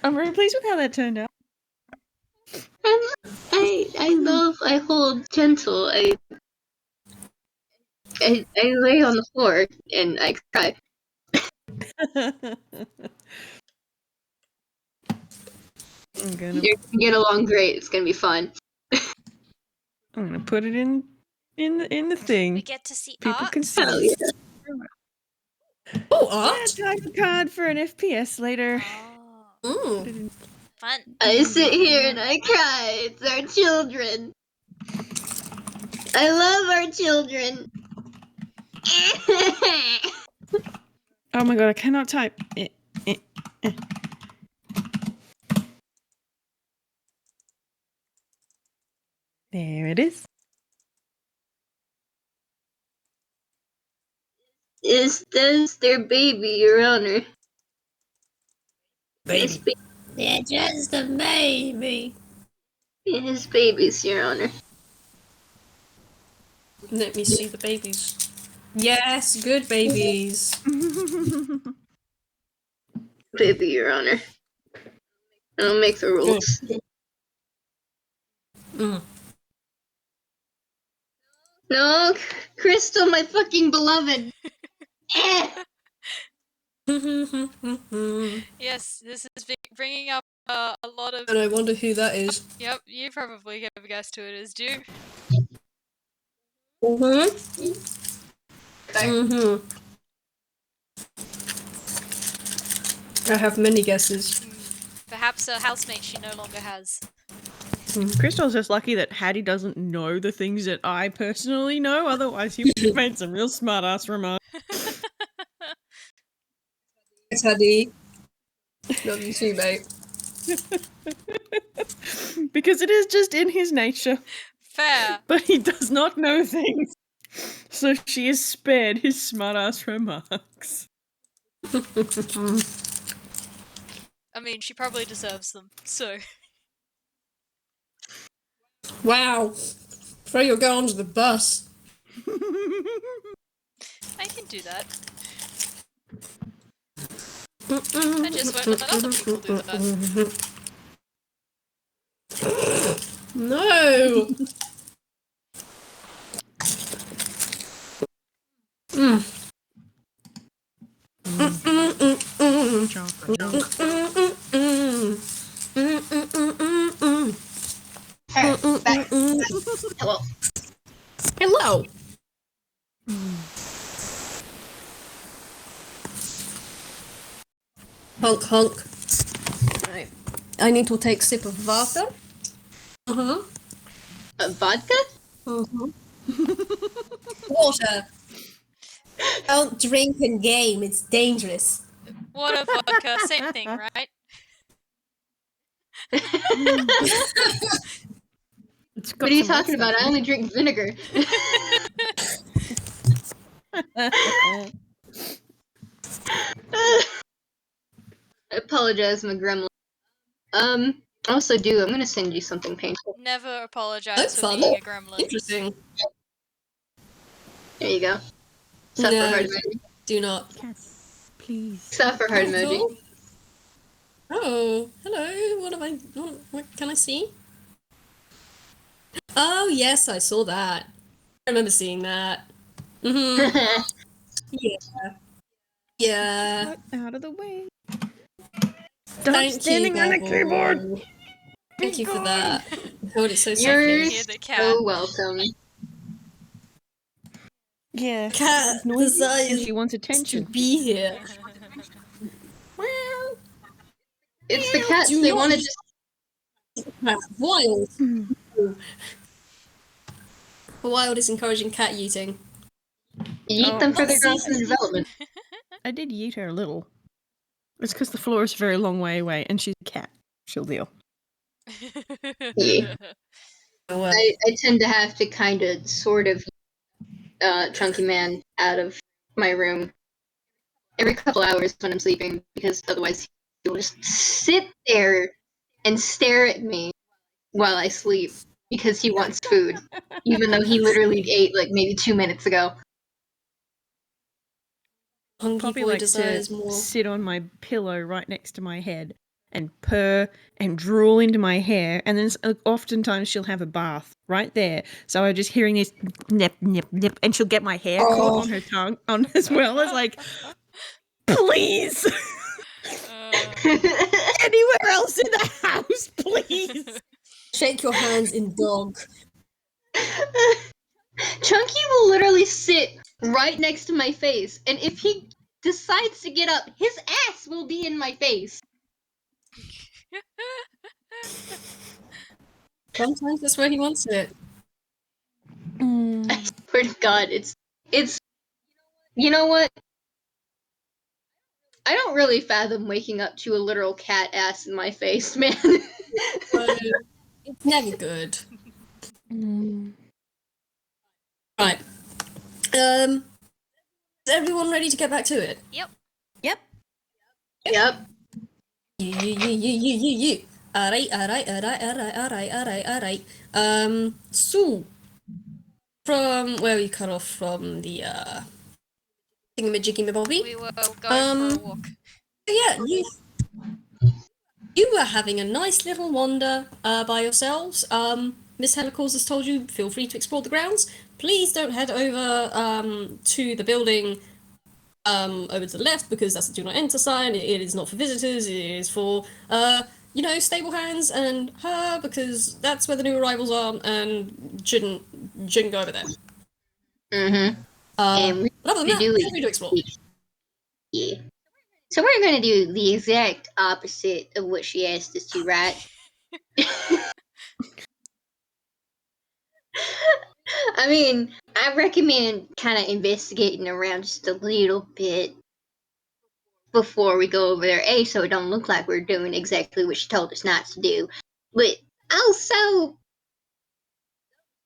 I'm very pleased with how that turned out. I hold gentle. I lay on the floor and I cry. I'm gonna You're gonna get along great. It's gonna be fun. put it in the We thing. get to see People art. can see. Hell yeah. Oh, Yeah, art! type a card for an FPS later. Oh, Mm. fun. I sit here and I cry. It's our children. I love our children. Oh my god, I cannot type. There it is. Is this their baby, Your Honor? His, Baby. They're just a baby. his babies, Your Honor. Let me see the babies. Yes, good babies. Baby, Your Honor. I don't make the rules. Mm. No, Crystal, my fucking beloved. Yes, this is bringing up a lot of. And I wonder who that is. Yep, you probably have guessed who it is, Dewp. Mm-hmm. Mm-hmm. I have many guesses. Perhaps a housemate she no longer has. Crystal's just lucky that Haddy doesn't know the things that I personally know, otherwise he would have made some real smart ass remarks. Thanks, Haddy. Love you too, mate. Because it is just in his nature. Fair. But he does not know things. So she is spared his smart ass remarks. I mean, she probably deserves them, so. Wow. Throw your girl under the bus. I can do that. I just won't let other people do that. No. Hello. Hello. Honk honk. Right. I need to take a sip of vodka. Vodka? Water. Don't drink and game. It's dangerous. Water, vodka, same thing, right? It's got What are you some red talking about? stuff I only drink vinegar. in I apologize, my gremlin. Also, I'm gonna send you something painful. Never apologize That's for fun. being a gremlin. Interesting. There you go. Suffer No. hard emoji. Do not. Cats, please. Suffer hard Oh, emoji. cool. Oh, hello. What can I see? Oh, yes, I saw that. I remember seeing that. Mm-hmm. Yeah. Get out of the way. Stop Thank you, standing on a Babble. keyboard. Thank you for that. Oh, it's so You're softly. Hear the cat. so welcome. Yeah. Cat She's noisy desires and she wants to attention. be here. It's the cats. Do They not want to eat just. Wild. Mm. Wild is encouraging cat eating. Eat Oh. them for their growth and development. I did eat her a little. It's because the floor is a very long way away and she's a cat. She'll deal. Yeah. Oh, I tend to have to kind of sort of Chunky Man out of my room every couple hours when I'm sleeping, because otherwise he'll just sit there and stare at me while I sleep because he wants food, even though he literally ate like maybe 2 minutes ago. Hungry Poppy boy likes to desires more. sit on my pillow right next to my head and purr and drool into my hair, and then oftentimes she'll have a bath right there. So I'm just hearing this nip, nip, nip, and she'll get my hair caught on her tongue, on as well as like, please, anywhere else in the house, please. Shake your hands in dog. Chunky will literally sit right next to my face, and if he decides to get up, his ass will be in my face. Sometimes that's where he wants it. I swear to God, it's. You know what? I don't really fathom waking up to a literal cat ass in my face, man. So, it's never good. Right. Is everyone ready to get back to it? Yep. Yep. You. Alright. So, from where we cut off from the, thingamajiggy-mabobby. We were going for a walk. Yeah, you were having a nice little wander by yourselves. Miss Hellacles has told you, feel free to explore the grounds. Please don't head over to the building over to the left, because that's a do not enter sign. It is not for visitors. It is for stable hands and her, because that's where the new arrivals are, and shouldn't go over there. Mm-hmm. But other than that, do feel free to explore. Yeah. So we're gonna do the exact opposite of what she asked us to, right? I mean, I recommend kind of investigating around just a little bit before we go over there. A, so it don't look like we're doing exactly what she told us not to do. But also,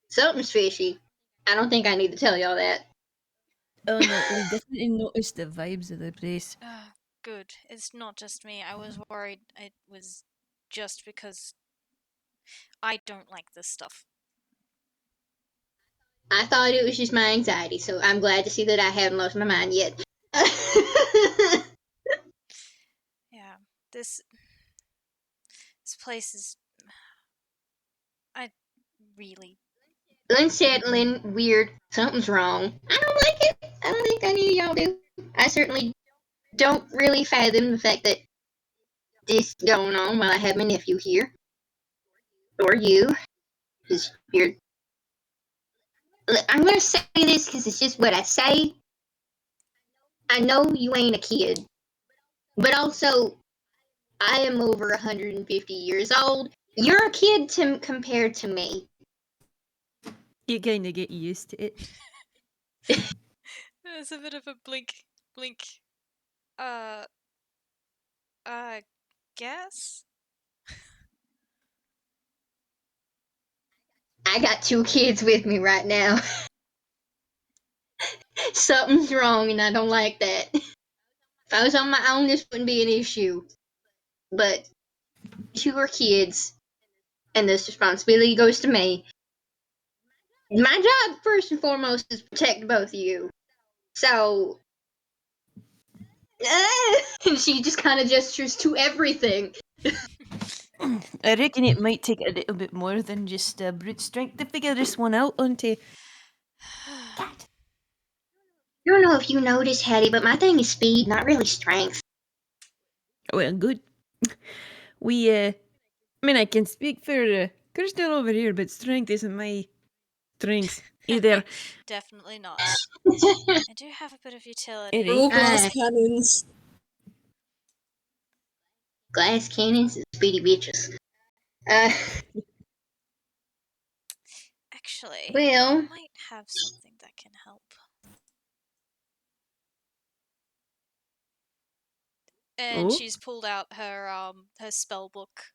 something's fishy. I don't think I need to tell y'all that. Oh no, we definitely noticed the vibes of the place. Good. It's not just me. I was worried it was just because I don't like this stuff. I thought it was just my anxiety, so I'm glad to see that I haven't lost my mind yet. This place is. I really. Unsettling, weird, something's wrong. I don't like it. I don't think any of y'all do. I certainly don't really fathom the fact that this is going on while I have my nephew here. Or you. Because you're. Look, I'm gonna say this because it's just what I say. I know you ain't a kid. But also, I am over 150 years old. You're a kid compared to me. You kind of get used to it. There's a bit of a blink. Guess? I got 2 kids with me right now. Something's wrong and I don't like that. If I was on my own, this wouldn't be an issue. But 2 are kids, and this responsibility goes to me. My job, first and foremost, is to protect both of you. So, she just kind of gestures to everything. I reckon it might take a little bit more than just brute strength to figure this one out, Auntie. I don't know if you noticed, Haddy, but my thing is speed, not really strength. Well, good. I mean, I can speak for Crystal over here, but strength isn't my strength either. Definitely not. I do have a bit of utility. We're all glass Ah. cannons. Glass cannons and speedy bitches. Actually, Well, I might have something that can help. And Oh? she's pulled out her spell book.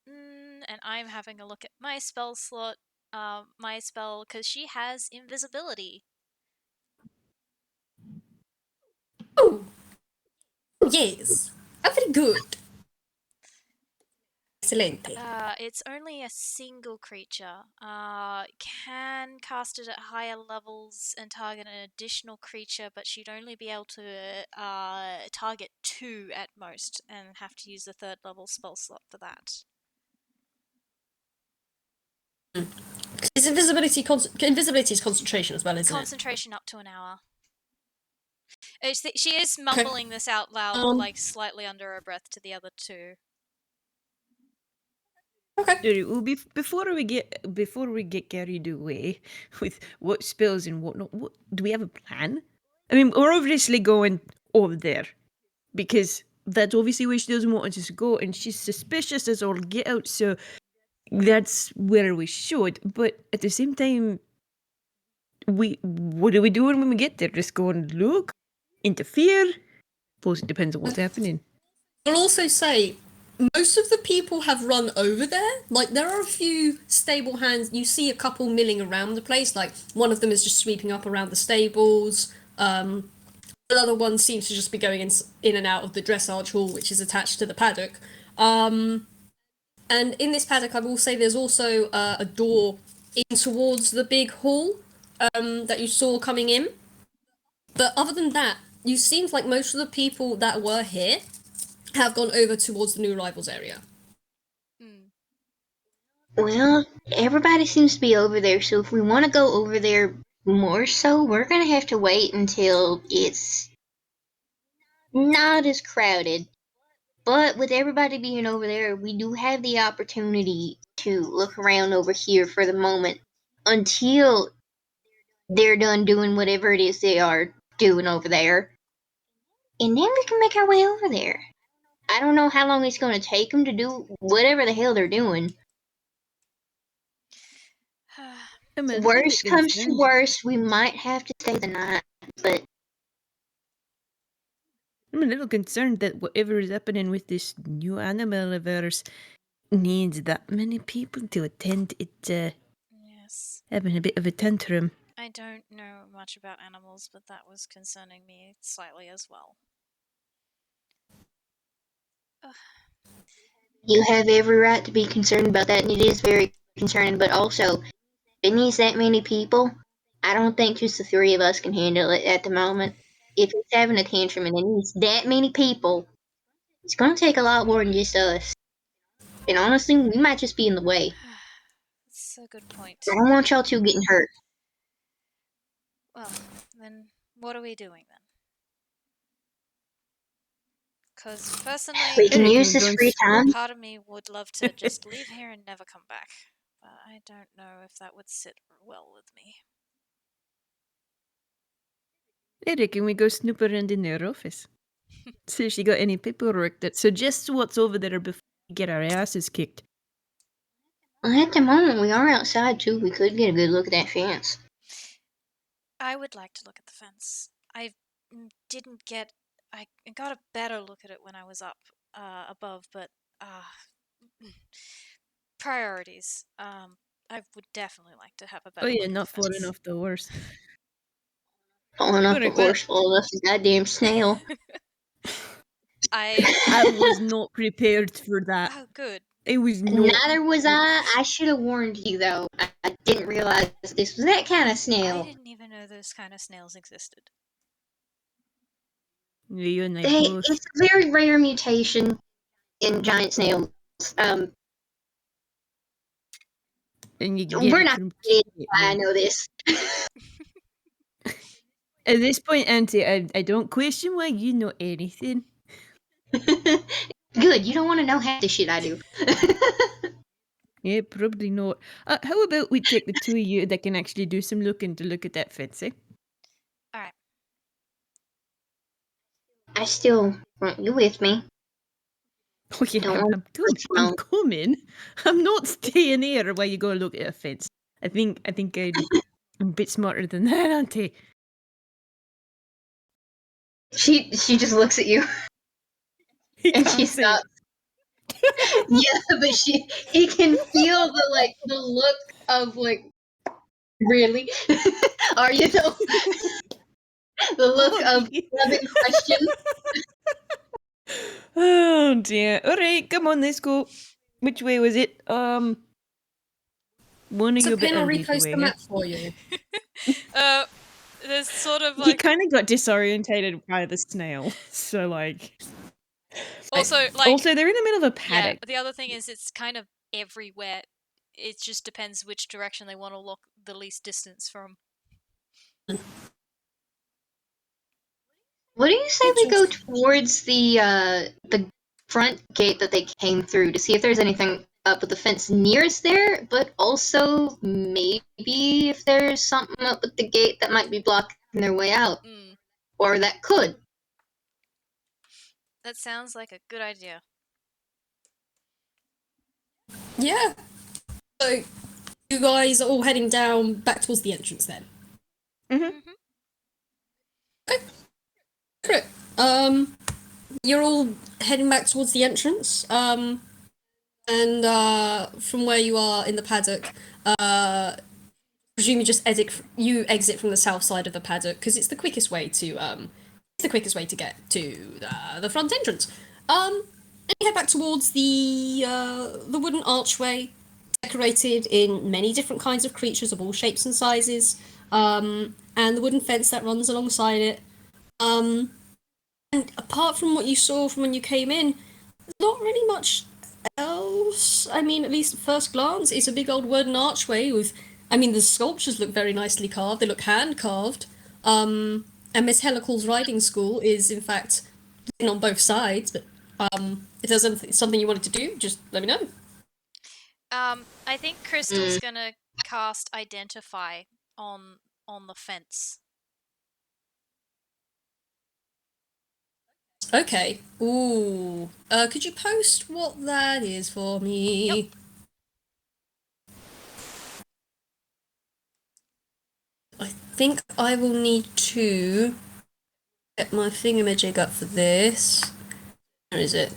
And I'm having a look at my spell slot. My spell, because she has invisibility. Oh, yes. Very good. Excelente. It's only a single creature. Can cast it at higher levels and target an additional creature, but she'd only be able to target 2 at most, and have to use the 3rd level spell slot for that. Is invisibility is concentration as well, isn't Concentration up to an hour. She is mumbling this out loud, like slightly under her breath to the other 2. Okay. Well, before we get carried away with what spells and whatnot, do we have a plan? I mean, we're obviously going over there because that's obviously where she doesn't want us to go, and she's suspicious as all get out. So that's where we should. But at the same time, what are we doing when we get there? Just go and look, interfere. Suppose it depends on what's happening. I'll also say most of the people have run over there. Like, there are a few stable hands. You see a couple milling around the place. Like, one of them is just sweeping up around the stables. Another one seems to just be going in and out of the Dressage Hall, which is attached to the paddock. And in this paddock, I will say there's also a door in towards the big hall that you saw coming in. But other than that, you seems like most of the people that were here have gone over towards the new arrivals area. Well, everybody seems to be over there, so if we want to go over there more so, we're going to have to wait until it's not as crowded. But with everybody being over there, we do have the opportunity to look around over here for the moment until they're done doing whatever it is they are doing over there. And then we can make our way over there. I don't know how long it's going to take them to do whatever the hell they're doing. Worst comes to worst, we might have to stay the night, but I'm a little concerned that whatever is happening with this new animal of ours needs that many people to attend it. Yes. Having a bit of a tantrum. I don't know much about animals, but that was concerning me slightly as well. Ugh. You have every right to be concerned about that, and it is very concerning, but also, if it needs that many people, I don't think just the 3 of us can handle it at the moment. if he's having a tantrum and it needs that many people, it's gonna take a lot more than just us. And honestly, we might just be in the way. That's a good point. I don't want y'all two getting hurt. Well, then what are we doing then? Because personally, We can Eric, use I'm this going free time. part of me would love to just leave here and never come back. But I don't know if that would sit well with me. Eric, can we go snoop around in their office? See if she got any paperwork that suggests what's over there before we get our asses kicked. Well, at the moment, we are outside too. We could get a good look at that fence. I would like to look at the fence. I didn't get. I got a better look at it when I was up above, but priorities. I would definitely like to have a better Oh look yeah, at not the far fence. enough the worse. Falling off a Alright, well, horse, falling off a goddamn snail. I was not prepared for that. Oh, good. It was not. Neither was I. I should have warned you though. I didn't realize this was that kind of I snail. didn't even know those kind of snails existed. You and I both. It's a very rare mutation in giant snails. And you get We're it not from kidding. Kate, I man. know this. At this point, Auntie, I don't question why you know anything. Good. You don't want to know half the shit I do. Yeah, probably not. How about we take the two of you that can actually do some looking to look at that fence, eh? Alright. I still want you with me. Oh yeah, Don't want to I'm alone. coming. I'm not staying here while you go look at a fence. I think I'm a bit smarter than that, Auntie. She just looks at you He and can't she say stops. Yeah, but he can feel the look of like, really? Are you though? The look of loving question. Oh dear. Alright, come on, let's go. Which way was it? One of So you pin or better lead the repost way. the eh? map for you. There's sort of He like kind of got disorientated by the snail. So like. also like Also, they're in the middle of a yeah. paddock. But the other thing is, it's kind of everywhere. It just depends which direction they want to look the least distance from. What do you say we go towards the front gate that they came through to see if there's anything up with the fence nearest there, but also maybe if there's something up with the gate that might be blocking their way out, or that could. That sounds like a good idea. Yeah. So you guys are all heading down back towards the entrance then. Correct. You're all heading back towards the entrance. And from where you are in the paddock, presume you exit from the south side of the paddock because it's the quickest way to get to the front entrance. And you head back towards the wooden archway, decorated in many different kinds of creatures of all shapes and sizes, and the wooden fence that runs alongside it. And apart from what you saw from when you came in, there's not really much else. I mean, at least at first glance, it's a big old wooden archway with. I mean, the sculptures look very nicely carved. They look hand carved. And Miss Hellacles' riding school is, in fact, on both sides. But if there's something you wanted to do, just let me know. I think Crystal's gonna cast Identify on the fence. Okay. Ooh. Could you post what that is for me? Yep. I think I will need to get my thingamajig up for this. Where is it?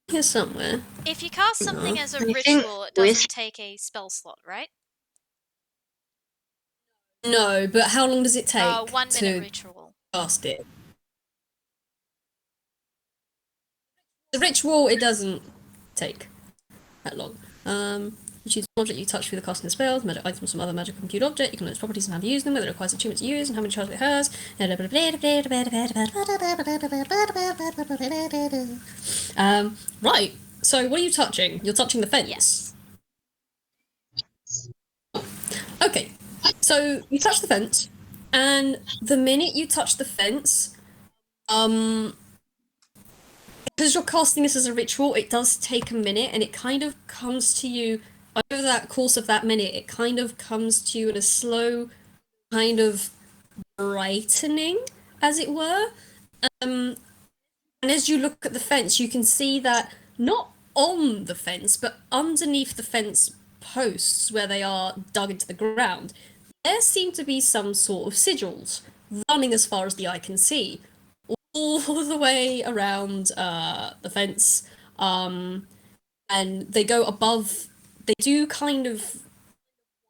Here somewhere. If you cast something as a I think ritual, it Whis- doesn't take a spell slot, right? No, but how long does it take 1 minute to ritual. cast it? The ritual, it doesn't take that long. You choose an object you touch through the casting of spells, magic items, some other magic computer object. You can learn its properties and how to use them, whether it requires achievements to use, and how many charges it has. Right. So, what are you touching? You're touching the fence. Yes. Okay. So you touch the fence, and the minute you touch the fence, because you're casting this as a ritual, it does take a minute, and it kind of comes to you over that course of that minute. It kind of comes to you in a slow, kind of brightening, as it were. And as you look at the fence, you can see that not on the fence, but underneath the fence posts where they are dug into the ground, there seem to be some sort of sigils running as far as the eye can see, all the way around the fence, and they go above. They do kind of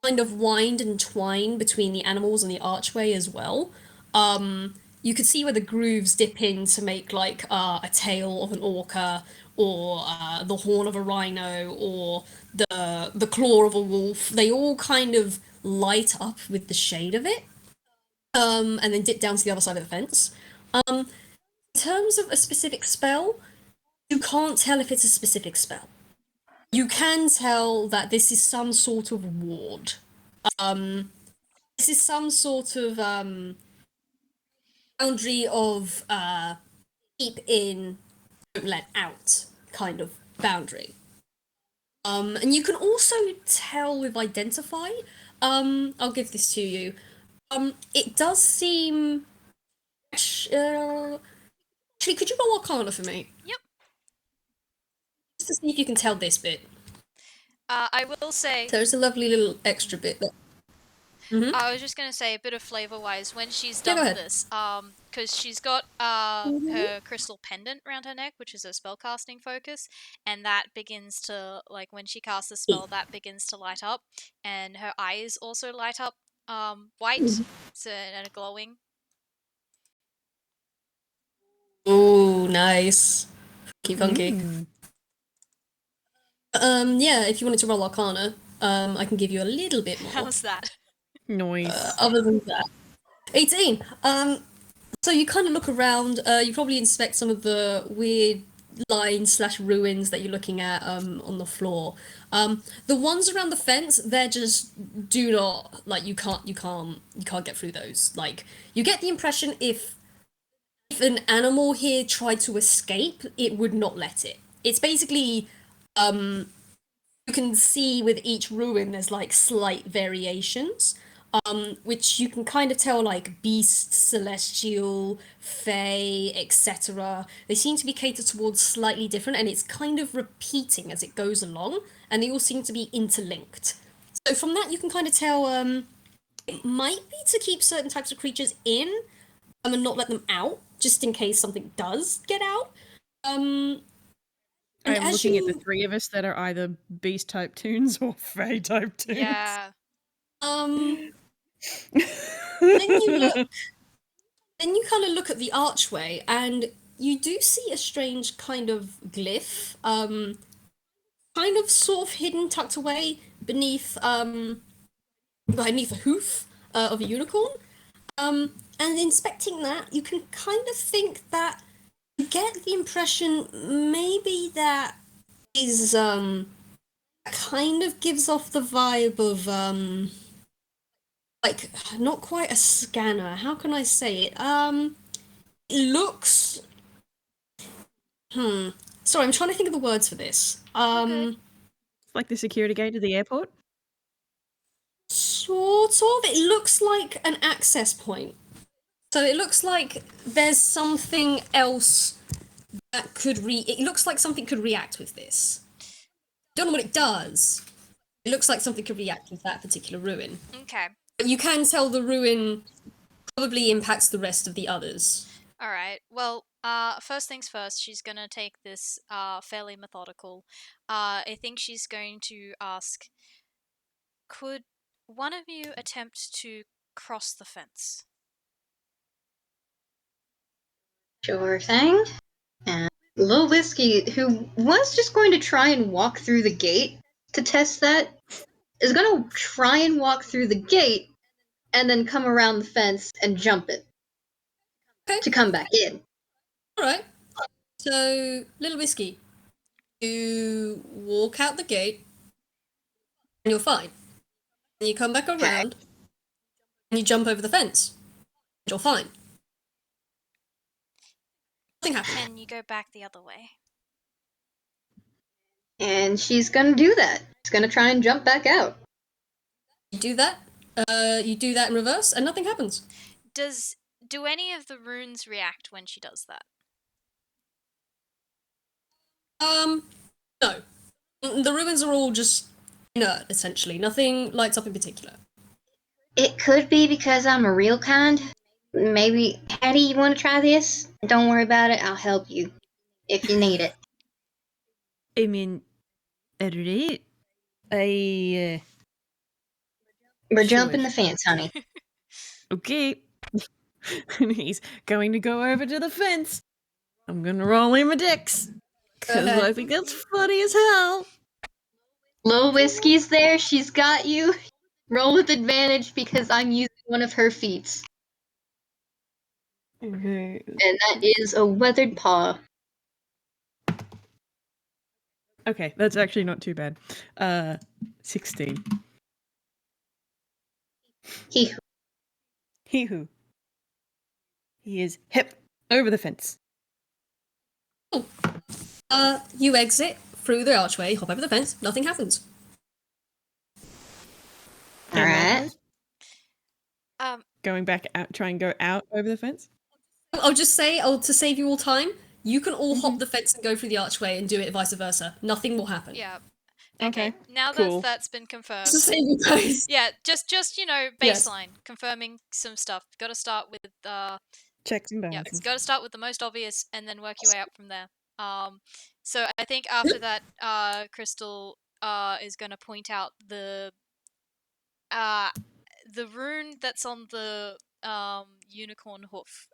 wind and twine between the animals and the archway as well. You could see where the grooves dip in to make like a tail of an orca, or the horn of a rhino, or the claw of a wolf. They all kind of light up with the shade of it, and then dip down to the other side of the fence. In terms of a specific spell, you can't tell if it's a specific spell. You can tell that this is some sort of ward. This is some sort of boundary of keep in, don't let out kind of boundary. And you can also tell with identify. I'll give this to you. It does seem. Actually, could you roll Arcana for me? Yep. Just to see if you can tell this bit. I will say. There's a lovely little extra bit there. I was just gonna say a bit of flavor-wise when she's Yeah, done go with this, because she's got her crystal pendant around her neck, which is her spellcasting focus, and that begins to when she casts a spell, that begins to light up, and her eyes also light up white, so and glowing. Ooh, nice. Funky. Yeah, if you wanted to roll Arcana, I can give you a little bit more. How's that? Nice. Other than that, 18. So you kind of look around. You probably inspect some of the weird lines / ruins that you're looking at on the floor. The ones around the fence, they're just do not you can't get through those. Like, you get the impression if an animal here tried to escape, it would not let it. It's basically you can see with each ruin there's slight variations, which you can kind of tell beast, celestial, fae, etc. They seem to be catered towards slightly different, and it's kind of repeating as it goes along, and they all seem to be interlinked. So from that you can kind of tell it might be to keep certain types of creatures in and not let them out, just in case something does get out. I am looking at the three of us that are either beast type toons or fae type toons. Yeah. Then you kind of look at the archway, and you do see a strange kind of glyph, kind of sort of hidden, tucked away beneath a hoof of a unicorn. And inspecting that, you can kind of think that you get the impression maybe that is kind of gives off the vibe of not quite a scanner. How can I say it? It looks. Sorry, I'm trying to think of the words for this. Okay. Like the security gate of the airport? Sort of. It looks like an access point. So it looks like there's something else that could it looks like something could react with this. Don't know what it does. It looks like something could react with that particular ruin. Okay. But you can tell the ruin probably impacts the rest of the others. Alright, well, first things first, she's gonna take this fairly methodical. I think she's going to ask, could one of you attempt to cross the fence? Sure thing. And Lil Whiskey, who was just going to try and walk through the gate, to test that is gonna try and walk through the gate and then come around the fence and jump it Okay. to come back in. Alright. So, Little Whiskey, you walk out the gate and you're fine. And you come back around and you jump over the fence. And you're fine. Nothing happened. Can you go back the other way? And she's gonna do that. She's gonna try and jump back out. You do that. You do that in reverse, and nothing happens. Do any of the runes react when she does that? No. The ruins are all just inert, essentially. Nothing lights up in particular. It could be because I'm a real kind. Maybe, Haddy, you want to try this? Don't worry about it. I'll help you if you need it. I mean, alright. We're Sure. jumping the fence, honey. Okay. And he's going to go over to the fence. I'm gonna roll him a dex. Because ahead. I think that's funny as hell. Lil Whiskey's there. She's got you. Roll with advantage because I'm using one of her feats. Okay. And that is a weathered paw. Okay, that's actually not too bad. 16. He Hee-hoo. He is hip over the fence. You exit through the archway, hop over the fence, nothing happens. Alright. Going back out, try and go out over the fence. I'll just say, to save you all time, you can all hop the fence and go through the archway and do it vice versa. Nothing will happen. Yeah. Okay, Okay. Now cool. that's been confirmed. Just to save you guys. Yeah, just you know, Yes. baseline, confirming some stuff. Got to start with Checks and yeah, balances. got to start with the most obvious and then work your way up from there. So I think after that, Crystal is going to point out the rune that's on the unicorn hoof,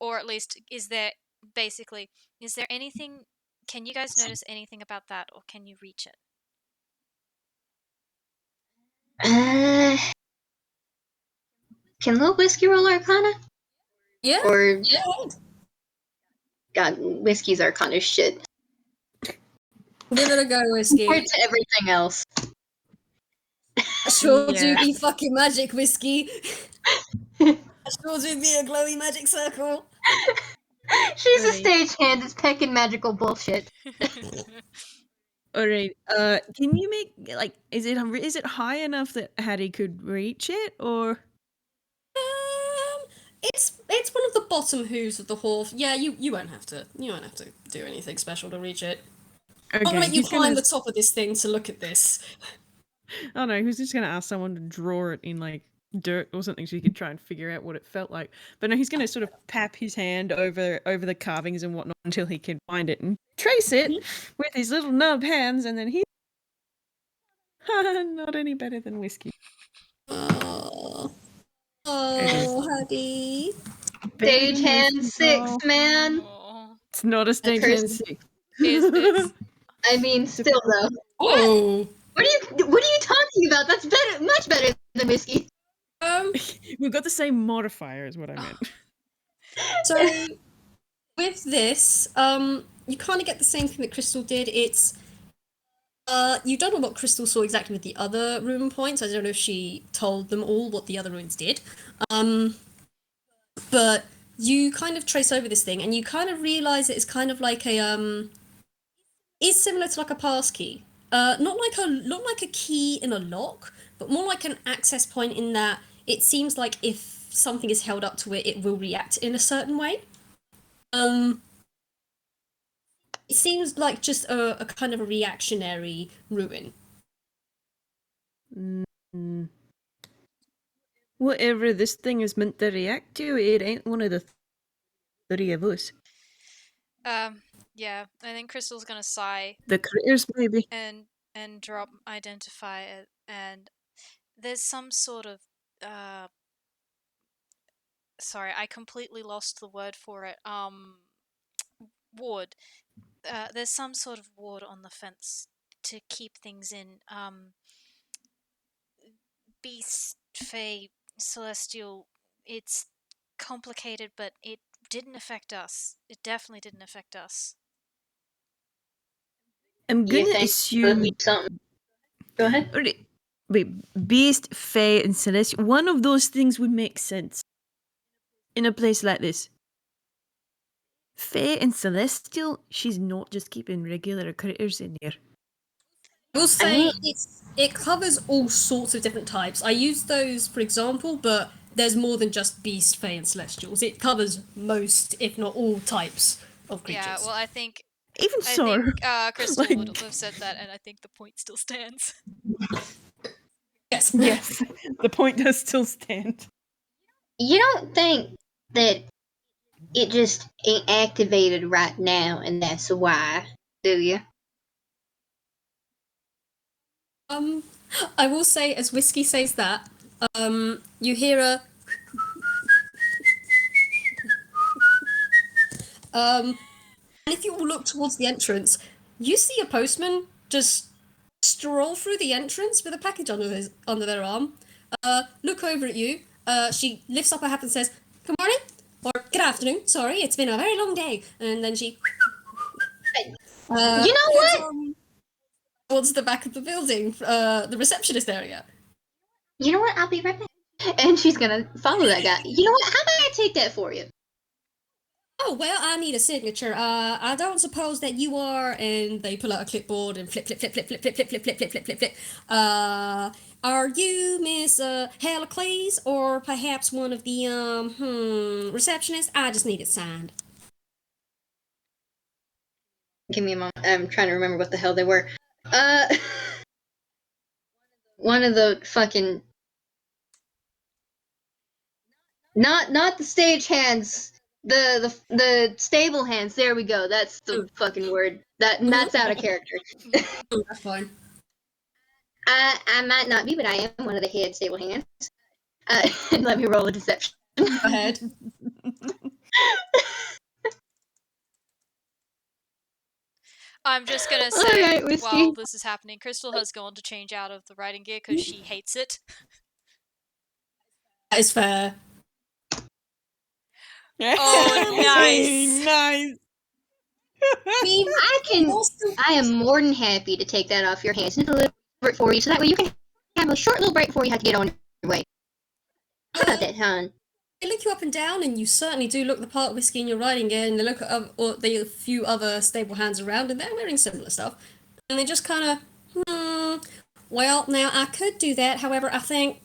or at least is there anything? Can you guys notice anything about that, or can you reach it? Can Lil Whiskey roll Arcana? Yeah. Or Yeah. God, Whiskey's Arcana shit Give it a go, Whiskey. compared to everything else. I sure do Yeah. be fucking magic, Whiskey. I sure do be a glowy magic circle. She's a Right. stagehand that's pecking magical bullshit. Alright, can you make, like, is it high enough that Haddy could reach it, or? It's one of the bottom hooves of the hoof. Yeah, you won't have to do anything special to reach it. I'm Okay, gonna make you he's climb gonna, the top of this thing to look at this. oh no, he's just gonna ask someone to draw it in, like, dirt or something so he could try and figure out what it felt like. But no, he's gonna sort of pap his hand over the carvings and whatnot until he can find it and trace it with his little nub hands, and then he not any better than Whiskey. Oh, Haddy. Stagehand 6, man. Oh, It's not a person- stagehand 6. it's I mean, still though. Oh. What are you talking about? That's better, much better than Whiskey. We've got the same modifier, is what I meant. So with this, you kind of get the same thing that Crystal did. It's you don't know what Crystal saw exactly with the other rune points. I don't know if she told them all what the other runes did. But you kind of trace over this thing and you kind of realize it's kind of like a is similar to like a pass key. Not like a key in a lock, but more like an access point in that it seems like if something is held up to it, it will react in a certain way. It seems like just a kind of a reactionary ruin. Whatever this thing is meant to react to, it ain't one of the three of us. yeah. I think Crystal's gonna sigh The critters, maybe. and drop identify it, and there's some sort of sorry, I completely lost the word for it. Ward. There's some sort of ward on the fence. to keep things in beast, fae, celestial. It's complicated, but it didn't affect us. It definitely didn't affect us. I'm You gonna think assume. something? Go ahead. Wait, beast, fae, and celestial. One of those things would make sense in a place like this. Fae and celestial. She's not just keeping regular critters in here. I will say mean- it covers all sorts of different types. I use those for example, but there's more than just beast, fae, and celestials. It covers most, if not all, types of creatures. Yeah, well, I think Even so, Crystal like- would have said that, and I think the point still stands. yes. yes, the point does still stand. You don't think that it just ain't activated right now, and that's why, do you? I will say, as Whiskey says that, you hear a and if you all look towards the entrance, you see a postman just stroll through the entrance with a package under their arm. Look over at you. She lifts up her hat and says, "Good morning," or "Good afternoon." Sorry, it's been a very long day. And then she. You know what? Towards the back of the building, the receptionist area. You know what? I'll be right back. And she's gonna follow that guy. You know what? How about I take that for you? Oh, well, I need a signature. I don't suppose that you are, and they pull out a clipboard and flip, flip, flip, flip, flip, flip, flip, flip, flip, flip, flip, flip, flip. Are you Miss Hellacles, or perhaps one of the receptionists? I just need it signed. Give me a moment. I'm trying to remember what the hell they were. One of the fucking not the stage hands. The stable hands. There we go. That's the fucking word. That's out of character. That's fine. I might not be, but I am one of the head stable hands. Let me roll a deception. Go ahead. I'm just gonna say, Alright, Whiskey. while this is happening, Crystal has gone to change out of the riding gear because she hates it. That is fair. Oh, nice. Nice. I am more than happy to take that off your hands and deliver it for you, so that way you can have a short little break before you have to get on your way. How about that, hon? They look you up and down, and you certainly do look the part, Whiskey, in your riding gear, and they look at the few other stable hands around, and they're wearing similar stuff. And they just kind of, well, now I could do that, however, I think,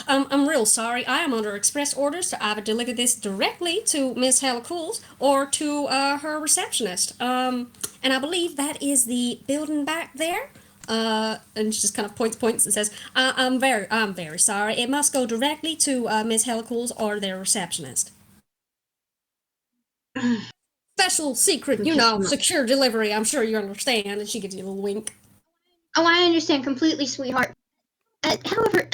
I'm real sorry, I am under express orders to either deliver this directly to Miss Hellacles or to her receptionist. And I believe that is the building back there. And she just kind of points and says, I'm very sorry. It must go directly to Miss Hellacles or their receptionist. Special, secret, secure delivery. I'm sure you understand. And she gives you a little wink. Oh, I understand completely, sweetheart. However,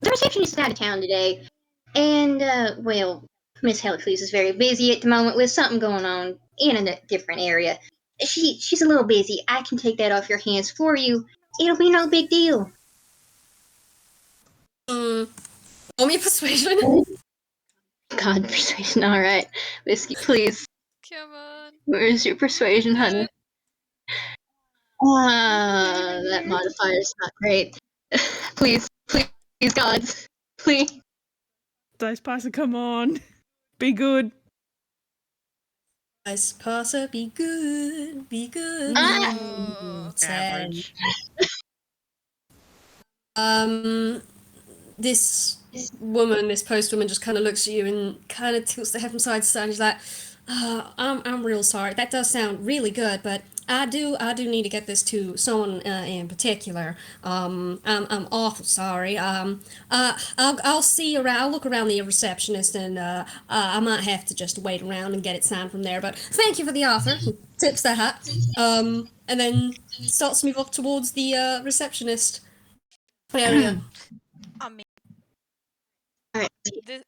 the receptionist is out of town today, and, well, Miss Hellacles is very busy at the moment with something going on in a different area. She's a little busy. I can take that off your hands for you. It'll be no big deal. Roll me a persuasion. God, persuasion. All right, Whiskey, please. Come on. Where's your persuasion, honey? That modifier's not great. Please, gods, please. Dice Passer, come on. Be good. Nice passer, be good, be good. Ten. This woman, this postwoman, just kind of looks at you and kind of tilts the head from side to side. And she's like, "I'm real sorry. That does sound really good, but I do need to get this to someone in particular. I'm awful sorry. I'll see around. I'll look around the receptionist, and I might have to just wait around and get it signed from there. But thank you for the offer." Tips the hat. And then starts to move up towards the receptionist area. I mean, Alright.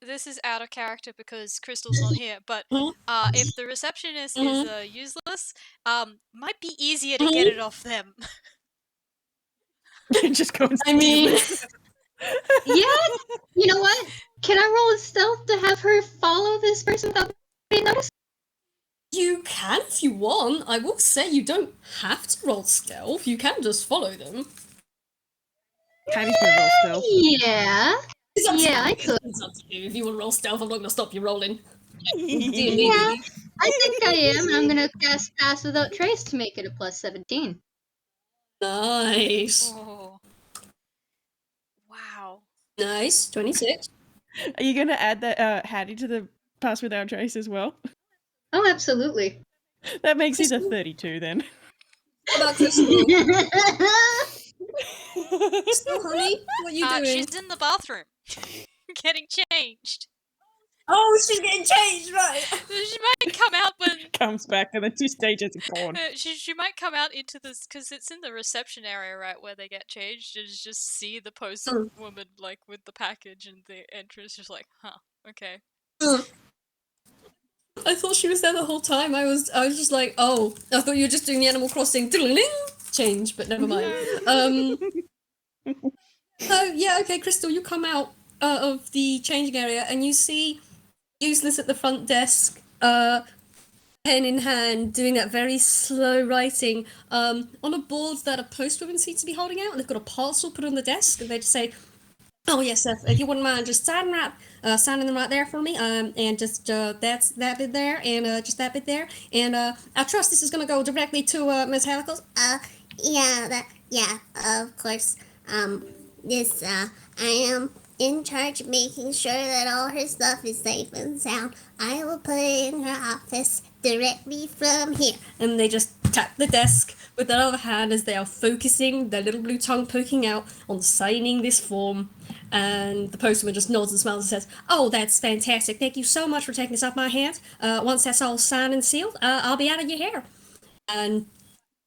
this is out of character because Crystal's not here, but if the receptionist is useless, might be easier to get it off them. Just go and I mean, Yeah, you know what? Can I roll a stealth to have her follow this person without being noticed? you can if you want. I will say you don't have to roll stealth. You can just follow them. Haddy's gonna roll stealth. Yeah. It's up to Yeah, you. I could. It's up to you. If you want to roll stealth, I'm not going to stop you rolling. Yeah, I think I am, and I'm gonna cast Pass Without Trace to make it a plus 17. Nice. Oh. Wow. Nice. 26. Are you gonna add that Haddy to the pass without trace as well? Oh, absolutely. That makes it a 32 then. What about Crystal? Crystal, honey, what are you doing? She's in the bathroom. Getting changed. Oh, she's getting changed, right? She might come out when... Comes back and the 2 stages are gone. she might come out into this, because it's in the reception area, right, where they get changed, and just see the post woman, like, with the package and the entrance, just like, huh, okay. I thought she was there the whole time. I was just like, oh, I thought you were just doing the Animal Crossing change, but never mind. So yeah, okay, Crystal, you come out of the changing area and you see Useless at the front desk, pen in hand, doing that very slow writing on a board that a postwoman seems to be holding out, and they've got a parcel put on the desk, and they just say, "Oh yes, if you wouldn't mind just signing them right there for me, and just that's that bit there, and just that bit there, and I trust this is gonna go directly to Ms. Hellacles." Yeah, of course. This, I am in charge of making sure that all her stuff is safe and sound. I will put it in her office directly from here. And they just tap the desk with their other hand as they are focusing, their little blue tongue poking out, on signing this form. And the postman just nods and smiles and says, "Oh, that's fantastic. Thank you so much for taking this off my hands. Once that's all signed and sealed, I'll be out of your hair." And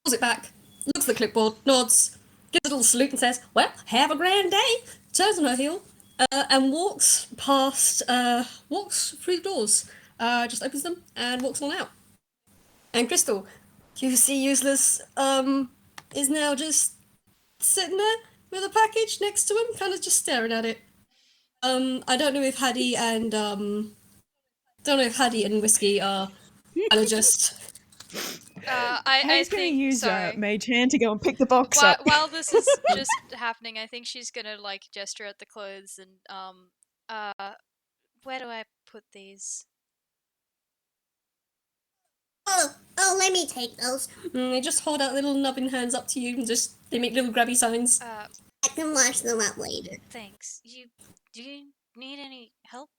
pulls it back, looks at the clipboard, nods, gives a little salute and says, "Well, have a grand day." Turns on her heel, and walks through the doors. Just opens them and walks on out. And Crystal, you see Useless, is now just sitting there with a package next to him, kind of just staring at it. I don't know if Haddy and Whiskey are kind of just... I Haddy's gonna think... use sorry. Mage Hand to go and pick the box While, up. while this is just happening, I think she's gonna, like, gesture at the clothes and, where do I put these? Oh, let me take those. they just hold out little nubbin hands up to you and just, they make little grabby signs. I can wash them up later. Thanks. Do you need any help?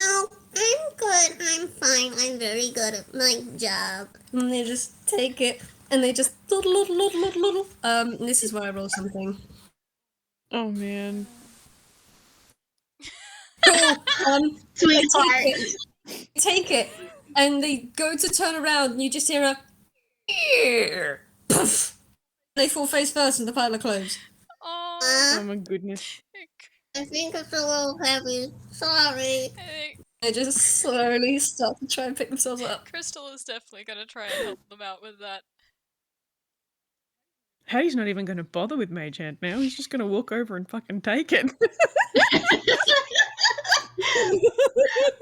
No, I'm good. I'm fine. I'm very good at my job. And they just take it, and they just... this is where I roll something. Oh man. Cool. Sweetheart. Take it, and they go to turn around, and you just hear a... Poof! They fall face first in the pile of clothes. Oh my goodness. I think it's a little heavy. Sorry. They just slowly start to try and pick themselves up. Crystal is definitely gonna try and help them out with that. Haddy's not even gonna bother with Mage Hand now. He's just gonna walk over and fucking take it.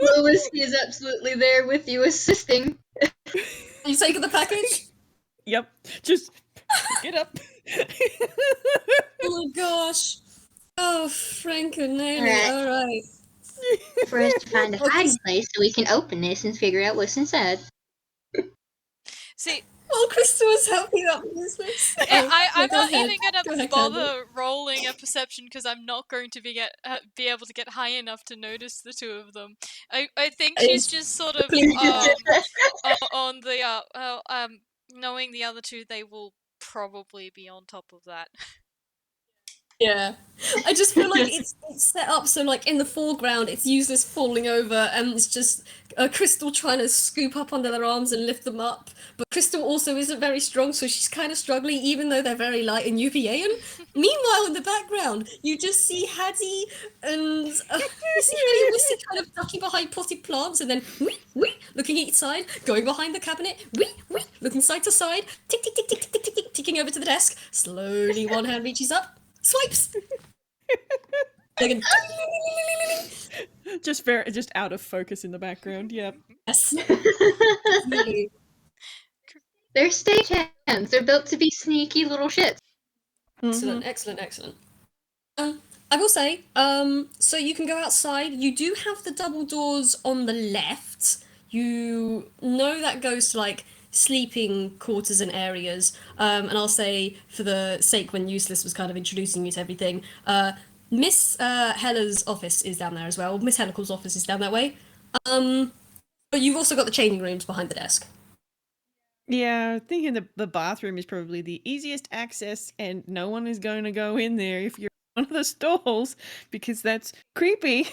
Lil Whiskey is absolutely there with you, assisting. You taking the package? Yep. Just get up. Oh my gosh. Oh, Frank and Nelly, alright. For us to find a hiding place so we can open this and figure out what's inside. See, Well, Krista was helping out with this. I'm go not ahead. even Go gonna ahead, bother rolling a perception because I'm not going to be able to get high enough to notice the two of them. I think she's just sort of on the knowing the other two, they will probably be on top of that. Yeah. I just feel like it's set up so, like, in the foreground, it's useless falling over, and it's just Crystal trying to scoop up under their arms and lift them up. But Crystal also isn't very strong, so she's kind of struggling, even though they're very light and UVA. Meanwhile, in the background, you just see Haddy and you see Haddy and Whiskey kind of ducking behind potted plants, and then wee, looking each side, going behind the cabinet, wee, looking side to side, tick, tick, tick, tick, tick, tick, tick, ticking over to the desk. Slowly, one hand reaches up, swipes. Like just out of focus in the background. Yep. yes. They're stagehands. They're built to be sneaky little shits. Excellent, excellent. I will say, so you can go outside. You do have the double doors on the left. You know that goes to, like, sleeping quarters and areas. And I'll say, for the sake when Useless was kind of introducing you to everything, Miss Hella's office is down there as well. Miss Hellacles' office is down that way. But you've also got the changing rooms behind the desk. Yeah, thinking the bathroom is probably the easiest access, and no one is going to go in there if you're in one of the stalls, because that's creepy.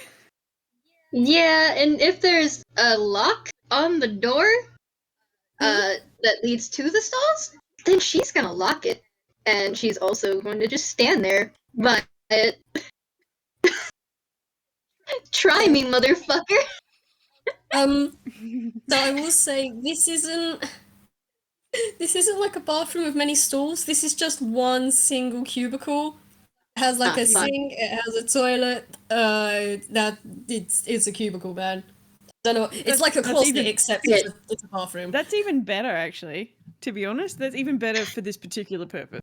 Yeah, and if there's a lock on the door that leads to the stalls, then she's gonna lock it. And she's also going to just stand there. But try me, motherfucker. So I will say this isn't like a bathroom with many stalls. This is just one single cubicle. It has like a sink, it has a toilet. That it's a cubicle, man. I don't know. It's like a closet, except it's a bathroom. That's even better, actually. To be honest, that's even better for this particular purpose.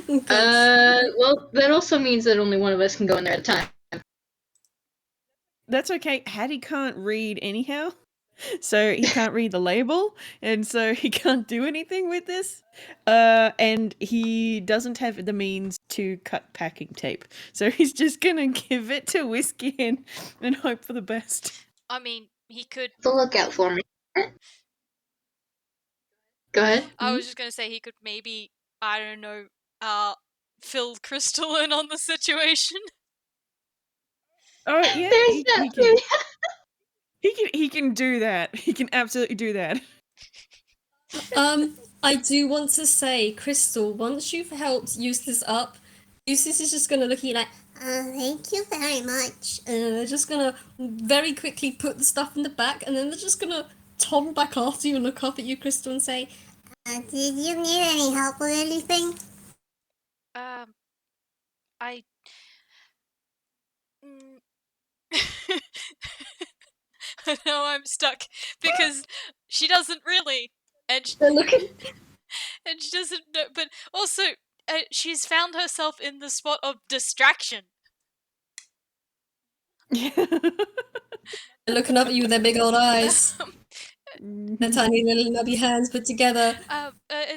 Well, that also means that only one of us can go in there at a time. That's okay. Haddy can't read anyhow, so he can't read the label, and so he can't do anything with this. And he doesn't have the means to cut packing tape, so he's just gonna give it to Whiskey and hope for the best. I mean, he could. So look out for me. Go ahead. I was just gonna say he could maybe, I don't know, fill Crystal in on the situation. Oh yeah, he can do that. He can absolutely do that. I do want to say, Crystal, once you've helped Eustace up, Eustace is just gonna look at you like, Thank you very much. and they're just gonna very quickly put the stuff in the back, and then they're just gonna toddle back after you and look up at you, Crystal, and say, Did you need any help with anything? I. No, I'm stuck because she doesn't really, and she, they're looking. and she doesn't know. But also, she's found herself in the spot of distraction. They're looking up at you with their big old eyes. Their tiny little nubby hands put together. I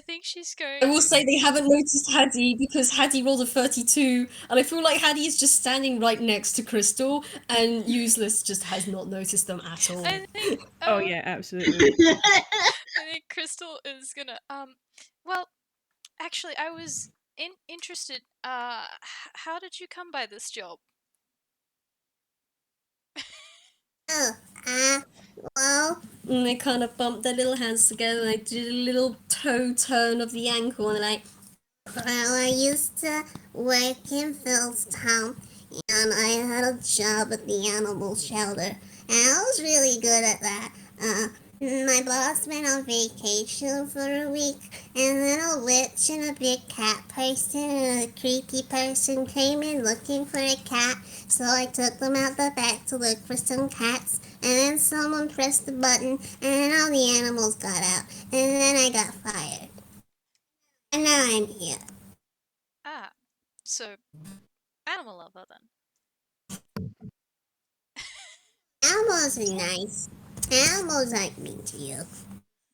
think she's going. I will say they haven't noticed Haddy because Haddy rolled a 32, and I feel like Haddy is just standing right next to Crystal, and Useless just has not noticed them at all. I think, oh yeah, absolutely. I think Crystal is gonna. Well, actually, I was interested. How did you come by this job? Well, And they kind of bump their little hands together, and they do a little toe turn of the ankle, and they're like, well, I used to work in Philstown, and I had a job at the animal shelter, and I was really good at that. My boss went on vacation for a week, and then a witch and a big cat person and a creepy person came in looking for a cat, so I took them out the back to look for some cats, and then someone pressed the button, and then all the animals got out, and then I got fired. And now I'm here. Ah, so animal lover then. Animals are nice. Animals aren't mean to you.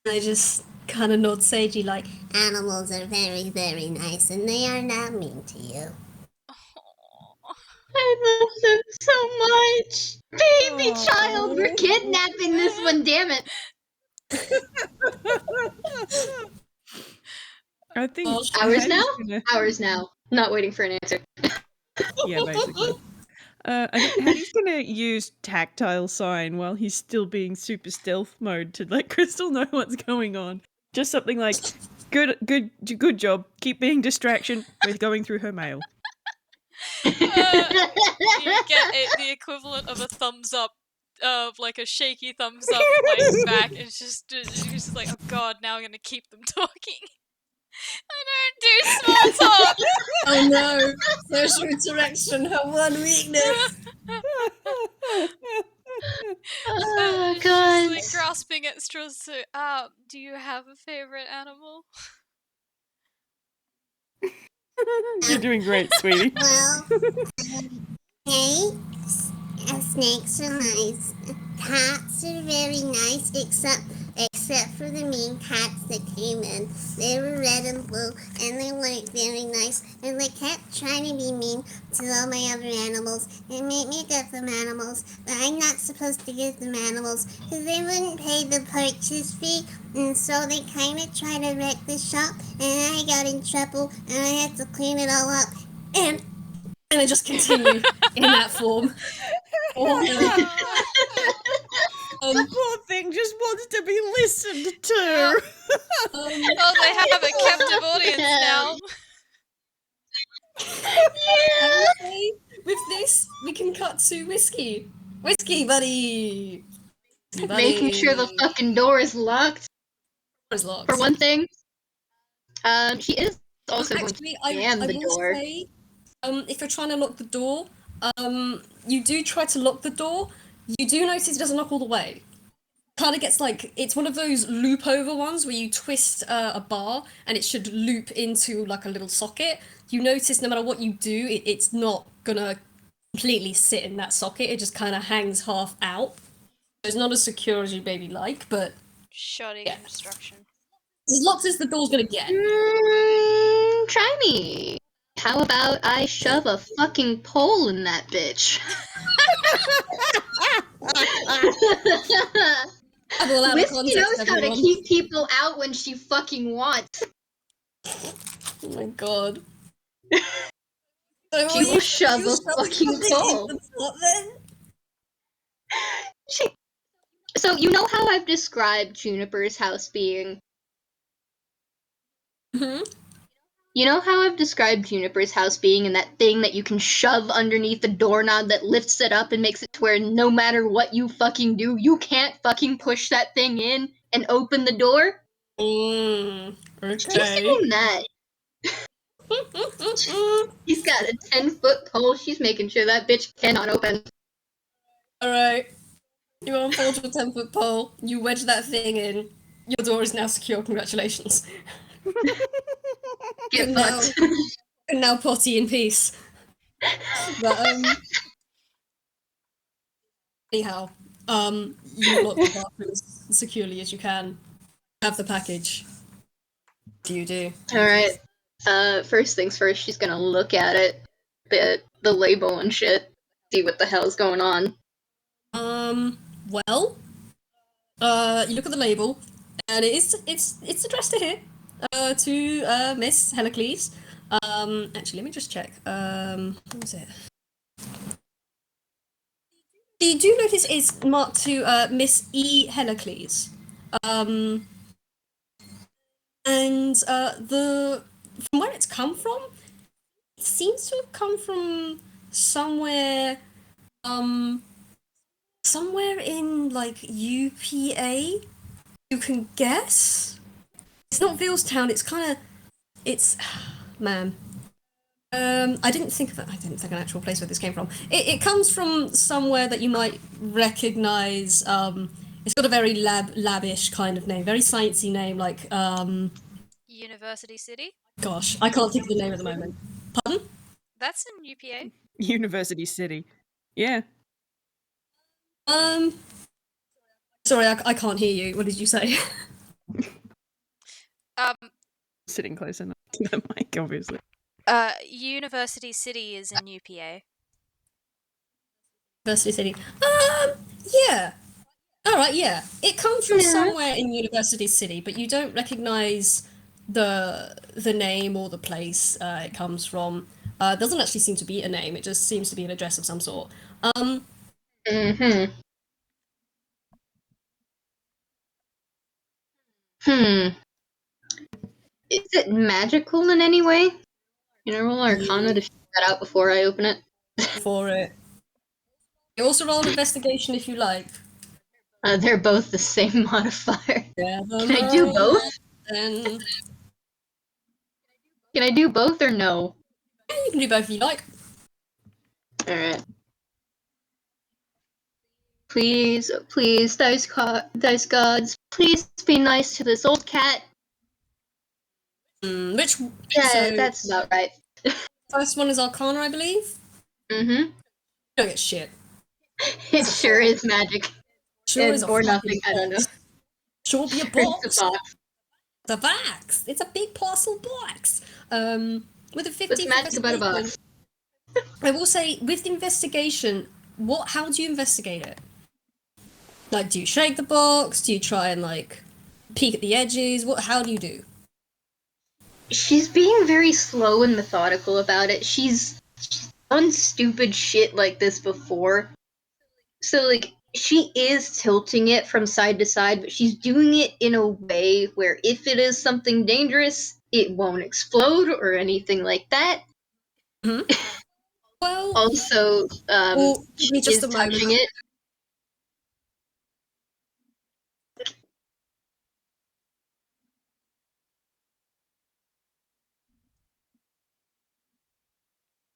I just kind of nod sagely, like, Animals are very, very nice, and they are not mean to you. I love them so much. Baby child, we're kidnapping this one, damn it. I think Gosh. Hours Haddy's now? gonna- Hours now. Not waiting for an answer. Yeah, basically. I think Haddy's gonna use tactile sign while he's still being super stealth mode to let Crystal know what's going on. Just something like, good job. Keep being distraction. We're going through her mail. You get the equivalent of a thumbs up, like a shaky thumbs up, like back. It's just like, oh god, now I'm gonna keep them talking. I don't do small talk. Oh no! Social interaction, her one weakness. Oh She's god. like grasping at straws. So, do you have a favorite animal? You're doing great, sweetie. Well, snakes. Snakes are nice. Cats are very nice, except for the mean cats that came in. They were red and blue, and they weren't very nice. And they kept trying to be mean to all my other animals and make me give them animals. But I'm not supposed to give them animals because they wouldn't pay the purchase fee. And so they kind of tried to wreck the shop, and I got in trouble, and I had to clean it all up. And I just continue in that form. Oh no. The poor thing just wants to be listened to. Oh, they have a captive audience now. Okay, with this, we can cut to Whiskey. Whiskey, buddy. Whiskey, buddy. Making sure the fucking door is locked, Door is locked. for one thing. She is also going to Actually, jam I the will door. say, if you're trying to lock the door, you do try to lock the door. You do notice it doesn't lock all the way. Kind of gets like, it's one of those loop over ones where you twist a bar and it should loop into like a little socket. You notice no matter what you do, it's not gonna completely sit in that socket. It just kind of hangs half out. It's not as secure as you maybe like, but Shoddy Yeah. construction. as locked as the door's gonna get. Try me. How about I shove a fucking pole in that bitch? Babble out of Whiskey context, knows how to everyone. keep people out when she fucking wants. Oh my god. She will shove a fucking pole. What then? So you know how I've described Juniper's house being? Mhm. You know how I've described Juniper's house being in that thing that you can shove underneath the doorknob that lifts it up and makes it to where no matter what you fucking do, you can't fucking push that thing in and open the door? She's Okay. doing that. He's got a 10-foot pole. She's making sure that bitch cannot open. Alright. You unfold your 10-foot pole, you wedge that thing in, your door is now secure, congratulations. Get No. fucked. And now potty in peace. But, anyhow, you lock the bathroom as securely as you can. Have the package. What do you do? Alright. First things first, she's gonna look at it, the label and shit, see what the hell's going on. Well, you look at the label, and it's addressed to here, to Miss Hellacles. Actually, let me just check. What was it? You do notice it's marked to Miss E. Hellacles. And the from where it's come from, it seems to have come from somewhere somewhere in like UPA. You can guess. It's not Vealstown. It's kind of man. I didn't think an actual place where this came from. It comes from somewhere that you might recognize. It's got a very labish kind of name, very sciencey name, like University City? gosh, I can't think of the name at the moment. Pardon? That's in UPA. University City. Yeah. Sorry, I can't hear you. What did you say? Sitting close enough to the mic, obviously. University City is in UPA. University City. Yeah. All right, yeah. It comes from somewhere in University City, but you don't recognize the name or the place it comes from. Doesn't actually seem to be a name. It just seems to be an address of some sort. Mm-hmm. Hmm. Is it magical in any way? Can I roll Arcana to figure that out before I open it? For it. You also roll an investigation if you like. They're both the same modifier. Yeah, Can I do both? Then Can I do both or no? you can do both if you like. Alright. Please, please, dice gods, please be nice to this old cat. Which Yeah, so that's about right. first one is Arcana, I believe. Mm-hmm. You don't get shit. It sure is magic. Sure is a or fucking nothing, I don't know. box. Sure be a It's box. a box. It's a box. It's a big parcel box. With a 50 What's magic about a box? I will say with the investigation, how do you investigate it? Like, do you shake the box? Do you try and like peek at the edges? How do you do? She's being very slow and methodical about it. She's done stupid shit like this before. So, like, she is tilting it from side to side, but she's doing it in a way where if it is something dangerous, it won't explode or anything like that. Well, Also, give me she just is a moment. touching it.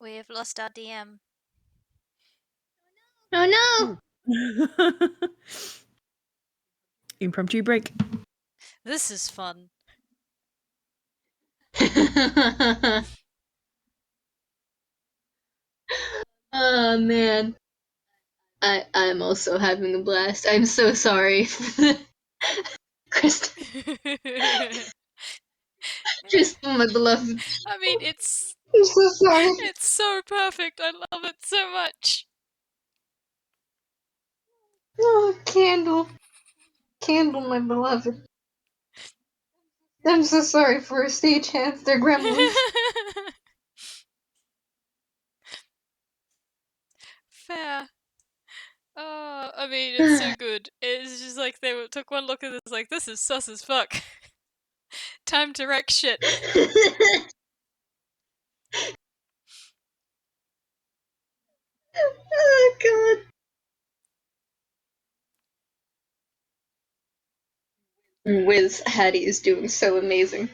We have lost our DM. Oh no! Impromptu break. This is fun. Oh man. I'm also having a blast. I'm so sorry. Krista, just my beloved. I mean, it's I'm so sorry. it's so perfect. I love it so much. Oh, Candle. Candle, my beloved. I'm so sorry for a stagehand. They're gremlins. Fair. Oh, I mean, it's so good. It's just like took one look at this, like, this is sus as fuck. Time to wreck shit. Oh god. Whis Haddy is doing so amazing.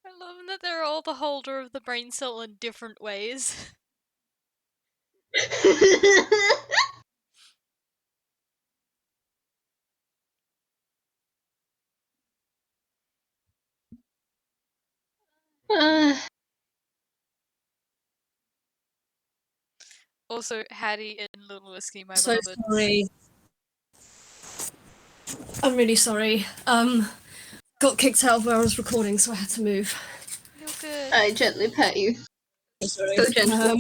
I love that they're all the holder of the brain cell in different ways. Also, Haddy and Lil Whiskey, my So beloved. sorry. I'm really sorry. Got kicked out of where I was recording, so I had to move. You're good. I gently pat you. Sorry. So gentle.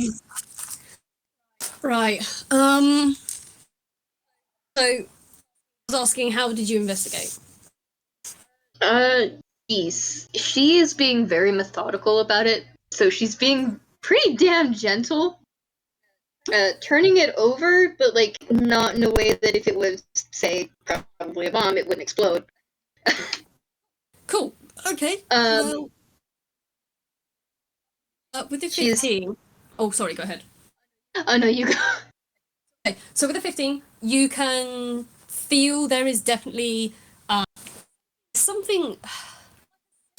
Right. So I was asking, how did you investigate? Geez. She is being very methodical about it, so she's being pretty damn gentle. Turning it over, but like not in a way that if it was, say, probably a bomb, it wouldn't explode. Cool. Okay. Um, With the she's- 15. Oh, sorry. Go ahead. Oh no, you go. Okay. So with the 15, you can feel there is definitely something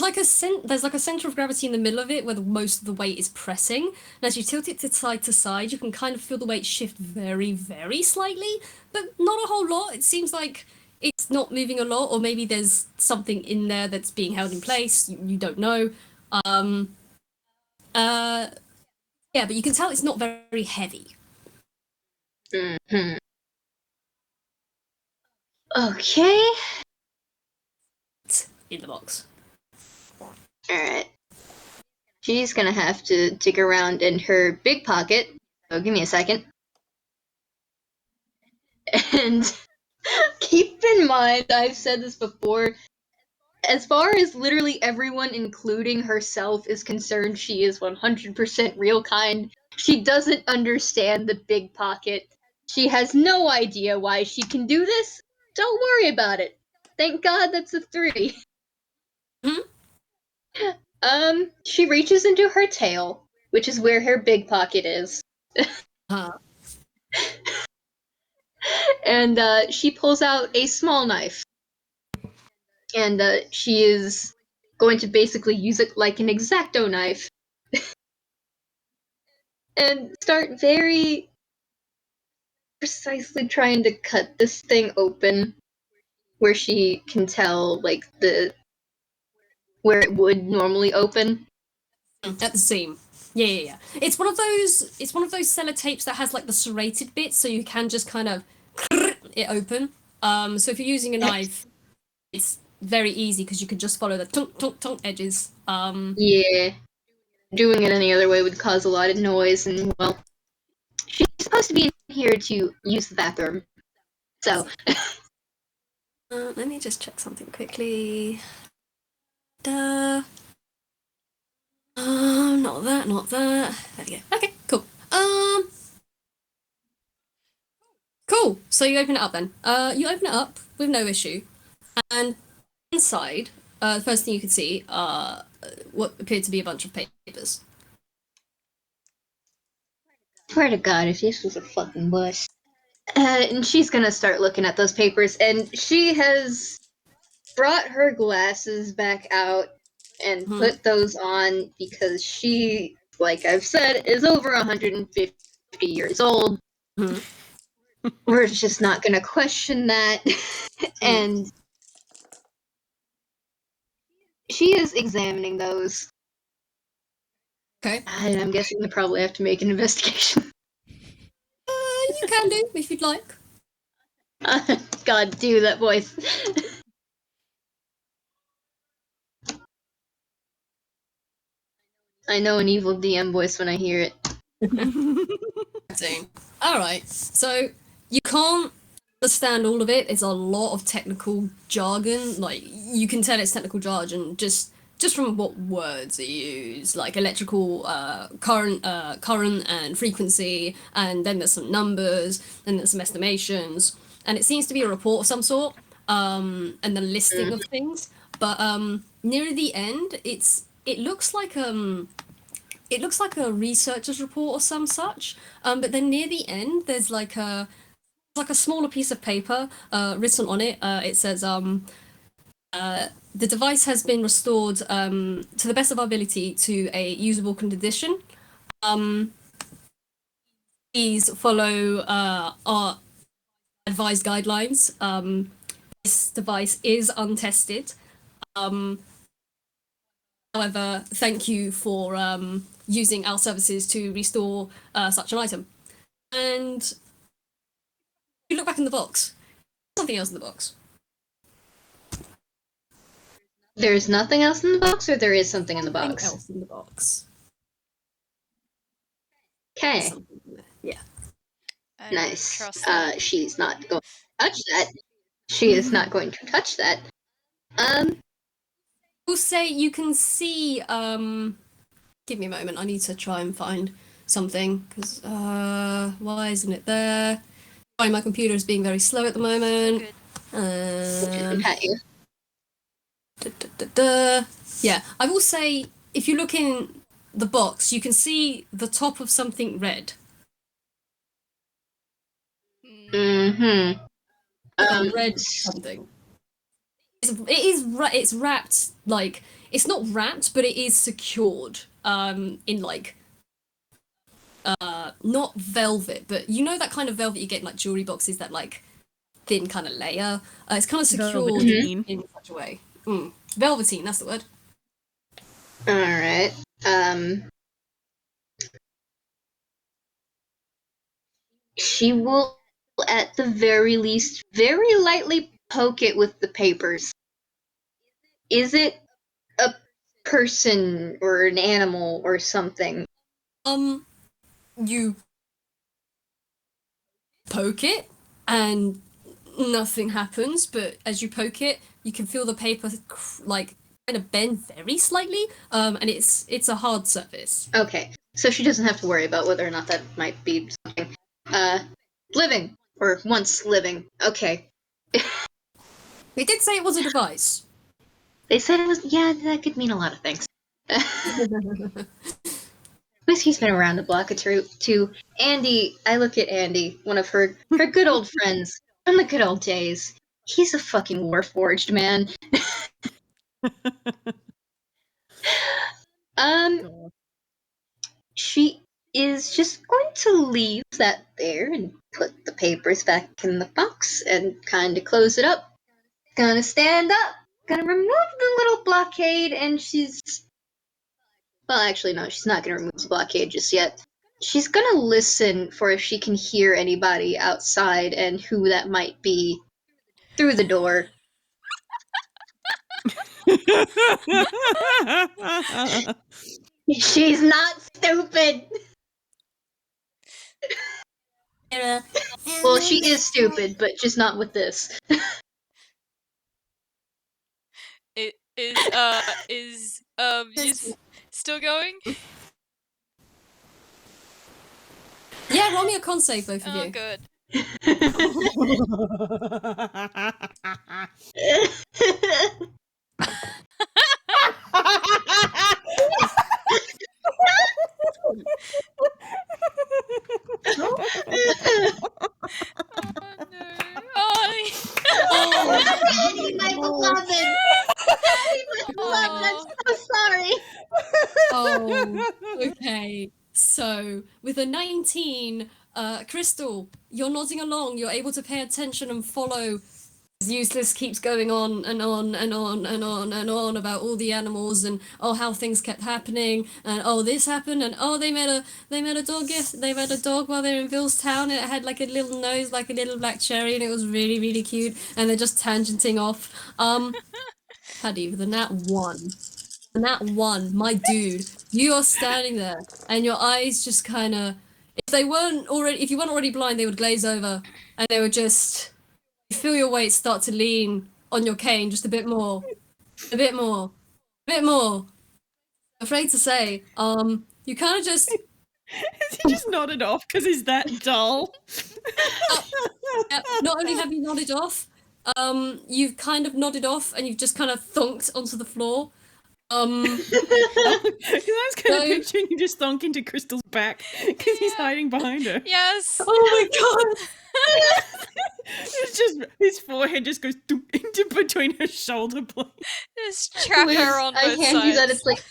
like there's like a center of gravity in the middle of it where most of the weight is pressing, and as you tilt it to side, you can kind of feel the weight shift very, very slightly, but not a whole lot. It seems like it's not moving a lot, or maybe there's something in there that's being held in place. You don't know. Yeah, but you can tell it's not very heavy. Mm-hmm. Okay. In the box. Alright. She's gonna have to dig around in her big pocket. So give me a second. And keep in mind, I've said this before, as far as literally everyone, including herself, is concerned, she is 100% real kind. She doesn't understand the big pocket. She has no idea why she can do this. Don't worry about it. Thank God that's a 3. She reaches into her tail, which is where her big pocket is. And she pulls out a small knife. And she is going to basically use it like an X-Acto knife. And start very precisely trying to cut this thing open, where she can tell, like, where it would normally open. At the seam. Yeah. It's one of those sellotapes that has like the serrated bits, so you can just kind of it open. So if you're using a knife, it's very easy because you can just follow the tunk tunk tunk edges. Yeah. Doing it any other way would cause a lot of noise, and, well, she's supposed to be in here to use the bathroom. So. Let me just check something quickly. Duh. Not that. There we go. Okay, cool. Cool. So you open it up then. You open it up with no issue, and inside, the first thing you can see are what appeared to be a bunch of papers. Swear to God, if this was a fucking bus. And she's gonna start looking at those papers, and she has brought her glasses back out and put those on because she, like I've said, is over 150 years old. We're just not gonna question that. And she is examining those. Okay. And I'm guessing they probably have to make an investigation. You can do if you'd like. God, do that voice. I know an evil DM voice when I hear it. Alright, so you can't understand all of it. It's a lot of technical jargon. Like, you can tell it's technical jargon just from what words are used, like electrical current and frequency, and then there's some numbers, then there's some estimations, and it seems to be a report of some sort, and the listing of things. But near the end, it looks like a researcher's report or some such. But then near the end, there's like a smaller piece of paper written on it. It says the device has been restored to the best of our ability to a usable condition. Please follow our advised guidelines. This device is untested. However, thank you for using our services to restore such an item. And you look back in the box. Something else in the box. There's nothing else in the box, or there is something in the box? Something else in the box. Okay. Yeah. Nice. She's not going to touch that. She is not going to touch that. We'll say you can see. Give me a moment. I need to try and find something because why isn't it there? Sorry, my computer is being very slow at the moment. Yeah, I will say if you look in the box, you can see the top of something red. Mm-hmm. Red something. It's wrapped, like, it's not wrapped, but it is secured in like not velvet, but you know that kind of velvet you get in like jewelry boxes, that like thin kind of layer. It's kind of secured Velveteen. in such a way. Velveteen, that's the word. Alright. She will, at the very least, very lightly poke it with the papers. Is it a person or an animal or something? You poke it, and nothing happens. But as you poke it, you can feel the paper like kind of bend very slightly, and it's a hard surface. Okay, so she doesn't have to worry about whether or not that might be something. Living, or once living. Okay. It did say it was a device. They said it was, yeah, that could mean a lot of things. Whiskey's been around the block or two. Andy, I look at Andy, one of her good old friends from the good old days. He's a fucking warforged, man. She is just going to leave that there and put the papers back in the box and kind of close it up. Gonna stand up, gonna remove the little blockade, and she's... Well, actually, no, she's not gonna remove the blockade just yet. She's gonna listen for if she can hear anybody outside and who that might be through the door. She's not stupid! Well, she is stupid, but just not with this. It is you still going? Yeah, roll me a con save, both of Oh, you. good. Oh no! Oh, Annie, my beloved! Annie, my beloved! I'm so sorry! Oh, okay. So, with a 19, Crystal, you're nodding along, you're able to pay attention and follow as Useless keeps going on and on and on and on and on about all the animals and how things kept happening and this happened and they met a dog they met a dog while they were in Ville's town and it had like a little nose like a little black cherry and it was really, really cute and they're just tangenting off. Haddy, with a nat 1. And that one, my dude, you are standing there, and your eyes just kind of, if you weren't already blind, they would glaze over, and they would just, you feel your weight start to lean on your cane just a bit more, a bit more, a bit more. Afraid to say, you kind of just. Has he just nodded off because he's that dull? Not only have you nodded off, you've kind of nodded off, and you've just kind of thunked onto the floor. I was kind of picturing you just thunk into Crystal's back because he's hiding behind her. yes. Oh my god! It's just his forehead just goes into between her shoulder blades. Just trap Whis, her on both I sides. hand you that, it's like...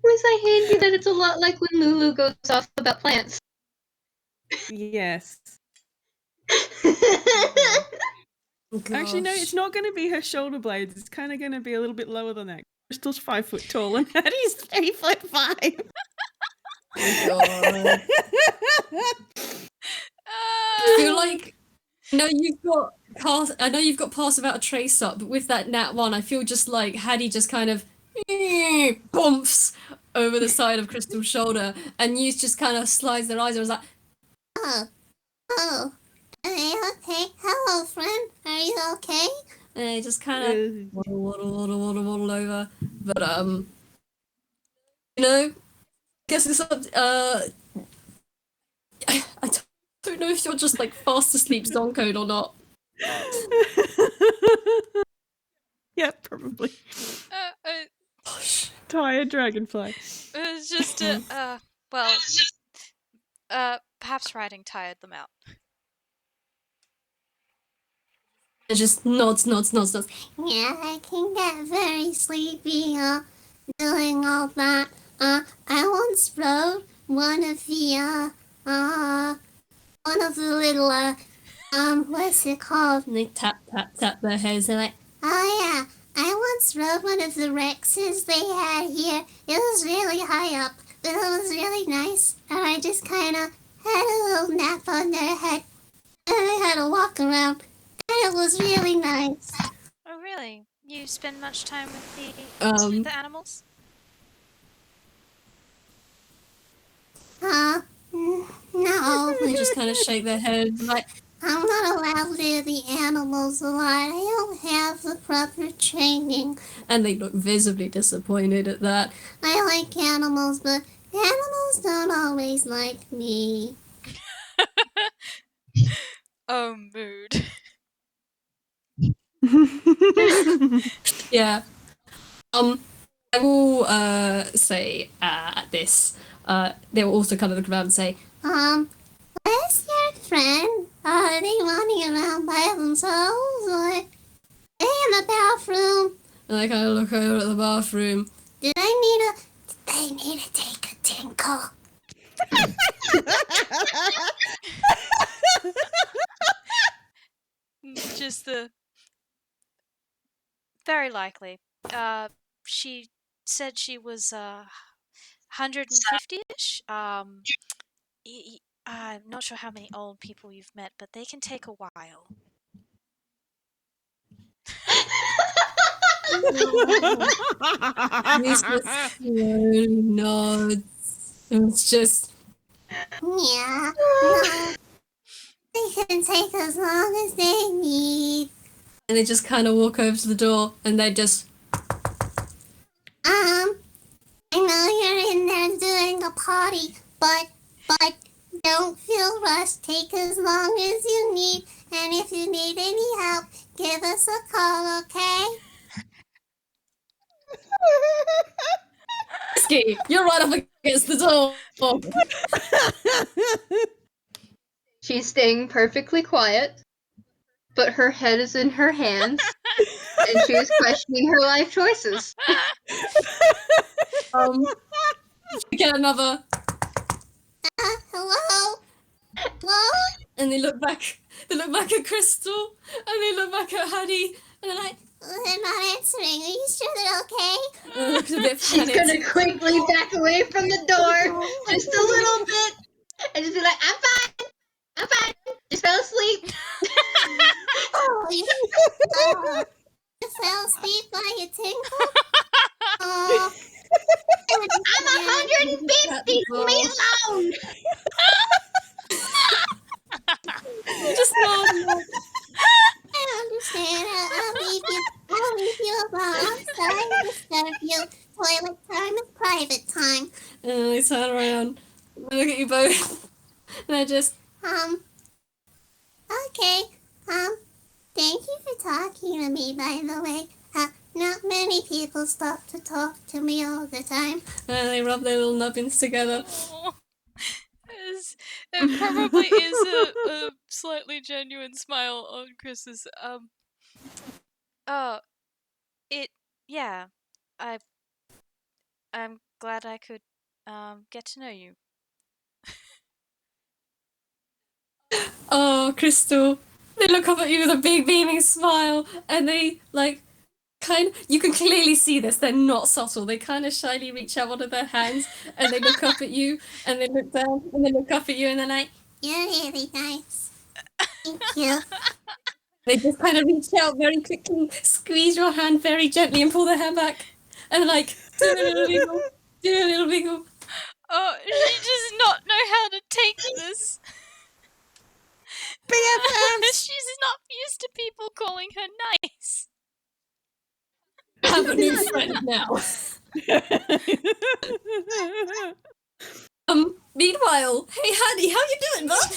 Whis, I hand you that, it's a lot like when Lulu goes off about plants. Yes. Actually, no, Gosh. it's not going to be her shoulder blades. It's kind of going to be a little bit lower than that. Crystal's 5 foot tall and Hattie's 3'5". Oh god. I feel like I know you've got pass without a trace up, but with that nat 1, I feel just like Haddy just kind of bumps over the side of Crystal's shoulder, and you just kind of slides their eyes. I was like, Oh. Are you okay? Hello, friend. Are you okay? and they just kind of waddle over. But you know, I guess it's I don't know if you're just like fast asleep Zoncode or not. Yeah, probably. Gosh. Tired dragonfly. It was just perhaps riding tired them out. It just nods. Yeah, I can get very sleepy, doing all that. I once rode one of the little, what's it called? And they tap their heads. They're like, Oh yeah, I once rode one of the Rexes they had here. It was really high up, but it was really nice. And I just kind of had a little nap on their head. And I had to walk around. And it was really nice. Oh really? You spend much time with the animals? Mm, No, They just kind of shake their heads like, I'm not allowed near the animals a lot. I don't have the proper training. and they look visibly disappointed at that. I like animals, but animals don't always like me. Oh, mood. Yeah. I will say this. They will also kind of look around and say, Where's your friend? Are they running around by themselves, or are they in the bathroom? and they kind of look over at the bathroom. Did they need to take a tinkle? Just the... Very likely. She said she was 150-ish. I'm not sure how many old people you've met, but they can take a while. He's just slowly nods. And it's just, Yeah, no. They can take as long as they need. and they just kind of walk over to the door, and they just, I know you're in there doing a party, but don't feel rushed. Take as long as you need, and if you need any help, give us a call, okay? Whiskey, you're right up against the door. She's staying perfectly quiet, but her head is in her hands, and she's questioning her life choices. You get another, Hello? Hello? and they look back at Crystal, and they look back at Haddy, and they're like, They're not answering. Are you sure they're okay? and they look a bit She's panicked. gonna quickly back away from the door, just a little bit, and just be like, I'm fine, just fell asleep. Oh, you fell asleep by a tinkle? Oh. I'm 150, leave me alone! Just nod. I understand. I'll leave you alone. I'm sorry to disturb you. Toilet time is private time. And they turn around, and look at you both, and they're just, Okay. Thank you for talking to me, by the way. Not many people stop to talk to me all the time. and they rub their little nubbins together. Aw. It probably is a slightly genuine smile on Chris's. Yeah. I'm glad I could get to know you. Oh, Crystal. They look up at you with a big beaming smile, and they, you can clearly see this, they're not subtle. They kind of shyly reach out one of their hands, and they look up at you, and they look down, and they look up at you, and they're like, You're really nice. Thank you. they just kind of reach out very quickly, squeeze your hand very gently, and pull their hair back, and do a little wiggle, do a little wiggle. Oh, she does not know how to take this. BFFs! She's not used to people calling her nice. Have a new friend now. Meanwhile, hey Haddy, how you doing, bud?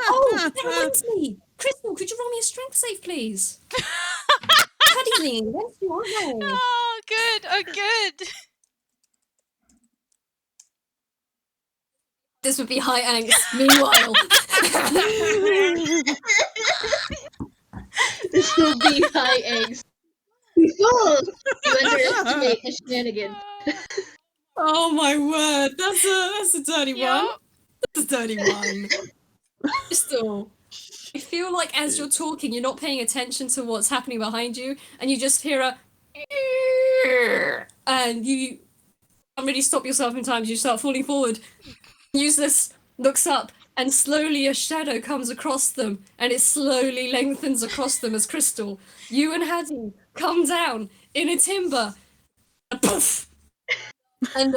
Oh, that reminds me. Crystal, could you roll me a strength save, please? Haddy's leaning against you, aren't they? Oh, good. Oh, good. This would be high angst. Meanwhile, This will be high eggs. Fools! You underestimate the shenanigans. oh my word, that's a dirty one. Yup. That's a dirty one. Crystal, I feel like as you're talking, you're not paying attention to what's happening behind you, and you just hear a, and you can't really stop yourself in time. You start falling forward. Useless looks up, and slowly a shadow comes across them, and it slowly lengthens across them as Crystal, you and Haddy come down in a timber. And poof! And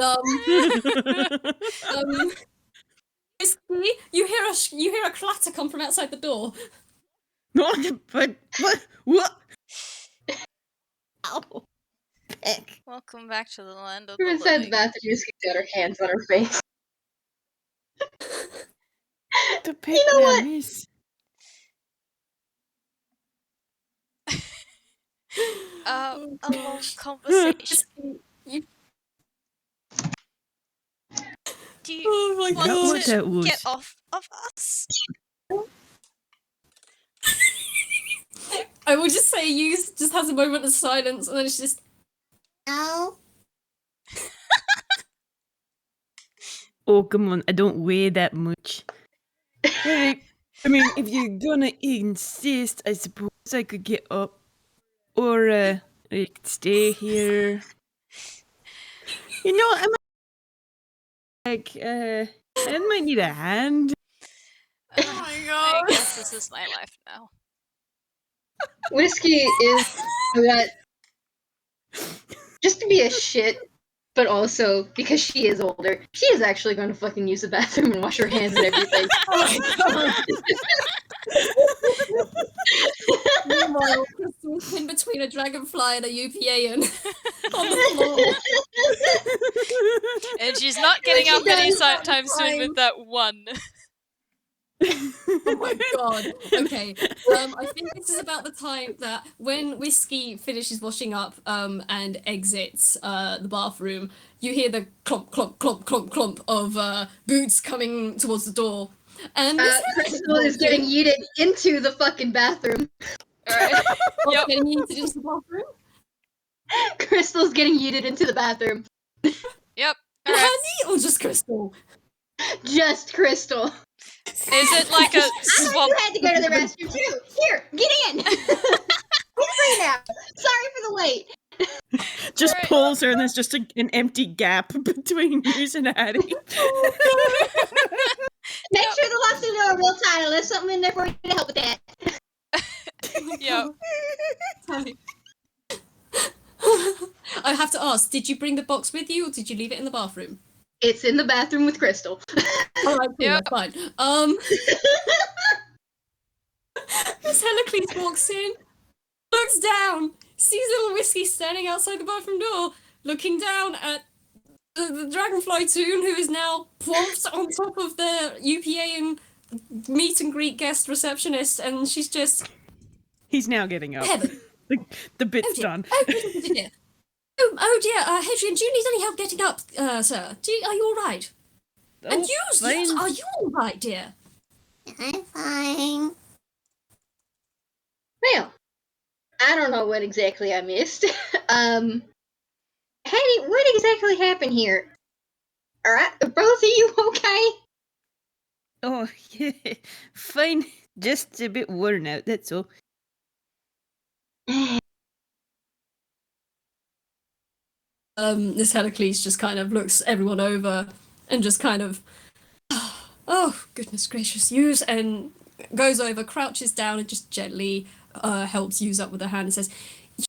Whiskey, you hear a clatter come from outside the door. But what? Ow. Pick. Welcome back to the land of From the inside the living. bathroom, just got her hands on her face. The pick know that what? miss. A long Gosh. conversation. You- Do you Oh my want That what gosh. that was. get off of us? I will just say Use just has a moment of silence and then it's just No. Oh, come on, I don't weigh that much. Hey, I mean, if you're gonna insist, I suppose I could get up. Or, I could stay here. You know, I might need a hand. Oh my I god. guess this is my life now. Whiskey is that just to be a shit, but also because she is older, she is actually going to fucking use the bathroom and wash her hands and everything. Meanwhile, Crystal's in between a dragonfly and a UPA and on the floor. And she's not getting She up does anytime soon with that one. Oh my god. Okay. I think this is about the time that when Whiskey finishes washing up and exits the bathroom, you hear the clomp clomp clomp clomp clomp of boots coming towards the door. And this Crystal is getting yeeted into the fucking bathroom. Alright. Yep. getting yeeted into the bathroom. Crystal's getting yeeted into the bathroom. Yep. Alright. Haddy or just Crystal? Just Crystal. Is it like a swamp? You had to go to the restroom too. Here, get in. We're free now. Sorry for the wait. Just Alright. pulls her, and there's just an empty gap between you and Haddy. Make sure the locks in are real tight. Unless something in there for you to help with that. Yep. I have to ask, did you bring the box with you or did you leave it in the bathroom? It's in the bathroom with Crystal. Alright, cool, Yep. fine. Miss Hellacles walks in, looks down, sees Little Whiskey standing outside the bathroom door, looking down at the dragonfly toon who is now plonked on top of the UPA and meet and greet guest receptionist, and she's just He's now getting up. Heaven. The bit's Oh dear. done. Oh dear, Hadrian, do you need any help getting up, sir? Are you all right? And Oh, Use, fine. are you all right, dear? I'm fine. Well, I don't know what exactly I missed. Hattie, what exactly happened here? Alright, are both of you okay? Oh, yeah, fine. Just a bit worn out, that's all. This Hellacles just kind of looks everyone over and just kind of, oh, goodness gracious, Use, and goes over, crouches down, and just gently helps Use up with her hand and says,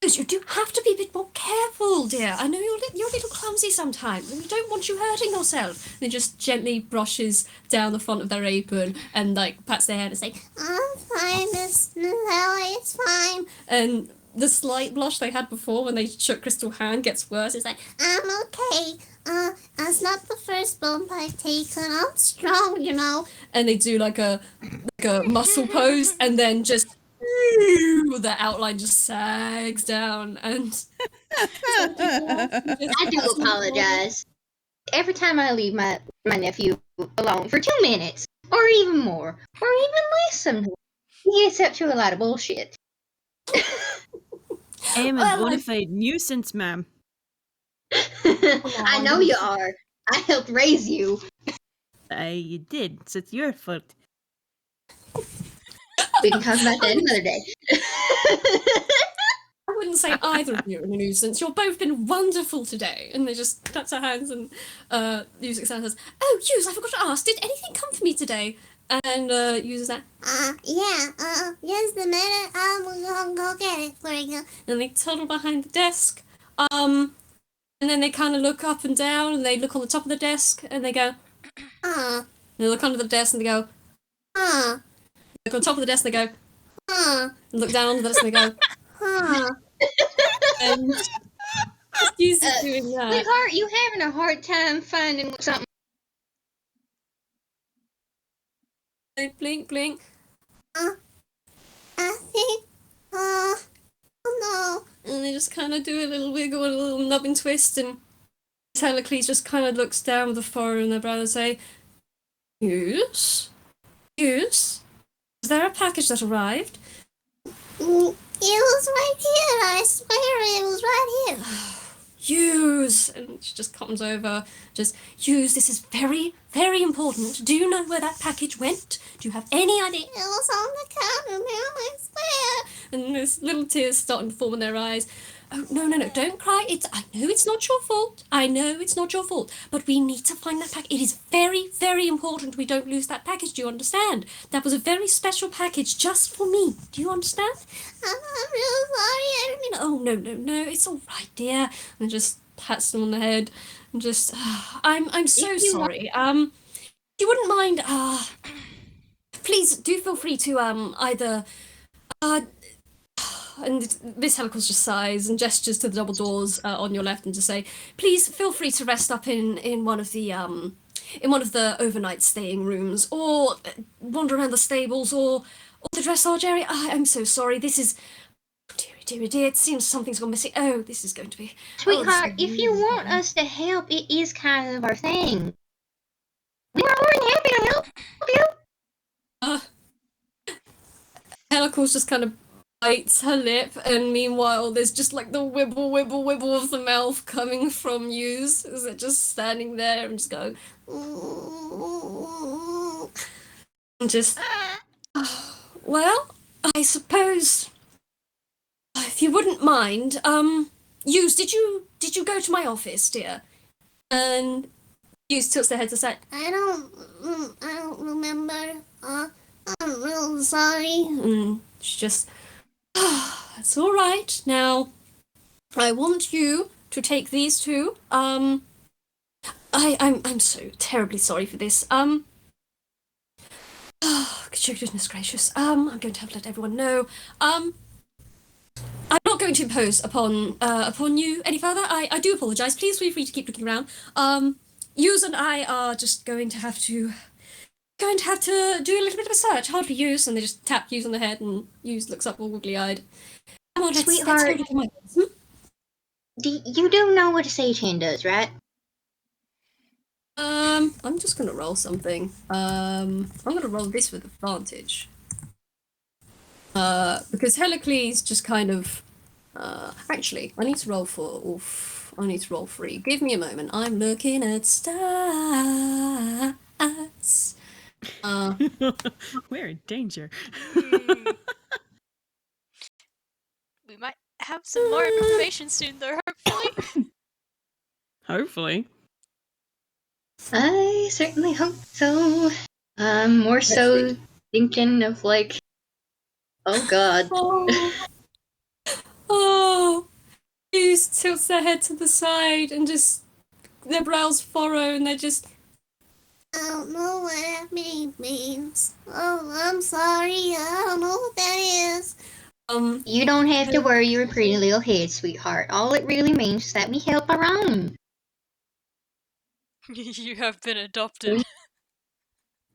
Use, you do have to be a bit more careful, dear. I know you're a little clumsy sometimes, and we don't want you hurting yourself. And he just gently brushes down the front of their apron and, like, pats their head and says, I'm fine, Miss Ellie. It's fine. and the slight blush they had before when they shook Crystal's hand gets worse. It's like, I'm okay. It's not the first bump I've taken. I'm strong, you know. and they do like a muscle pose, and then just the outline just sags down, and I do apologize. Every time I leave my nephew alone for 2 minutes, or even more, or even less sometimes, he gets up to a lot of bullshit. I am a Well, bona fide nuisance, ma'am. I know you are. I helped raise you. You did, so it's your fault. We can talk about that another day. I wouldn't say either of you are a nuisance. You've both been wonderful today. And they just claps her hands, and Music Sound says, "Oh, Hughes, I forgot to ask. Did anything come for me today?" And uses that. Just a minute. I'm gonna go get it for you. And they toddle behind the desk. And then they kind of look up and down, and they look on the top of the desk, and they go, Huh. and they look under the desk, and they go, Huh. look on top of the desk, and they go, Huh. and look down on the desk, and they go, Huh. and Hughes is doing that. Sweetheart, you having a hard time finding something? Blink, blink. I think. Oh no. And they just kind of do a little wiggle, a little nub and twist, and Hellacles just kind of looks down with a furrow in their brow and say, Yes? Yes? Is there a package that arrived? It was right here. I swear it was right here. Hughes! And she just comes over, just, Hughes, this is very, very important. Do you know where that package went? Do you have any idea? It was on the counter, ma'am. I swear. And there's little tears starting to form in their eyes. Oh, no, don't cry. I know it's not your fault. I know it's not your fault. But we need to find that package. It is very, very important we don't lose that package. Do you understand? That was a very special package just for me. Do you understand? I'm real sorry. I didn't mean. Oh, no. It's all right, dear. And just pats them on the head. And just, I'm so sorry. If you wouldn't mind, please do feel free to, either, and Miss Hellacles just sighs and gestures to the double doors on your left and just say, please feel free to rest up in one of the overnight staying rooms, or wander around the stables, or the dressage area. I'm so sorry. This is, dear. It seems something's gone missing. Oh, this is going to be. Sweetheart, if you want us to help, it is kind of our thing. We are more than happy to help you. Hellacles just kind of bites her lip, and meanwhile there's just like the wibble of the mouth coming from Hughes as they're just standing there and just going and just well, I suppose if you wouldn't mind, Hughes, did you go to my office, dear? And Hughes tilts their head to side. I don't remember. I'm real sorry. And she just that's all right. Now, I want you to take these two. I'm so terribly sorry for this. Goodness gracious. I'm going to have to let everyone know. I'm not going to impose upon you any further. I do apologise. Please feel free to keep looking around. Hughes and I are just going to have to do a little bit of a search. Hardly Hughes, and they just tap Hughes on the head, and Hughes looks up all googly-eyed. Come on, let's go to my You do know what a Stagehand does, right? I'm just gonna roll something. I'm gonna roll this with advantage. Because Hellacles just kind of actually, I need to roll I need to roll 3. Give me a moment. I'm looking at stats. We're in danger. We might have some more information soon, though, hopefully. Hopefully. I certainly hope so. More so thinking of like, oh god. Oh, Hughes tilts their head to the side and just their brows furrow, and they just. I don't know what that means. Oh, I'm sorry. I don't know what that is. You don't have to worry your pretty little head, sweetheart. All it really means is that we help our own. You have been adopted.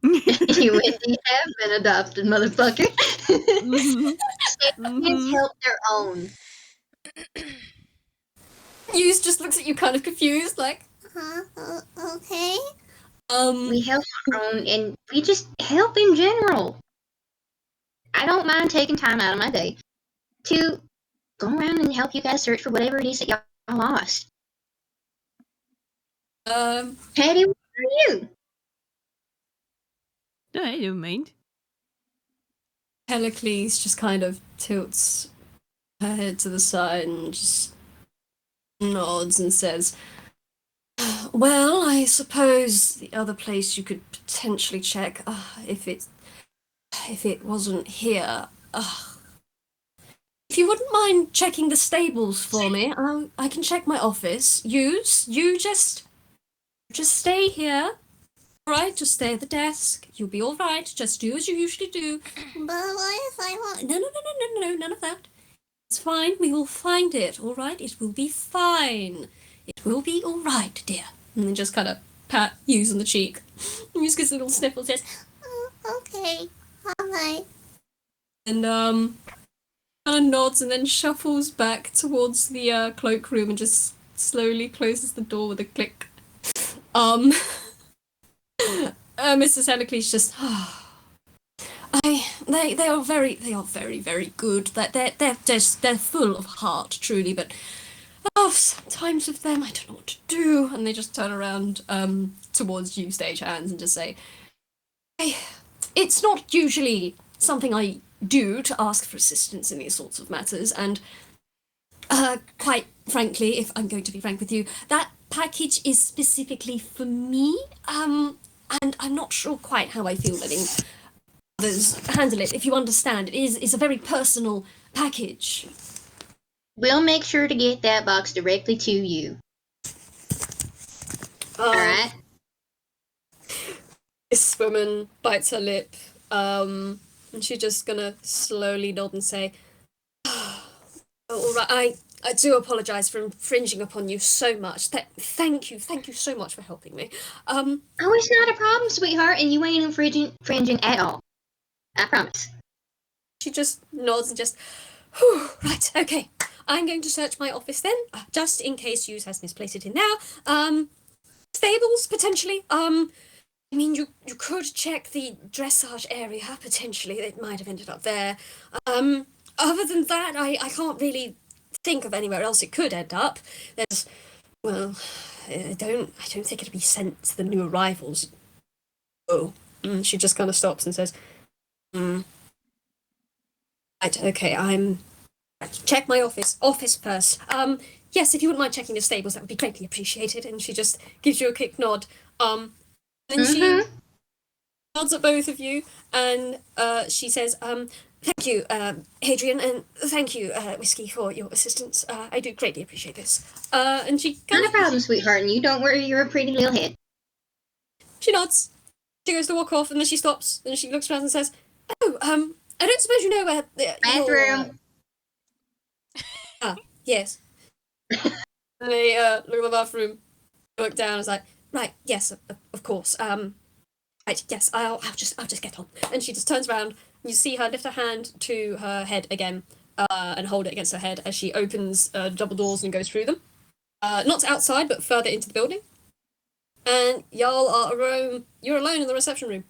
You indeed have been adopted, motherfucker. Stagehand help their own. Hughes just looks at you kind of confused, like. Okay. We help our own, and we just help in general. I don't mind taking time out of my day to go around and help you guys search for whatever it is that y'all lost. Haddy, what are you? No, I don't mind. Hellacles just kind of tilts her head to the side and just nods and says, well, I suppose the other place you could potentially check, if it wasn't here, If you wouldn't mind checking the stables for me, I can check my office. You just stay here. All right, just stay at the desk. You'll be all right. Just do as you usually do. But what if I want? No, none of that. It's fine. We will find it. All right, it will be fine. It will be all right, dear. And then just kind of pat Hughes on the cheek. Hughes gets a little sniffle. Says, Okay, all right. and kind of nods and then shuffles back towards the cloakroom and just slowly closes the door with a click. Mrs. Hellacles just, they are very very good. They're full of heart, truly. But sometimes with them, I don't know what to do. And they just turn around towards you, Stagehands, and just say, hey, it's not usually something I do to ask for assistance in these sorts of matters, and quite frankly, if I'm going to be frank with you, that package is specifically for me, and I'm not sure quite how I feel letting others handle it. If you understand, it's a very personal package. We'll make sure to get that box directly to you. Alright? This woman bites her lip, and she's just gonna slowly nod and say, all right, I do apologise for infringing upon you so much. Thank you so much for helping me. Oh, it's not a problem, sweetheart, and you ain't infringing at all. I promise. She just nods and just, right, okay. I'm going to search my office then, just in case Hughes has misplaced it in there. Stables, potentially. I mean, you could check the dressage area, potentially. It might have ended up there. Other than that, I can't really think of anywhere else it could end up. There's, well, I don't think it'd be sent to the new arrivals. Oh, she just kind of stops and says, right, okay, check my office first. Yes, if you wouldn't mind checking the stables, that would be greatly appreciated. And she just gives you a quick nod. And she nods at both of you, and she says, thank you, Hadrian, and thank you, Whiskey, for your assistance. I do greatly appreciate this. And she kind Not a problem, sweetheart, and you don't worry, you're a pretty little head. She nods. She goes to walk off, and then she stops, and she looks around and says, oh, I don't suppose you know where the Bathroom. Yes. And they look at the bathroom, look down, and is like, right, yes, of course. Right, yes, I'll just get on. And she just turns around. You see her lift her hand to her head again, and hold it against her head as she opens double doors and goes through them. Not outside, but further into the building. And y'all are alone. You're alone in the reception room.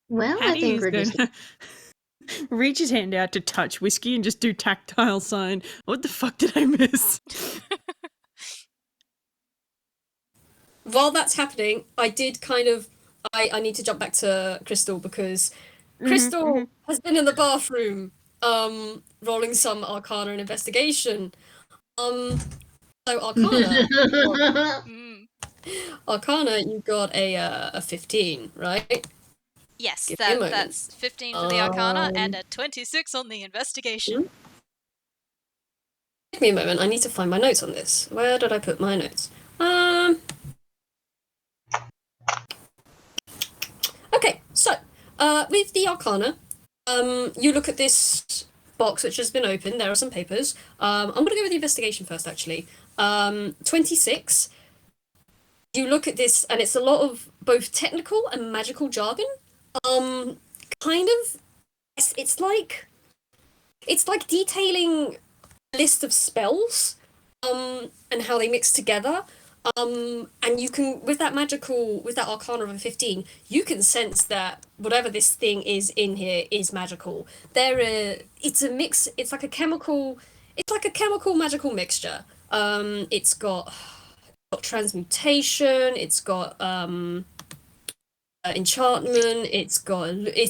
Well, I Haddy think is we're just... gonna reach his hand out to touch Whiskey and just do tactile sign. What the fuck did I miss? While that's happening, I did kind of... I need to jump back to Crystal, because Crystal has been in the bathroom, rolling some Arcana and Investigation. So Arcana... Arcana, you got a 15, right? Yes, Give me a moment. that's 15 for the Arcana and a 26 on the Investigation. Give me a moment, I need to find my notes on this. Where did I put my notes? Okay, so, with the Arcana, you look at this box which has been opened, there are some papers. I'm going to go with the Investigation first, actually. 26. You look at this, and it's a lot of both technical and magical jargon. Kind of, it's like detailing a list of spells, and how they mix together. And you can, with that Arcana of a 15, you can sense that whatever this thing is in here is magical. It's a mix, it's like a chemical magical mixture. It's got transmutation, it's got enchantment, it's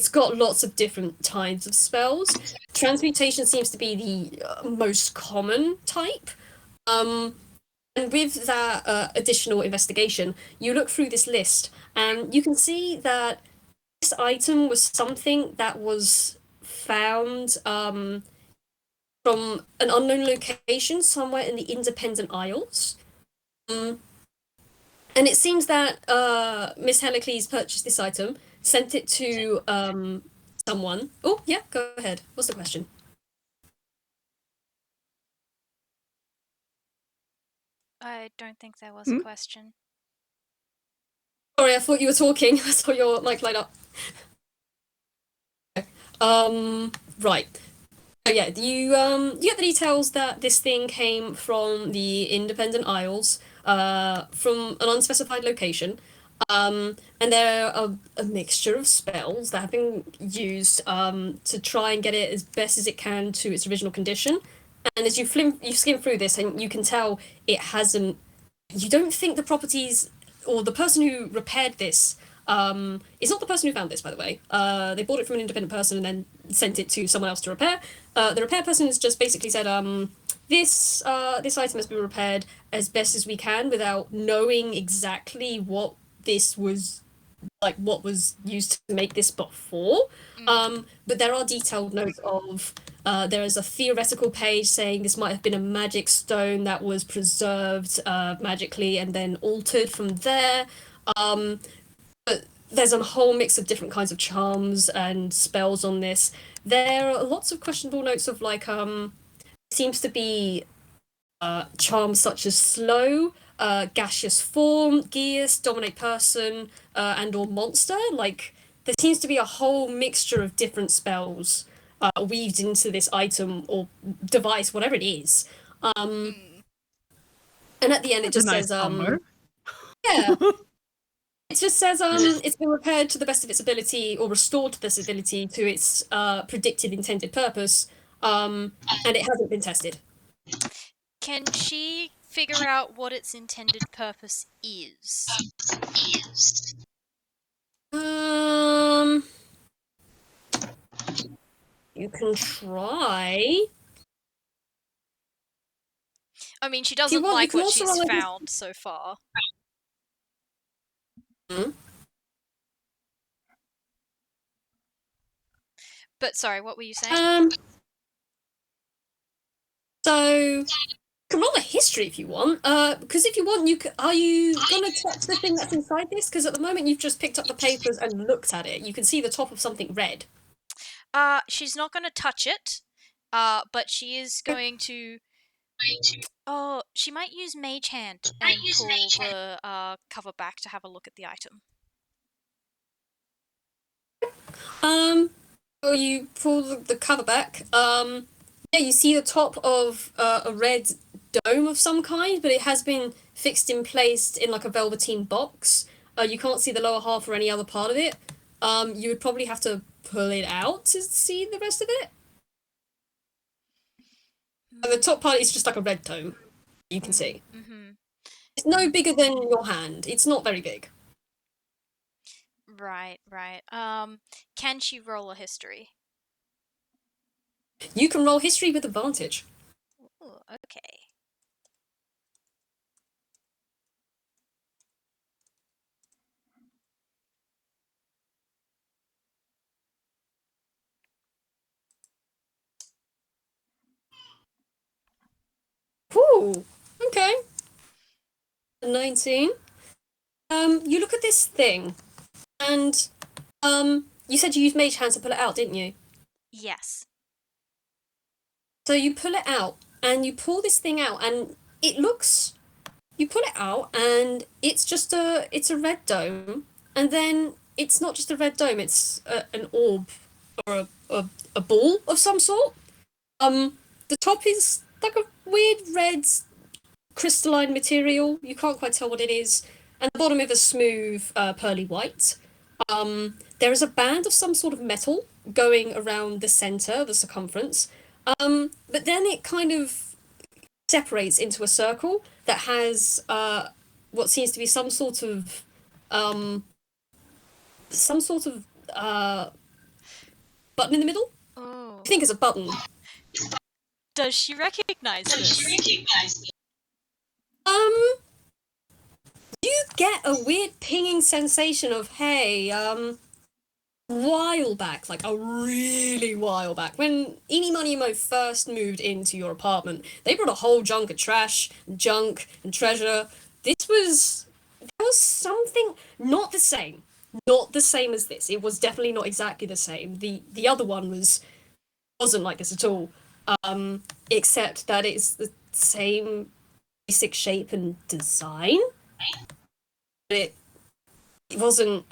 got lots of different types of spells. Transmutation seems to be the most common type. And with that additional investigation, you look through this list, and you can see that this item was something that was found from an unknown location somewhere in the Independent Isles. And it seems that Miss Hellacles purchased this item, sent it to someone. Oh, yeah, go ahead. What's the question? I don't think there was a question. Sorry, I thought you were talking. I saw your mic light up. Right. Oh yeah, you get the details that this thing came from the Independent Isles, from an unspecified location. And there are a mixture of spells that have been used to try and get it as best as it can to its original condition. And as you skim through this, and you can tell it hasn't. You don't think the properties or the person who repaired this is not the person who found this, by the way. They bought it from an independent person and then sent it to someone else to repair. The repair person has just basically said, this item has been repaired as best as we can without knowing exactly what this was, like what was used to make this before. But there are detailed notes of there is a theoretical page saying this might have been a magic stone that was preserved magically and then altered from there. But there's a whole mix of different kinds of charms and spells on this. There are lots of questionable notes of like seems to be charms such as slow, gaseous form, geas, dominate person, and or monster. Like there seems to be a whole mixture of different spells weaved into this item or device, whatever it is. And at the end it just says yeah. It just says it's been repaired to the best of its ability or restored to this ability to its predicted intended purpose, and it hasn't been tested. Can she figure out what its intended purpose is? You can try. I mean, she doesn't like what she's found so far. But sorry, what were you saying? So you can roll a history if you want. Because if you want, are you gonna touch the thing that's inside this? Because at the moment you've just picked up the papers and looked at it. You can see the top of something red. She's not going to touch it. But she is going to. Oh, she might use Mage Hand and pull the cover back to have a look at the item. Or you pull the cover back. Yeah, you see the top of a red dome of some kind, but it has been fixed in place in like a velveteen box. You can't see the lower half or any other part of it. You would probably have to pull it out to see the rest of it. The top part is just like a red dome. You can see. It's no bigger than your hand. It's not very big. Right. Can she roll a history? You can roll history with advantage. Ooh, okay. Ooh, okay. 19. You look at this thing, and you said you used Mage Hand to pull it out, didn't you? Yes. So you pull it out, and you pull this thing out, and it looks. You pull it out, and it's just it's a red dome, and then it's not just a red dome; it's an orb or a ball of some sort. The top is like a weird red crystalline material. You can't quite tell what it is, and the bottom is a smooth pearly white. There is a band of some sort of metal going around the center, the circumference. But then it kind of separates into a circle that has what seems to be some sort of button in the middle. Oh. I think it's a button. Does she recognize this? You get a weird pinging sensation of, hey, while back, like a really while back, when Eeny Money Mo first moved into your apartment, they brought a whole junk of trash, junk, and treasure. There was something not the same. Not the same as this. It was definitely not exactly the same. The other one wasn't like this at all. Except that it's the same basic shape and design. But it wasn't.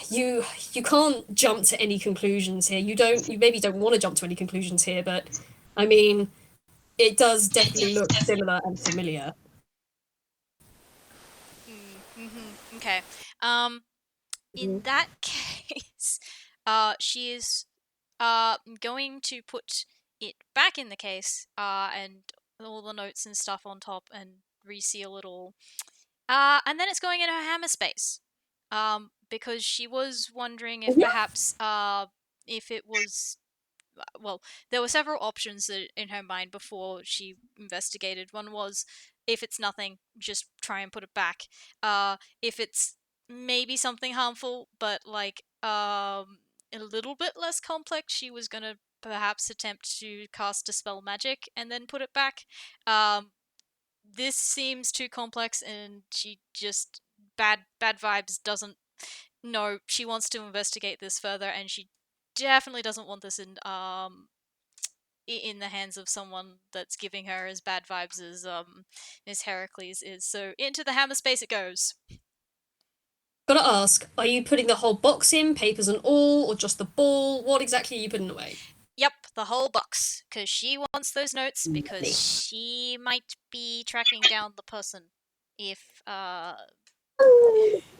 You can't jump to any conclusions here. You maybe don't want to jump to any conclusions here, but I mean, it does definitely look similar and familiar. Okay. In that case, she is going to put it back in the case, and all the notes and stuff on top, and reseal it all. And then it's going in her hammer space. Because she was wondering if perhaps, if it was, well, there were several options in her mind before she investigated. One was, if it's nothing, just try and put it back. If it's maybe something harmful, but like a little bit less complex, she was gonna perhaps attempt to cast Dispel Magic and then put it back. This seems too complex, and she just bad vibes doesn't. No, she wants to investigate this further, and she definitely doesn't want this in the hands of someone that's giving her as bad vibes as Heracles is. So into the hammer space it goes. Gotta ask, are you putting the whole box in, papers and all, or just the ball? What exactly are you putting away? Yep, the whole box, because she wants those notes, because she might be tracking down the person if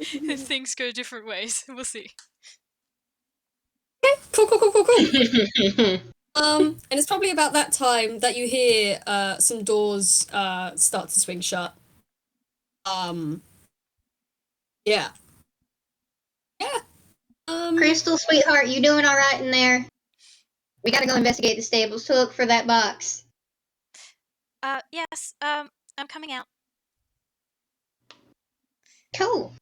if things go different ways. We'll see. Okay, cool. And it's probably about that time that you hear some doors start to swing shut. Yeah. Crystal, sweetheart, you doing all right in there? We gotta go investigate the stables to look for that box. Yes, I'm coming out. Cool.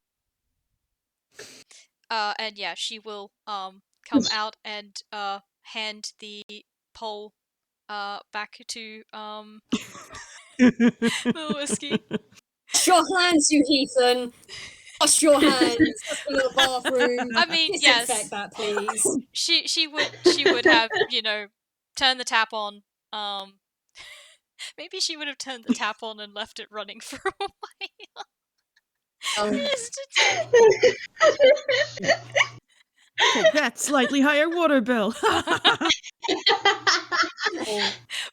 And yeah, she will come out and hand the pole back to Lil Whiskey. Wash your hands, you heathen! Wash your hands! Let's go to the bathroom. I mean, Disinfect yes. that, please. She would have, turn the tap on. Maybe she would have turned the tap on and left it running for a while. Take that slightly higher water bill.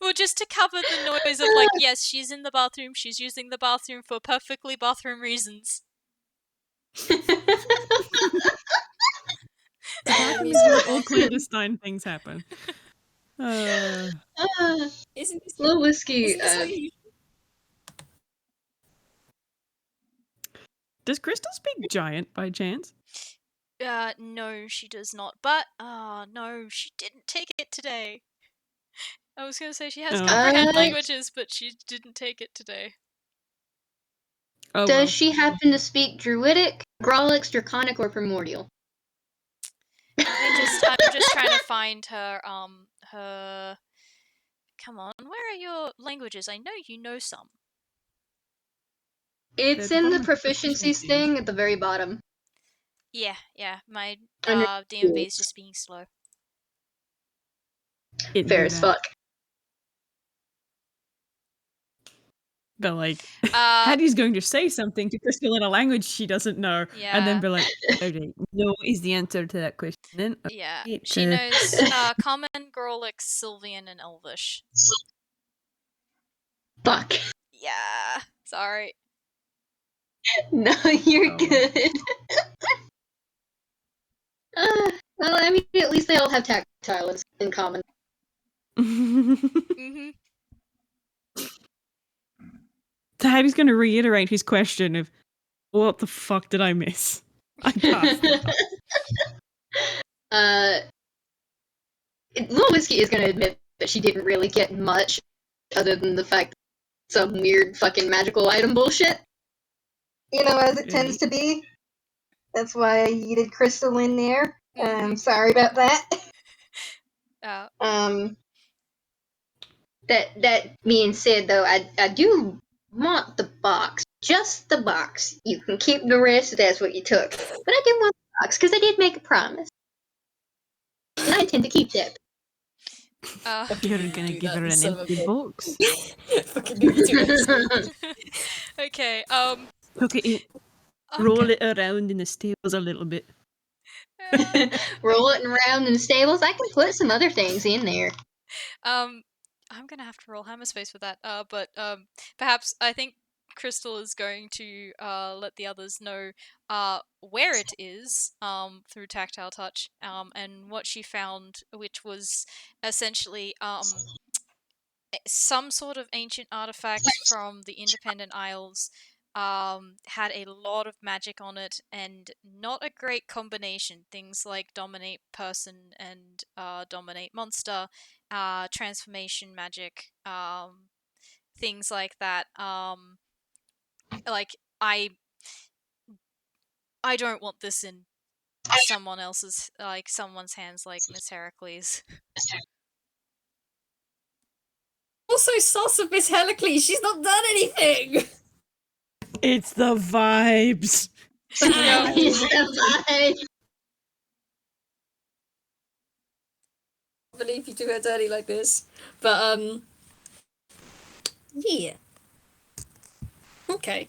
Well, just to cover the noise of like, yes, she's in the bathroom, she's using the bathroom for perfectly bathroom reasons. The bathroom is where all clandestine things happen. Isn't this Lil Whiskey, Does Crystal speak giant by chance? No, she does not. But, no, she didn't take it today. I was gonna say she has comprehend languages, but she didn't take it today. Oh, does she happen to speak Druidic, Grolix, Draconic, or Primordial? I'm just trying to find her, her... Come on, where are your languages? I know you know some. It's in the proficiencies thing at the very bottom. Yeah, my DMV is just being slow. Fair as fuck. But like, Haddy's going to say something to Crystal in a language she doesn't know, and then be like, "Okay, no is the answer to that question." Yeah, she knows Common, Grolix, Sylvian, and Elvish. Fuck. Yeah, sorry. No, you're good. Well, I mean, at least they all have tactile in common. Mm-hmm. So Haddy's going to reiterate his question of, "What the fuck did I miss?" I passed. Lil Whiskey is going to admit that she didn't really get much, other than the fact that some weird fucking magical item bullshit. You know, as it tends to be. That's why I yeeted Crystal in there. Sorry about that. Uh, That being said, though, I do want the box. Just the box. You can keep the rest if that's what you took. But I do want the box, because I did make a promise. And I intend to keep that. You're gonna give her an empty box. Fucking knew you do. okay. Look at it. I'm Roll gonna- it around in the stables a little bit. Roll it around in the stables. I can put some other things in there. I'm gonna have to roll hammer space for that. But perhaps I think Crystal is going to let the others know where it is through tactile touch and what she found, which was essentially some sort of ancient artifact from the Independent Isles. Had a lot of magic on it and not a great combination. Things like dominate person and dominate monster, transformation magic, things like that. Like I don't want this in someone else's, like someone's hands, like Miss Heracles. Also, sauce of Miss Hellacles, she's not done anything! It's the vibes. Yeah. It's the vibe. I believe you do her dirty like this. But, yeah. Okay.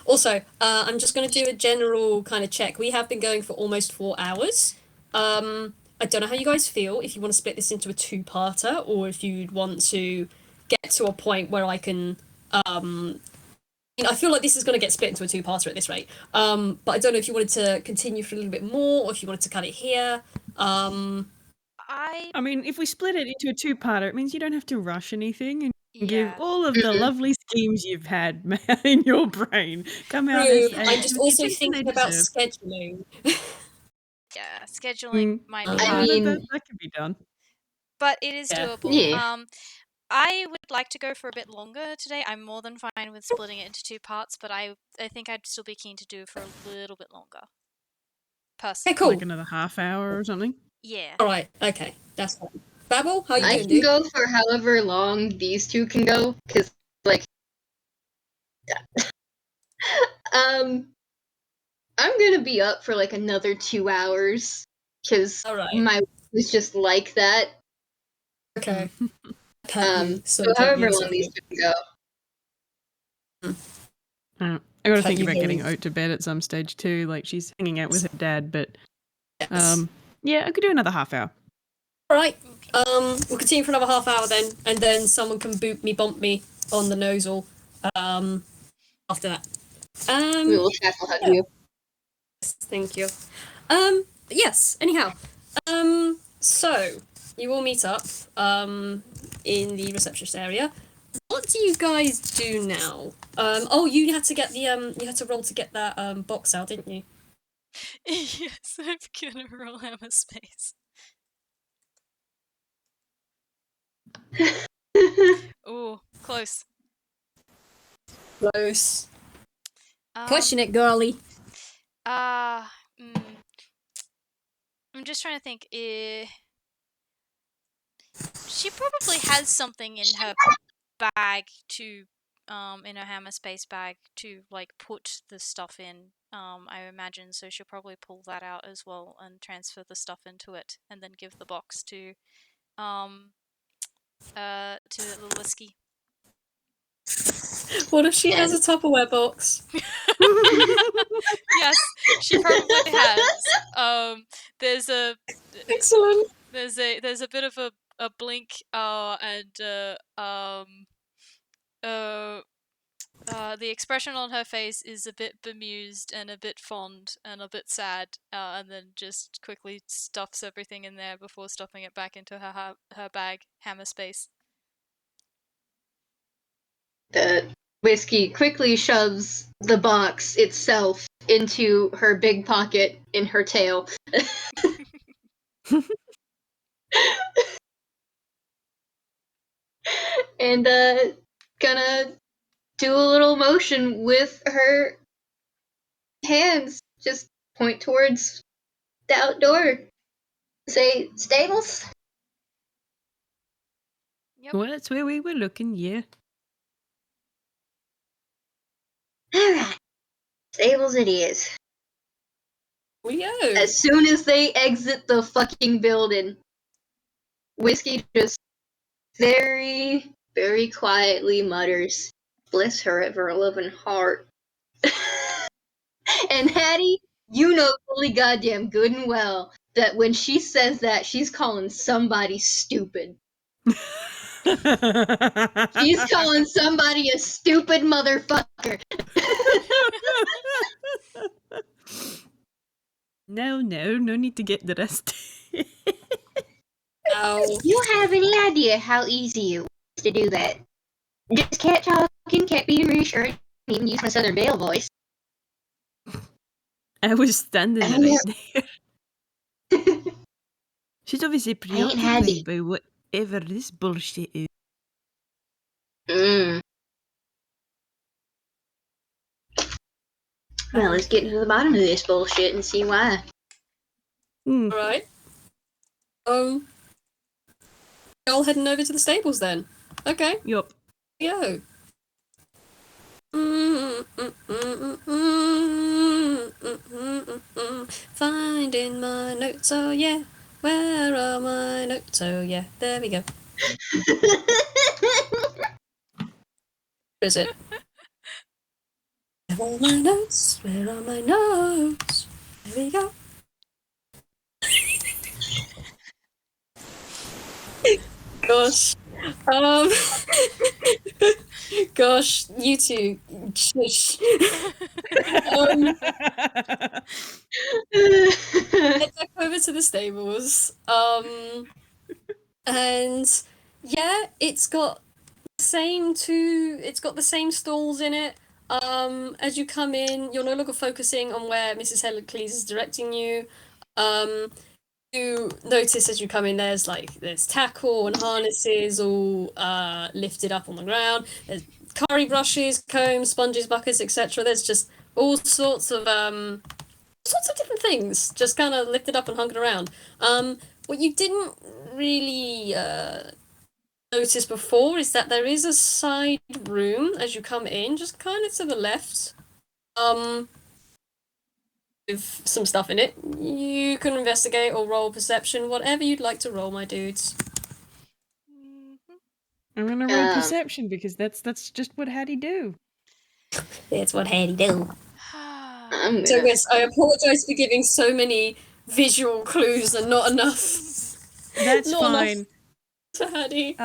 Also, I'm just going to do a general kind of check. We have been going for almost 4 hours. I don't know how you guys feel, if you want to split this into a two-parter, or if you'd want to get to a point where I can... I feel like this is going to get split into a two-parter at this rate. But I don't know if you wanted to continue for a little bit more, or if you wanted to cut it here. I mean, if we split it into a two-parter, it means you don't have to rush anything and give Yeah. all of the lovely schemes you've had in your brain come out True, as I'm just the also attention they thinking about deserve. scheduling. Yeah, scheduling might be I hard, mean- that can be done. but it is Yeah. doable. Yeah. I would like to go for a bit longer today. I'm more than fine with splitting it into two parts, but I think I'd still be keen to do for a little bit longer. Personally. Okay, cool. Like another half hour or something. Yeah. Alright, okay, that's fine. Babble, how you I doing, can dude? go for however long these two can go, because, like... I'm gonna be up for, like, another 2 hours, because Alright. my was just like that. Okay. So however long these two can go. I gotta Cut think you about getting very- Oat to bed at some stage too. Like she's hanging out with her dad, but Yes. yeah, I could do another half hour. Alright, we'll continue for another half hour then, and then someone can bump me on the nozzle, after that. We will tackle hug yeah. you. Yes, thank you. Yes, anyhow, so, you all meet up, in the receptionist area. What do you guys do now? Oh, you had to get the, you had to roll to get that, box out, didn't you? Yes, I'm gonna roll hammer space. Ooh, close. Close. Question it, girly. I'm just trying to think. She probably has something in her bag to, in her hammer space bag to like put the stuff in. I imagine so. She'll probably pull that out as well and transfer the stuff into it, and then give the box to Lil Whiskey. What if she has a Tupperware box? Yes, she probably has. There's a Excellent. there's a bit of a blink and the expression on her face is a bit bemused and a bit fond and a bit sad, and then just quickly stuffs everything in there before stuffing it back into her bag, hammer space. The whiskey quickly shoves the box itself into her big pocket in her tail. And gonna do a little motion with her hands just point towards the outdoor. Say, stables? Yep. Well, that's where we were looking, yeah. Alright. Stables it is. We go. As soon as they exit the fucking building, Whiskey just very, very quietly mutters, "Bless her ever loving heart." And Haddy, you know fully goddamn good and well that when she says that, she's calling somebody stupid. She's calling somebody a stupid motherfucker. No need to get the rest. Ow. You have any idea how easy it was to do that? Just kept talking, kept being reassuring, even use my Southern Belle voice. I was standing And right there. She's obviously ain't Haddy. preoccupied by whatever this bullshit is. Well, let's get to the bottom of this bullshit and see why. Alright. Y'all heading over to the stables then. Okay, Yup. go. Finding my notes, oh yeah. Where are my notes? Oh yeah, there we go. Where is it? Where are my notes? Where are my notes? There we go. Gosh. Gosh, you two. Shush. Head back over to the stables. And yeah, it's got the same stalls in it. As you come in, you're no longer focusing on where Mrs. Hellacles is directing you. You notice as you come in, there's tackle and harnesses all lifted up on the ground. There's curry brushes, combs, sponges, buckets, etc. There's just all sorts of different things just kind of lifted up and hunkered around. What you didn't really notice before is that there is a side room as you come in, just kind of to the left. With some stuff in it. You can investigate or roll perception, whatever you'd like to roll, my dudes. I'm gonna roll perception because that's just what Haddy do. It's what Haddy do. I'm So gonna... yes, I apologise for giving so many visual clues and not enough. That's Not fine. enough to Haddy.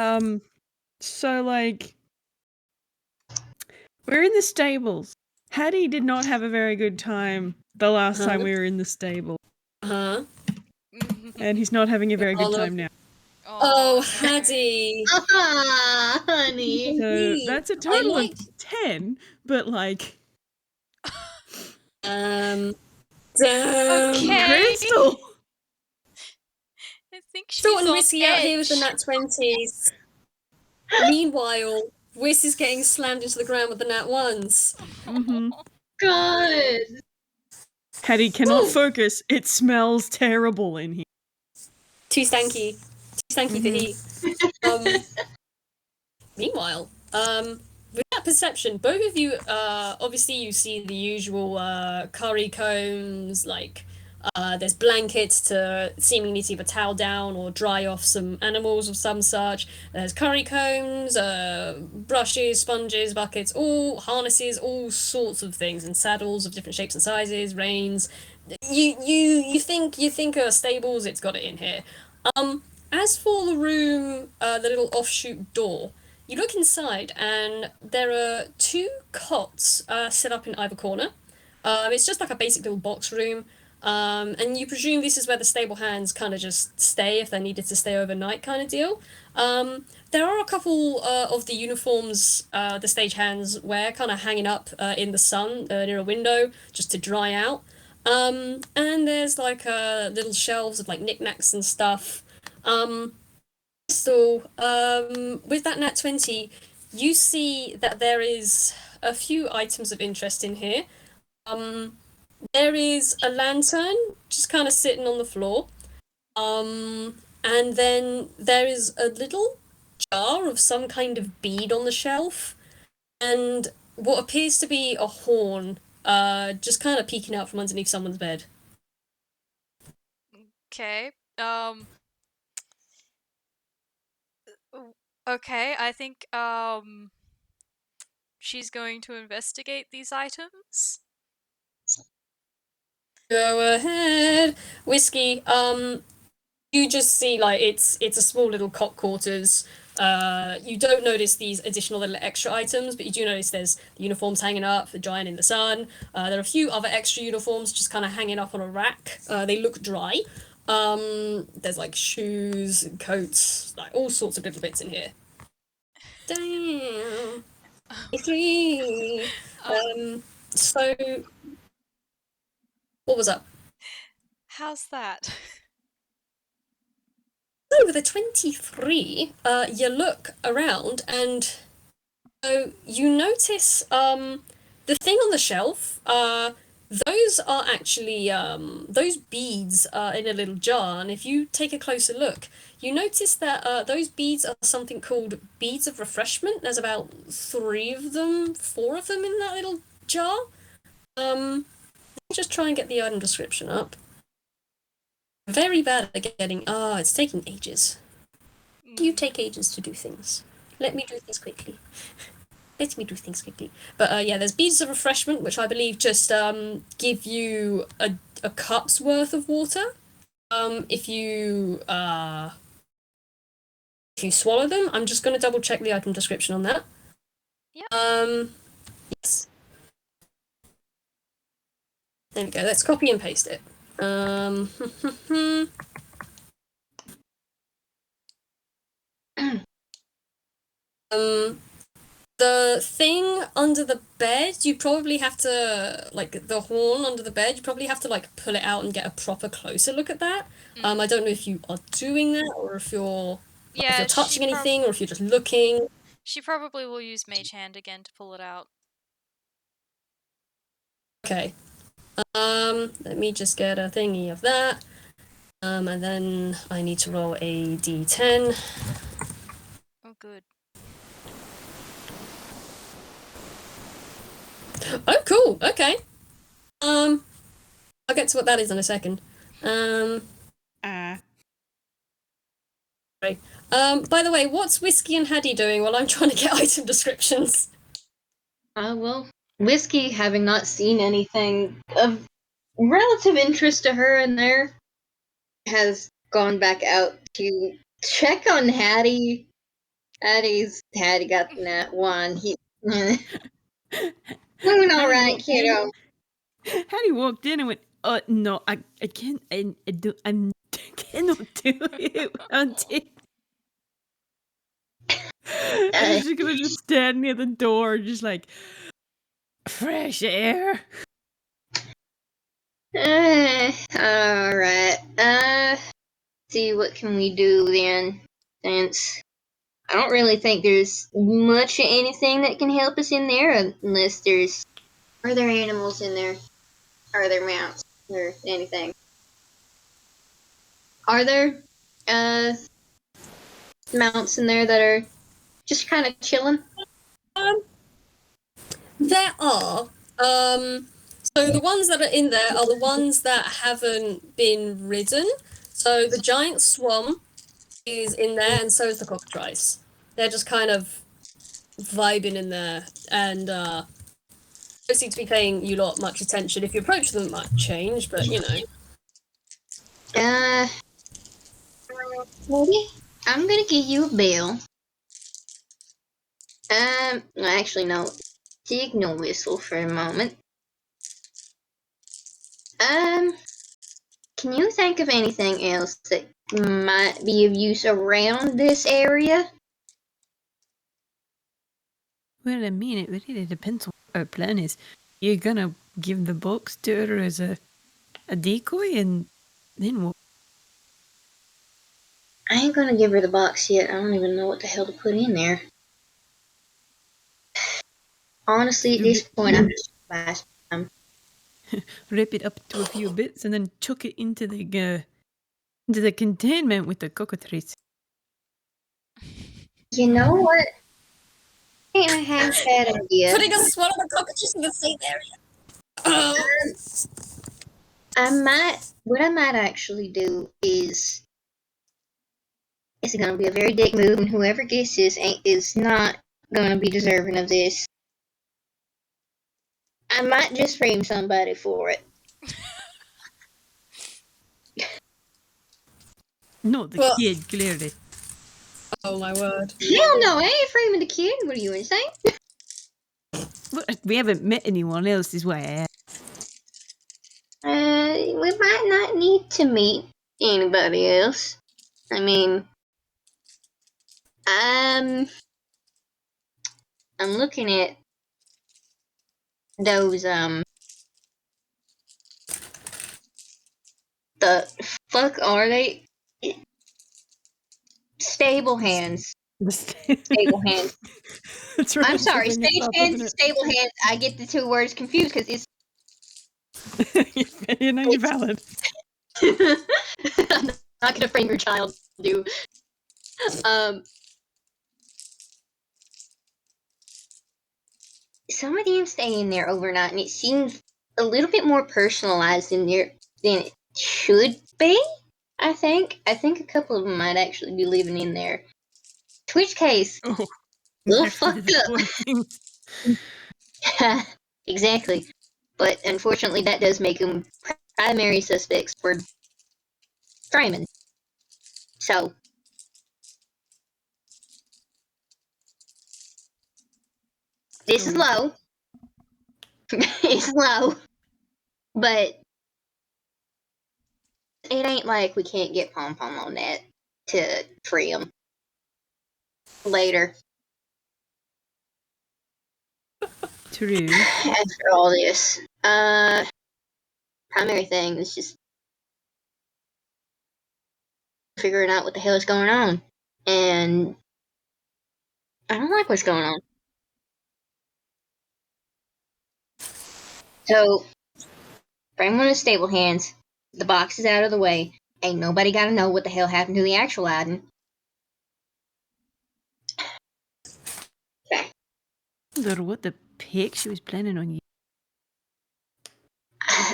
So like, we're in the stables. Haddy did not have a very good time the last time we were in the stable. And he's not having a very good time now. Oh, Haddy. Honey. So that's a total of 10, but like... Damn. Okay. Crystal! I think she's Thought and on Whiskey out here with the edge. nat 20s. Meanwhile, Whis is getting slammed into the ground with the nat 1s. God. Haddy cannot focus. It smells terrible in here. Too stanky. Too stanky for heat. Meanwhile, with that perception, both of you, obviously you see the usual curry combs, there's blankets to seemingly to either towel down or dry off some animals of some such. There's curry combs, brushes, sponges, buckets, all harnesses, all sorts of things, and saddles of different shapes and sizes, reins. You think stables, it's got it in here. As for the room, the little offshoot door, you look inside and there are 2 cots set up in either corner. It's just like a basic little box room. And you presume this is where the stable hands kind of just stay if they needed to stay overnight kind of deal. There are a couple of the uniforms the stage hands wear kind of hanging up in the sun near a window just to dry out. And there's little shelves of knickknacks and stuff. So, with that nat 20, you see that there is a few items of interest in here. there is a lantern just kind of sitting on the floor. And then there is a little jar of some kind of bead on the shelf, and what appears to be a horn, just kind of peeking out from underneath someone's bed. Okay. Okay, I think she's going to investigate these items. Go ahead, Whiskey. You just see like it's a small little cop quarters. You don't notice these additional little extra items, but you do notice there's the uniforms hanging up, the giant in the sun. There are a few other extra uniforms just kind of hanging up on a rack. They look dry. There's like shoes and coats, like all sorts of little bits in here. Damn. Three. So what was up? How's that? So with a 23, you look around and so you notice the thing on the shelf, those are actually those beads are in a little jar, and if you take a closer look, you notice that those beads are something called beads of refreshment. There's about 4 of them in that little jar. Let me just try and get the item description up. Very bad at getting. It's taking ages. You take ages to do things. Let me do things quickly. Let me do things quickly. But yeah, there's beads of refreshment, which I believe just give you a cup's worth of water. If you swallow them, I'm just gonna double check the item description on that. Yep. Yes. There we go. Let's copy and paste it. The thing under the bed, you probably have to, like, the horn under the bed, you probably have to, like, pull it out and get a proper closer look at that. I don't know if you are doing that, or if you're touching anything, or if you're just looking. She probably will use Mage Hand again to pull it out. Okay. Let me just get a thingy of that. And then I need to roll a d10. Oh, good. Oh, cool. Okay. I'll get to what that is in a second. By the way, what's Whiskey and Haddy doing while I'm trying to get item descriptions? Well, Whiskey, having not seen anything of relative interest to her in there, has gone back out to check on Haddy. Haddy got that one. He doing alright, kiddo. Haddy walked in and went, no, I can't, I cannot do it until... And she's gonna just stand near the door, just like, fresh air. Alright. See, what can we do then? Since I don't really think there's much of anything that can help us in there, unless there's... Are there animals in there? Are there mounts? Or anything? Are there, mounts in there that are just kind of chilling? There are. So the ones that are in there are the ones that haven't been ridden. So the giant swan is in there, and so is the cockatrice. They're just kind of vibing in there, and don't seem to be paying you lot much attention. If you approach them, it might change, but you know. Maybe I'm gonna give you a bell. Actually, no. Signal whistle for a moment. Can you think of anything else that might be of use around this area? Well, I mean, it really depends on what our plan is. You're gonna give the box to her as a decoy, and then what? I ain't gonna give her the box yet. I don't even know what the hell to put in there. Honestly, at this point, I'm just last time. rip it up to a few bits, and then chuck it into the containment with the cockatrice. You know what? Ain't a half bad idea. Putting a swallow the cockroaches in the safe area. What I might actually do is, it's gonna be a very dick move, and whoever gets this is not gonna be deserving of this. I might just frame somebody for it. Not the kid, clearly. Oh my word. Hell no, I ain't framing the kid. What are you insane? We haven't met anyone else, is why I asked. We might not need to meet anybody else. I mean, I'm looking at those, the fuck are they? Stable hands. Stable hands. That's right. I'm sorry, stage hands and stable hands. I get the two words confused because it's. You know, you're valid. I'm not gonna frame your child, dude. Some of them stay in there overnight, and it seems a little bit more personalized in there than it should be. I think a couple of them might actually be living in there. To which case, a little fucked up. Exactly. But unfortunately, that does make them primary suspects for framing. So, this is low. It's low. But it ain't like we can't get pom-pom on that to free them later. True. After all this. Primary thing is just figuring out what the hell is going on. And I don't like what's going on. So, frame one of the stable hands. The box is out of the way. Ain't nobody gotta know what the hell happened to the actual item. Okay. Or what the pick she was planning on you.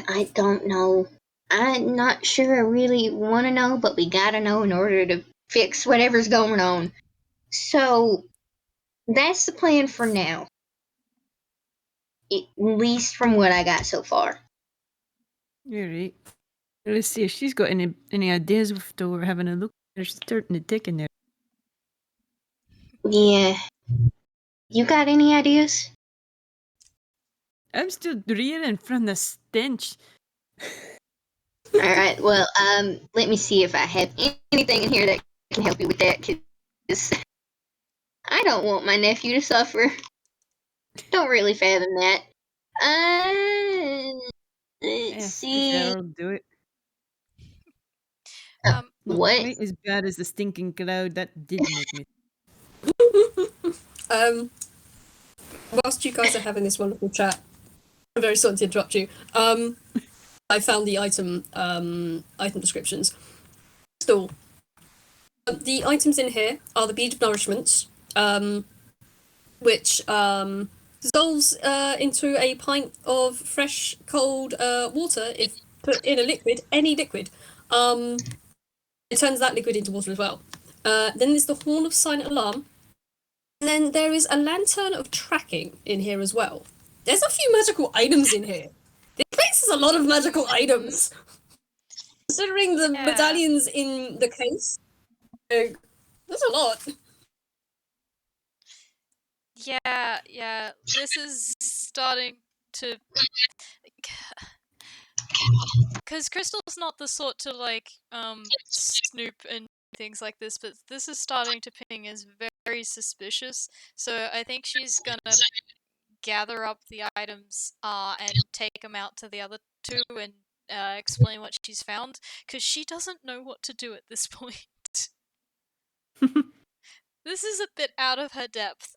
I don't know. I'm not sure I really want to know, but we gotta know in order to fix whatever's going on. So, that's the plan for now. At least from what I got so far. You're right. Let's see if she's got any ideas after we're having a look. They're starting to tick in there. Yeah. You got any ideas? I'm still reeling from the stench. Alright, well, let me see if I have anything in here that can help you with that, because I don't want my nephew to suffer. Don't really fathom that. Let's see. I'll do it. What? Quite as bad as the stinking cloud. That did make me. Whilst you guys are having this wonderful chat, I'm very sorry to interrupt you. I found the item descriptions. Still, the items in here are the bead of nourishments, which dissolves into a pint of fresh, cold water if put in a liquid, any liquid. It turns that liquid into water as well. Then there's the horn of silent alarm. And then there is a lantern of tracking in here as well. There's a few magical items in here. This place has a lot of magical items. Considering the medallions in the case, there's a lot. Yeah. This is starting to... Because Crystal's not the sort to, like, snoop and things like this, but this is starting to ping as very suspicious. So I think she's gonna gather up the items and take them out to the other two and explain what she's found, because she doesn't know what to do at this point. This is a bit out of her depth.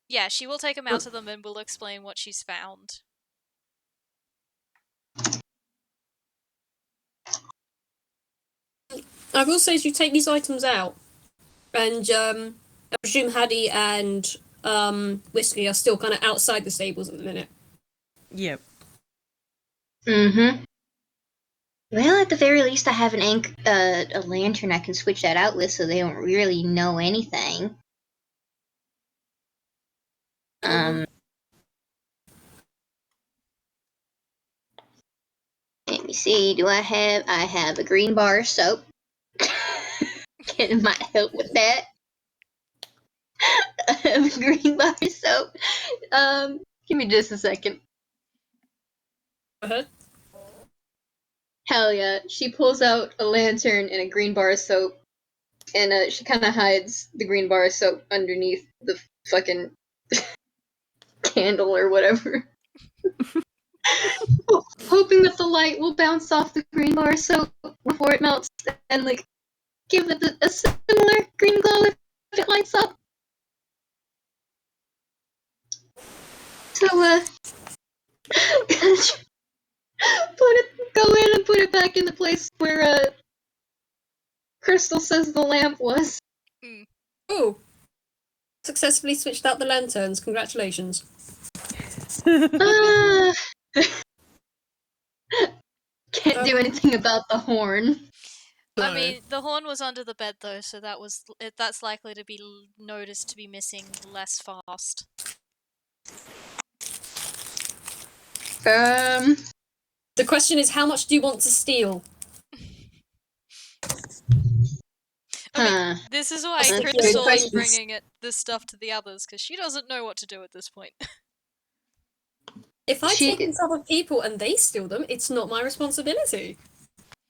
Yeah, she will take him out to them and will explain what she's found. I will say, as you take these items out, and I presume Haddy and Whiskey are still kind of outside the stables at the minute. Yep. Mm-hmm. Well, at the very least, I have a lantern I can switch that out with, so they don't really know anything. Let me see. I have a green bar of soap. It might help with that. I have a green bar of soap. Give me just a second. Go ahead. Hell yeah. She pulls out a lantern and a green bar of soap, and she kind of hides the green bar of soap underneath the fucking candle or whatever. Hoping that the light will bounce off the green bar of soap before it melts and, like, give it a similar green glow if it lights up. So, go in and put it back in the place where, Crystal says the lamp was. Oh! Successfully switched out the lanterns. Congratulations. Can't do anything about the horn. I mean, the horn was under the bed though, so that's likely to be noticed to be missing less fast. The question is, how much do you want to steal? I mean, this is why That's Crystal good is questions. bringing this stuff to the others, because she doesn't know what to do at this point. If I take these other people and they steal them, it's not my responsibility.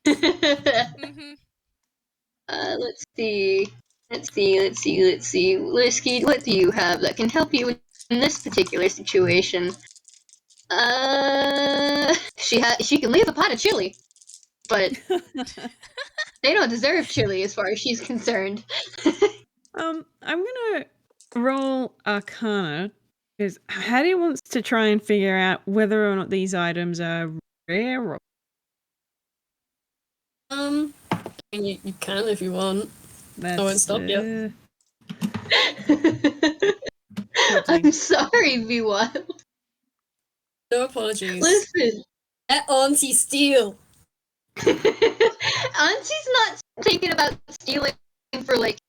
Mm-hmm. Let's see. Whiskey, what do you have that can help you in this particular situation? She can leave a pot of chili, but they don't deserve chili as far as she's concerned. I'm gonna roll Arcana because Haddy wants to try and figure out whether or not these items are rare or. I mean, you can if you want. I won't stop you. I'm sorry, V1. No apologies. Listen. Let Auntie steal. Auntie's not thinking about stealing for, like,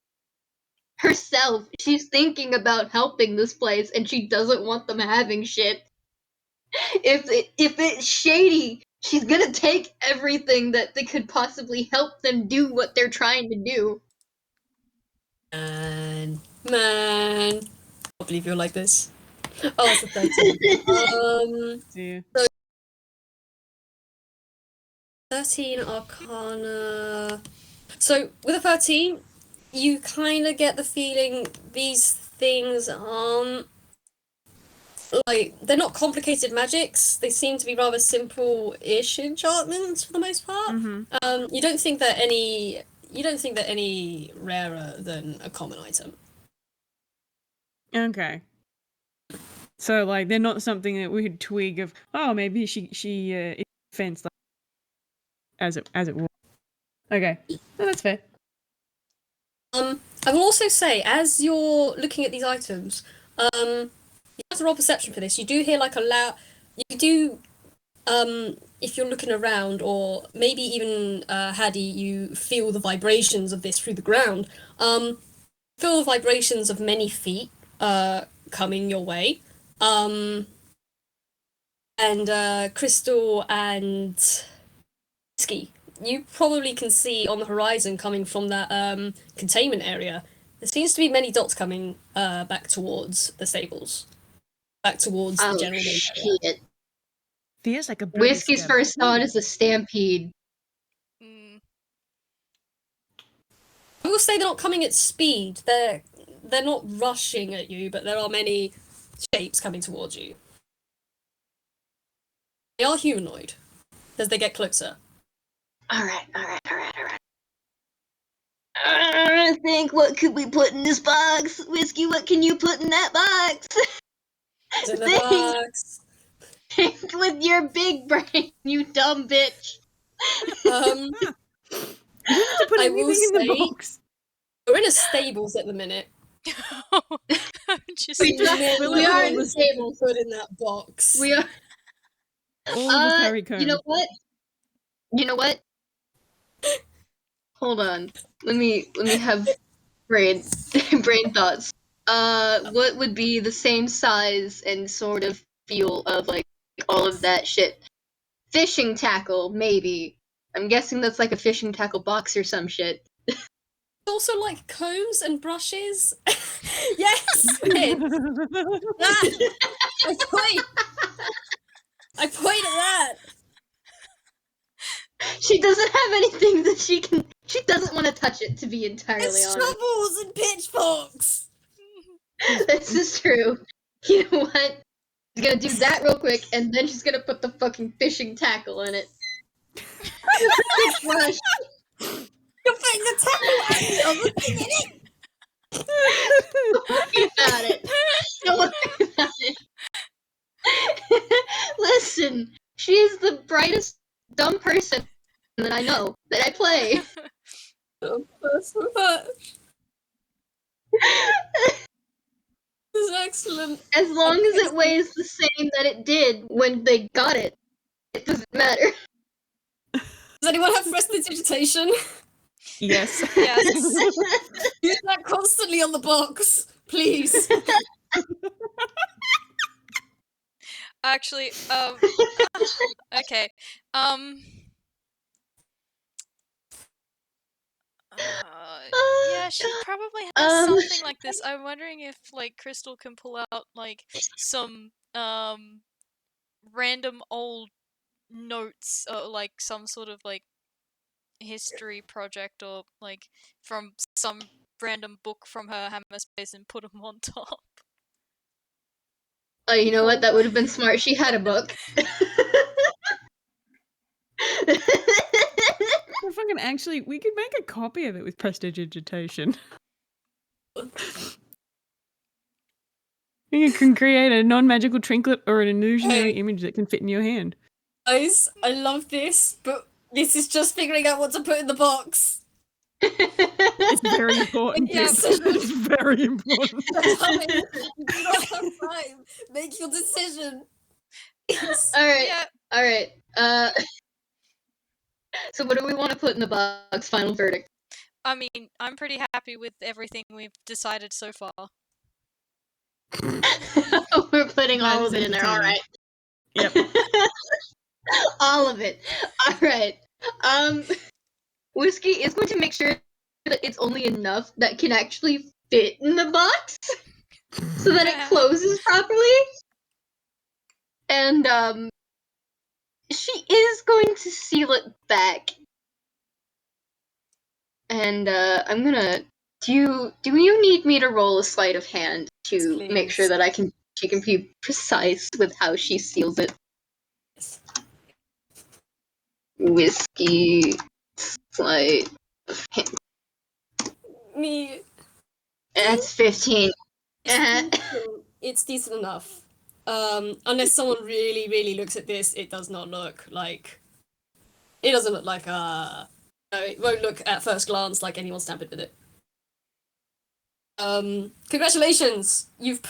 herself. She's thinking about helping this place, and she doesn't want them having shit. If it's shady, she's gonna take everything that they could possibly help them do what they're trying to do. Man. I can't believe you're like this. Oh, it's a 13. Yeah. So 13 Arcana. So with a 13, you kind of get the feeling these things aren't, like, they're not complicated magics. They seem to be rather simple-ish enchantments for the most part. Mm-hmm. You don't think they're any rarer than a common item. Okay. So, like, they're not something that we could twig of. Oh, maybe she is fenced like, as it were. Okay, no, that's fair. I will also say, as you're looking at these items, you have to roll perception for this. You do hear, like, a loud. You do, if you're looking around, or maybe even Haddy, you feel the vibrations of this through the ground. Feel the vibrations of many feet coming your way. And Crystal and Whiskey, you probably can see on the horizon coming from that containment area. There seems to be many dots coming back towards the stables, back towards the general main area. Shit. Feels like a Whiskey's first thought is a stampede. I will say they're not coming at speed. They're not rushing at you, but there are many shapes coming towards you. They are humanoid as they get closer. Alright. I think, what could we put in this box? Whiskey, what can you put in that box? It's in the Think. box. Think with your big brain, you dumb bitch. Um, You don't have to put I will anything in the say- box. we're in a stables at the minute. Just We just Many fill we it are with in all the the stable. put in that box. We are. all of the curry comb. You know what? You know what? Hold on. Let me have brain thoughts. What would be the same size and sort of feel of like all of that shit? Fishing tackle, maybe. I'm guessing that's like a fishing tackle box or some shit. Also, like combs and brushes. Yes, Ed. Ah, I point at that. She doesn't have anything that she can. She doesn't want to touch it, to be entirely It's honest. shovels and pitchforks. This is true. You know what? She's gonna do that real quick, and then she's gonna put the fucking fishing tackle in it. The brush. You're putting the tackle and the other thing in it. Don't worry about it. Don't worry about it. Listen, she's the brightest dumb person that I know, that I play. This is excellent. As long as it weighs the same that it did when they got it, it doesn't matter. Does anyone have prestidigitation? Yes. Yes. Use that constantly on the box, please. Actually, okay. Yeah, she probably has something like this. I'm wondering if, like, Crystal can pull out, like, some, random old notes, or, like, some sort of, like, history project, or, like, from some random book from her Hammer Space and put them on top. Oh, you know what? That would have been smart. She had a book. Well, fucking actually, we could make a copy of it with prestidigitation. You can create a non-magical trinket or an illusionary image that can fit in your hand. Guys, I love this, but this is just figuring out what to put in the box. It's very important. Yeah. It's very important. You do not have time. Make your decision. Alright, Yeah. alright. So what do we want to put in the box? Final verdict. I mean, I'm pretty happy with everything we've decided so far. We're putting all of That is it in there, entertaining. alright. Yep. All of it. Alright. Whiskey is going to make sure that it's only enough that can actually fit in the box so that it closes properly. And she is going to seal it back. And I'm gonna do you need me to roll a sleight of hand to Please. make sure that she can be precise with how she seals it? Whiskey sleight of hand. Me. That's 15. It's decent enough. Unless someone really, really looks at this, it does not look like. It doesn't look like no, it won't look at first glance like anyone's tampered with it. Congratulations! You've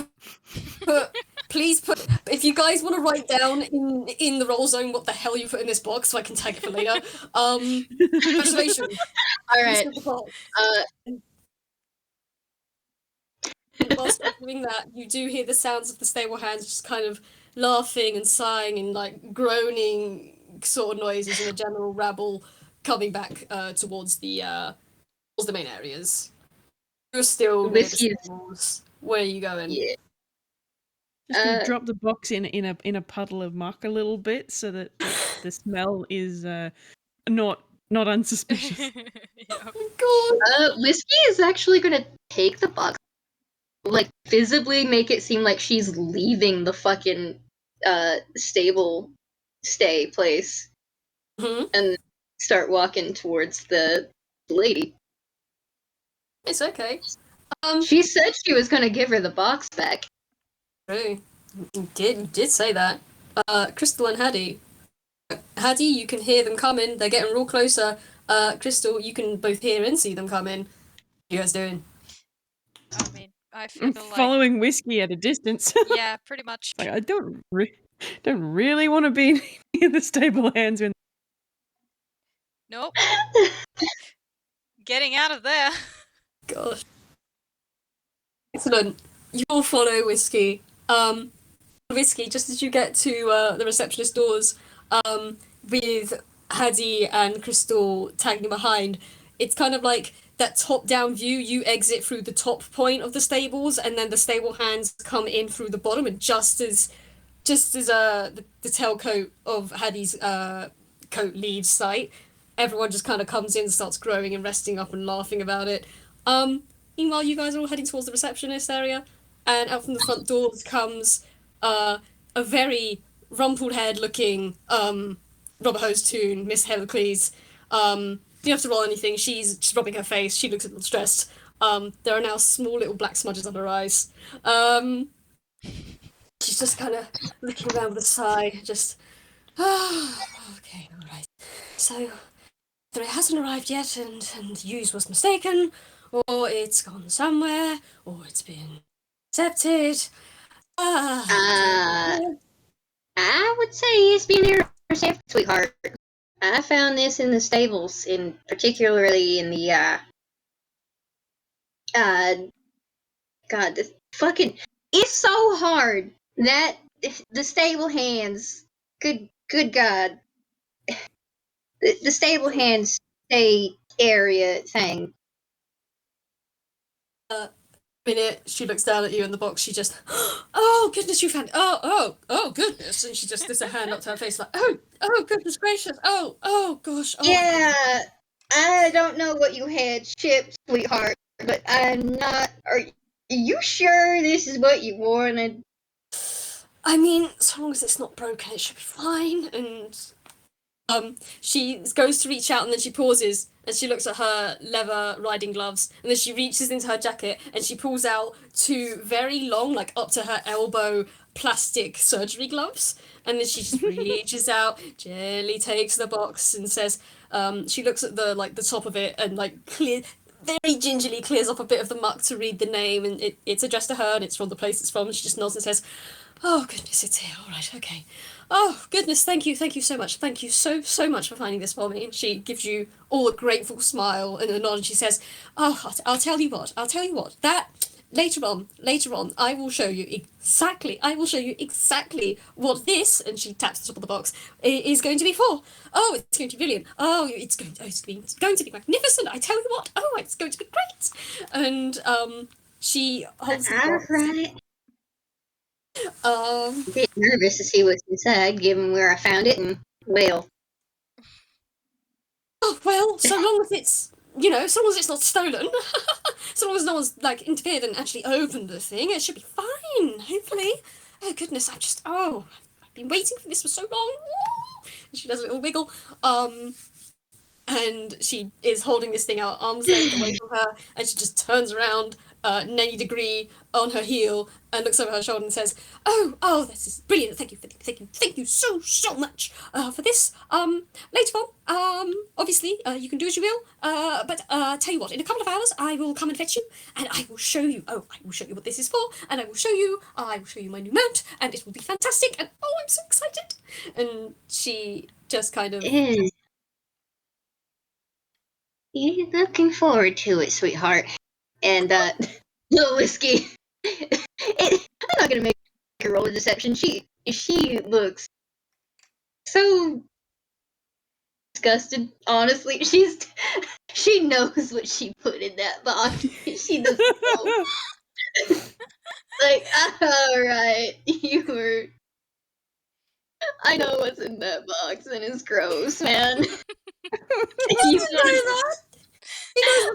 please put. If you guys want to write down in the roll zone what the hell you put in this box, so I can tag it for later. Congratulations! All right. Whilst doing that, you do hear the sounds of the stable hands just kind of laughing and sighing and like groaning sort of noises, and a general rabble coming back towards the main areas. You're still near the Whiskey's- stables. Where are you going? Yeah. Just gonna drop the box in a puddle of muck a little bit so that the smell is not unsuspicious. Yeah. God. Whiskey is actually gonna take the box, like visibly make it seem like she's leaving the fucking stable stay place, Mhm. and start walking towards the lady. It's okay. She said she was gonna give her the box back. True. You did say that. Crystal and Haddy. Haddy, you can hear them coming. They're getting real closer. Crystal, you can both hear and see them coming. What are you guys doing? I mean, I feel I'm like following Whiskey at a distance. yeah, pretty much. Like, I don't really want to be near the stable hands when. Nope. Getting out of there. Gosh. Excellent. You all follow Whiskey. Whiskey, just as you get to the receptionist doors, with Haddy and Crystal tagging behind, it's kind of like that top-down view. You exit through the top point of the stables, and then the stable hands come in through the bottom, and just as the tailcoat of Haddy's coat leaves sight, everyone just kind of comes in, starts growing and resting up and laughing about it. Meanwhile, you guys are all heading towards the receptionist area, and out from the front doors comes a very rumpled-haired looking rubber hose toon, Miss Hellacles. You don't have to roll anything. She's rubbing her face. She looks a little stressed. There are now small little black smudges under her eyes. She's just kind of looking around with a sigh, just, okay, all right. So, either it hasn't arrived yet and Hughes was mistaken, or it's gone somewhere, or it's been accepted. I would say it's been intercepted, sweetheart. I found this in the stables, particularly in the God, this fucking, it's so hard that the stable hands, good God, the stable hands stay area thing. Minute, she looks down at you in the box. She just, oh goodness, you found, oh goodness, and she just lifts her hand up to her face like, oh goodness gracious, oh gosh, oh. Yeah, I don't know what you had shipped, sweetheart, but I'm not. Are you sure this is what you wanted? I mean, so long as it's not broken, it should be fine. And she goes to reach out, and then she pauses, and she looks at her leather riding gloves, and then she reaches into her jacket, and she pulls out two very long, like up to her elbow, plastic surgery gloves, and then she just reaches out, gently takes the box, and says, she looks at the top of it, and very gingerly clears off a bit of the muck to read the name, and it's addressed to her, and it's from the place it's from, and she just nods and says, oh goodness, it's here, all right, okay. Oh goodness, thank you so much. Thank you so much for finding this for me. And she gives you all a grateful smile and a nod, and she says, oh, I'll tell you what, that later on, I will show you exactly what this, and she taps the top of the box, is going to be for. Oh, it's going to be brilliant. Oh, it's going to be magnificent. I tell you what, oh, it's going to be great. And she holds the box. Alright. Um, I'm a bit nervous to see what's inside, given where I found it, and, well, oh, well, so long as it's not stolen, so long as no one's interfered and actually opened the thing, it should be fine. Hopefully. Oh goodness, I've been waiting for this for so long. And she does a little wiggle. And she is holding this thing out arm's length away from her, and she just turns around 90 degree on her heel and looks over her shoulder and says, oh, this is brilliant. Thank you so much for this. Later on, obviously, you can do as you will, but tell you what, in a couple of hours, I will come and fetch you, and I will show you what this is for, and I will show you my new mount, and it will be fantastic, and oh, I'm so excited. And she just kind of... You're looking forward to it, sweetheart. And, Lil Whiskey, I'm not gonna make her roll a deception. She looks so disgusted, honestly. She knows what she put in that box. She doesn't know. Alright, I know what's in that box, and it's gross, man.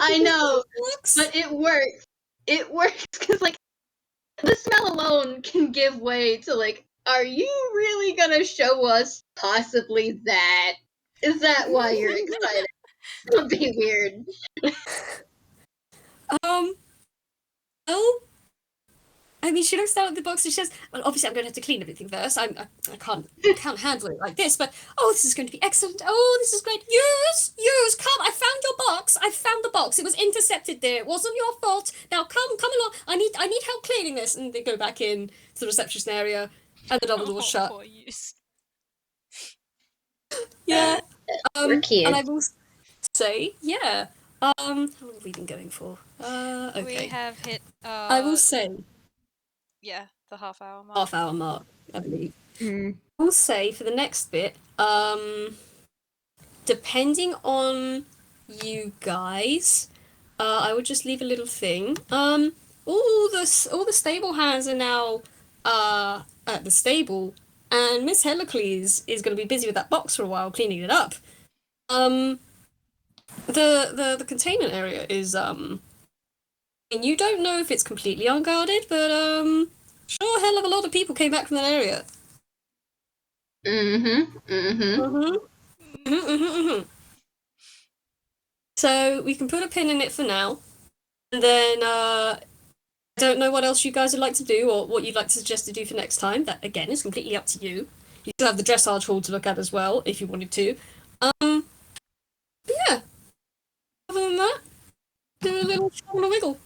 I know, but it works. It works because, the smell alone can give way to, are you really gonna show us possibly that? Is that why you're excited? Don't be weird. Well, I mean, she looks down at the box and she says, "Well, obviously, I'm going to have to clean everything first. I can't handle it like this. But this is going to be excellent. Oh, this is great. Yes, come. I found your box. I found the box. It was intercepted there. It wasn't your fault. Now come along. I need help cleaning this." And they go back in to the reception area, and the double door's shut. Poor Use. Yeah. We're kids. And I will say, yeah. How long have we been going for? Okay. We have hit. I will say Yeah, the half-hour mark. half-hour mark, I believe. Mm. I will say for the next bit, depending on you guys, I would just leave a little thing. All the stable hands are now at the stable, and Miss Hellacles is going to be busy with that box for a while, cleaning it up. The containment area is and you don't know if it's completely unguarded, but sure, hell of a lot of people came back from that area. So we can put a pin in it for now, and then I don't know what else you guys would like to do or what you'd like to suggest to do for next time. That again is completely up to you. You still have the Dressage Hall to look at as well if you wanted to. But yeah. Other than that, do a little wiggle.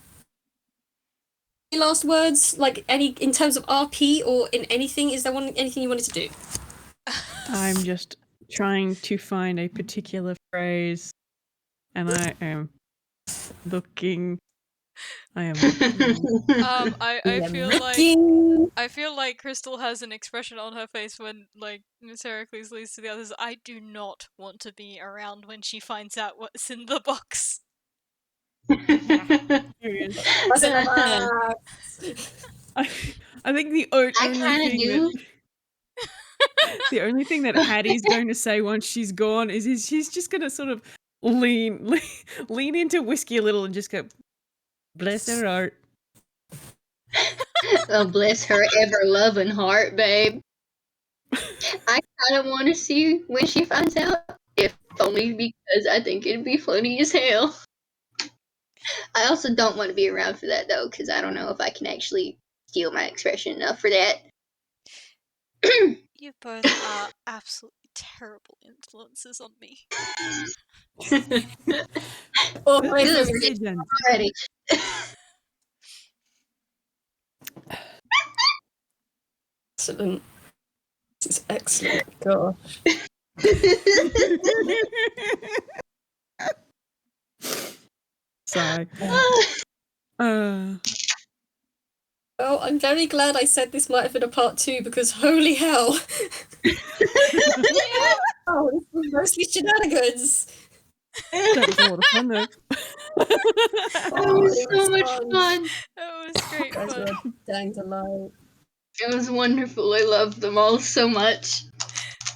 Any last words, like any in terms of RP or in anything? Is there anything you wanted to do? I'm just trying to find a particular phrase, and I am looking. I feel like Crystal has an expression on her face when like Miss Heracles leads to the others. I do not want to be around when she finds out what's in the box. I think the only kinda thing do. the only thing that Haddy's going to say once she's gone is she's just going to sort of lean into Whiskey a little and just go, "Bless her heart." Oh, bless her ever-loving heart, babe. I kind of want to see when she finds out, if only because I think it'd be funny as hell. I also don't want to be around for that, though, because I don't know if I can actually steal my expression enough for that. You both are absolutely terrible influences on me. Oh, But my this goodness. is Stagehand. Already. Excellent. This is excellent. Gosh. So, Well, I'm very glad I said this might have been a part 2 because holy hell. Oh, this was mostly shenanigans. that was a lot of fun, though. It was so much fun. That was great Guys fun. were a dang delight. It was wonderful. I loved them all so much.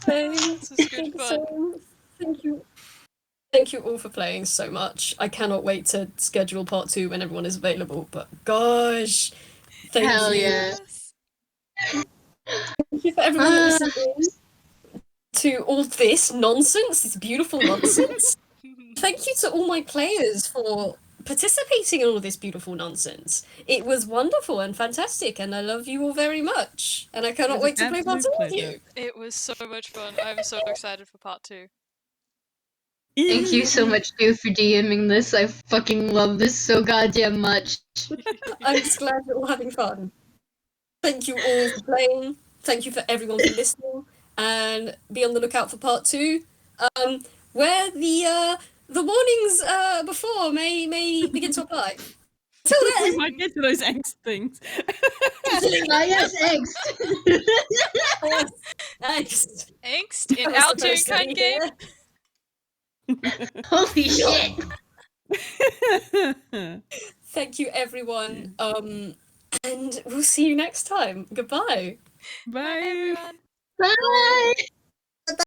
This was good fun. Thank you all for playing so much. I cannot wait to schedule part 2 when everyone is available, but gosh, thank Hell you. yeah. Thank you for everyone that listened to all this nonsense, this beautiful nonsense. Thank you to all my players for participating in all this beautiful nonsense. It was wonderful and fantastic, and I love you all very much. And I cannot was wait an to play part 2 absolute with pleasure. you. It was so much fun. I'm so excited for part 2. Thank you so much, Dew, for DMing this. I fucking love this so goddamn much. I'm just glad you're all having fun. Thank you all for playing. Thank you for everyone for listening. And be on the lookout for part 2, where the warnings before may begin to apply. Till We then, might get to those angst things. Yes, eggs. Angst. Angst in That was our supposed to Toonkind be game. here. Holy shit. Thank you, everyone. And we'll see you next time. Goodbye. Bye. Everyone. Bye.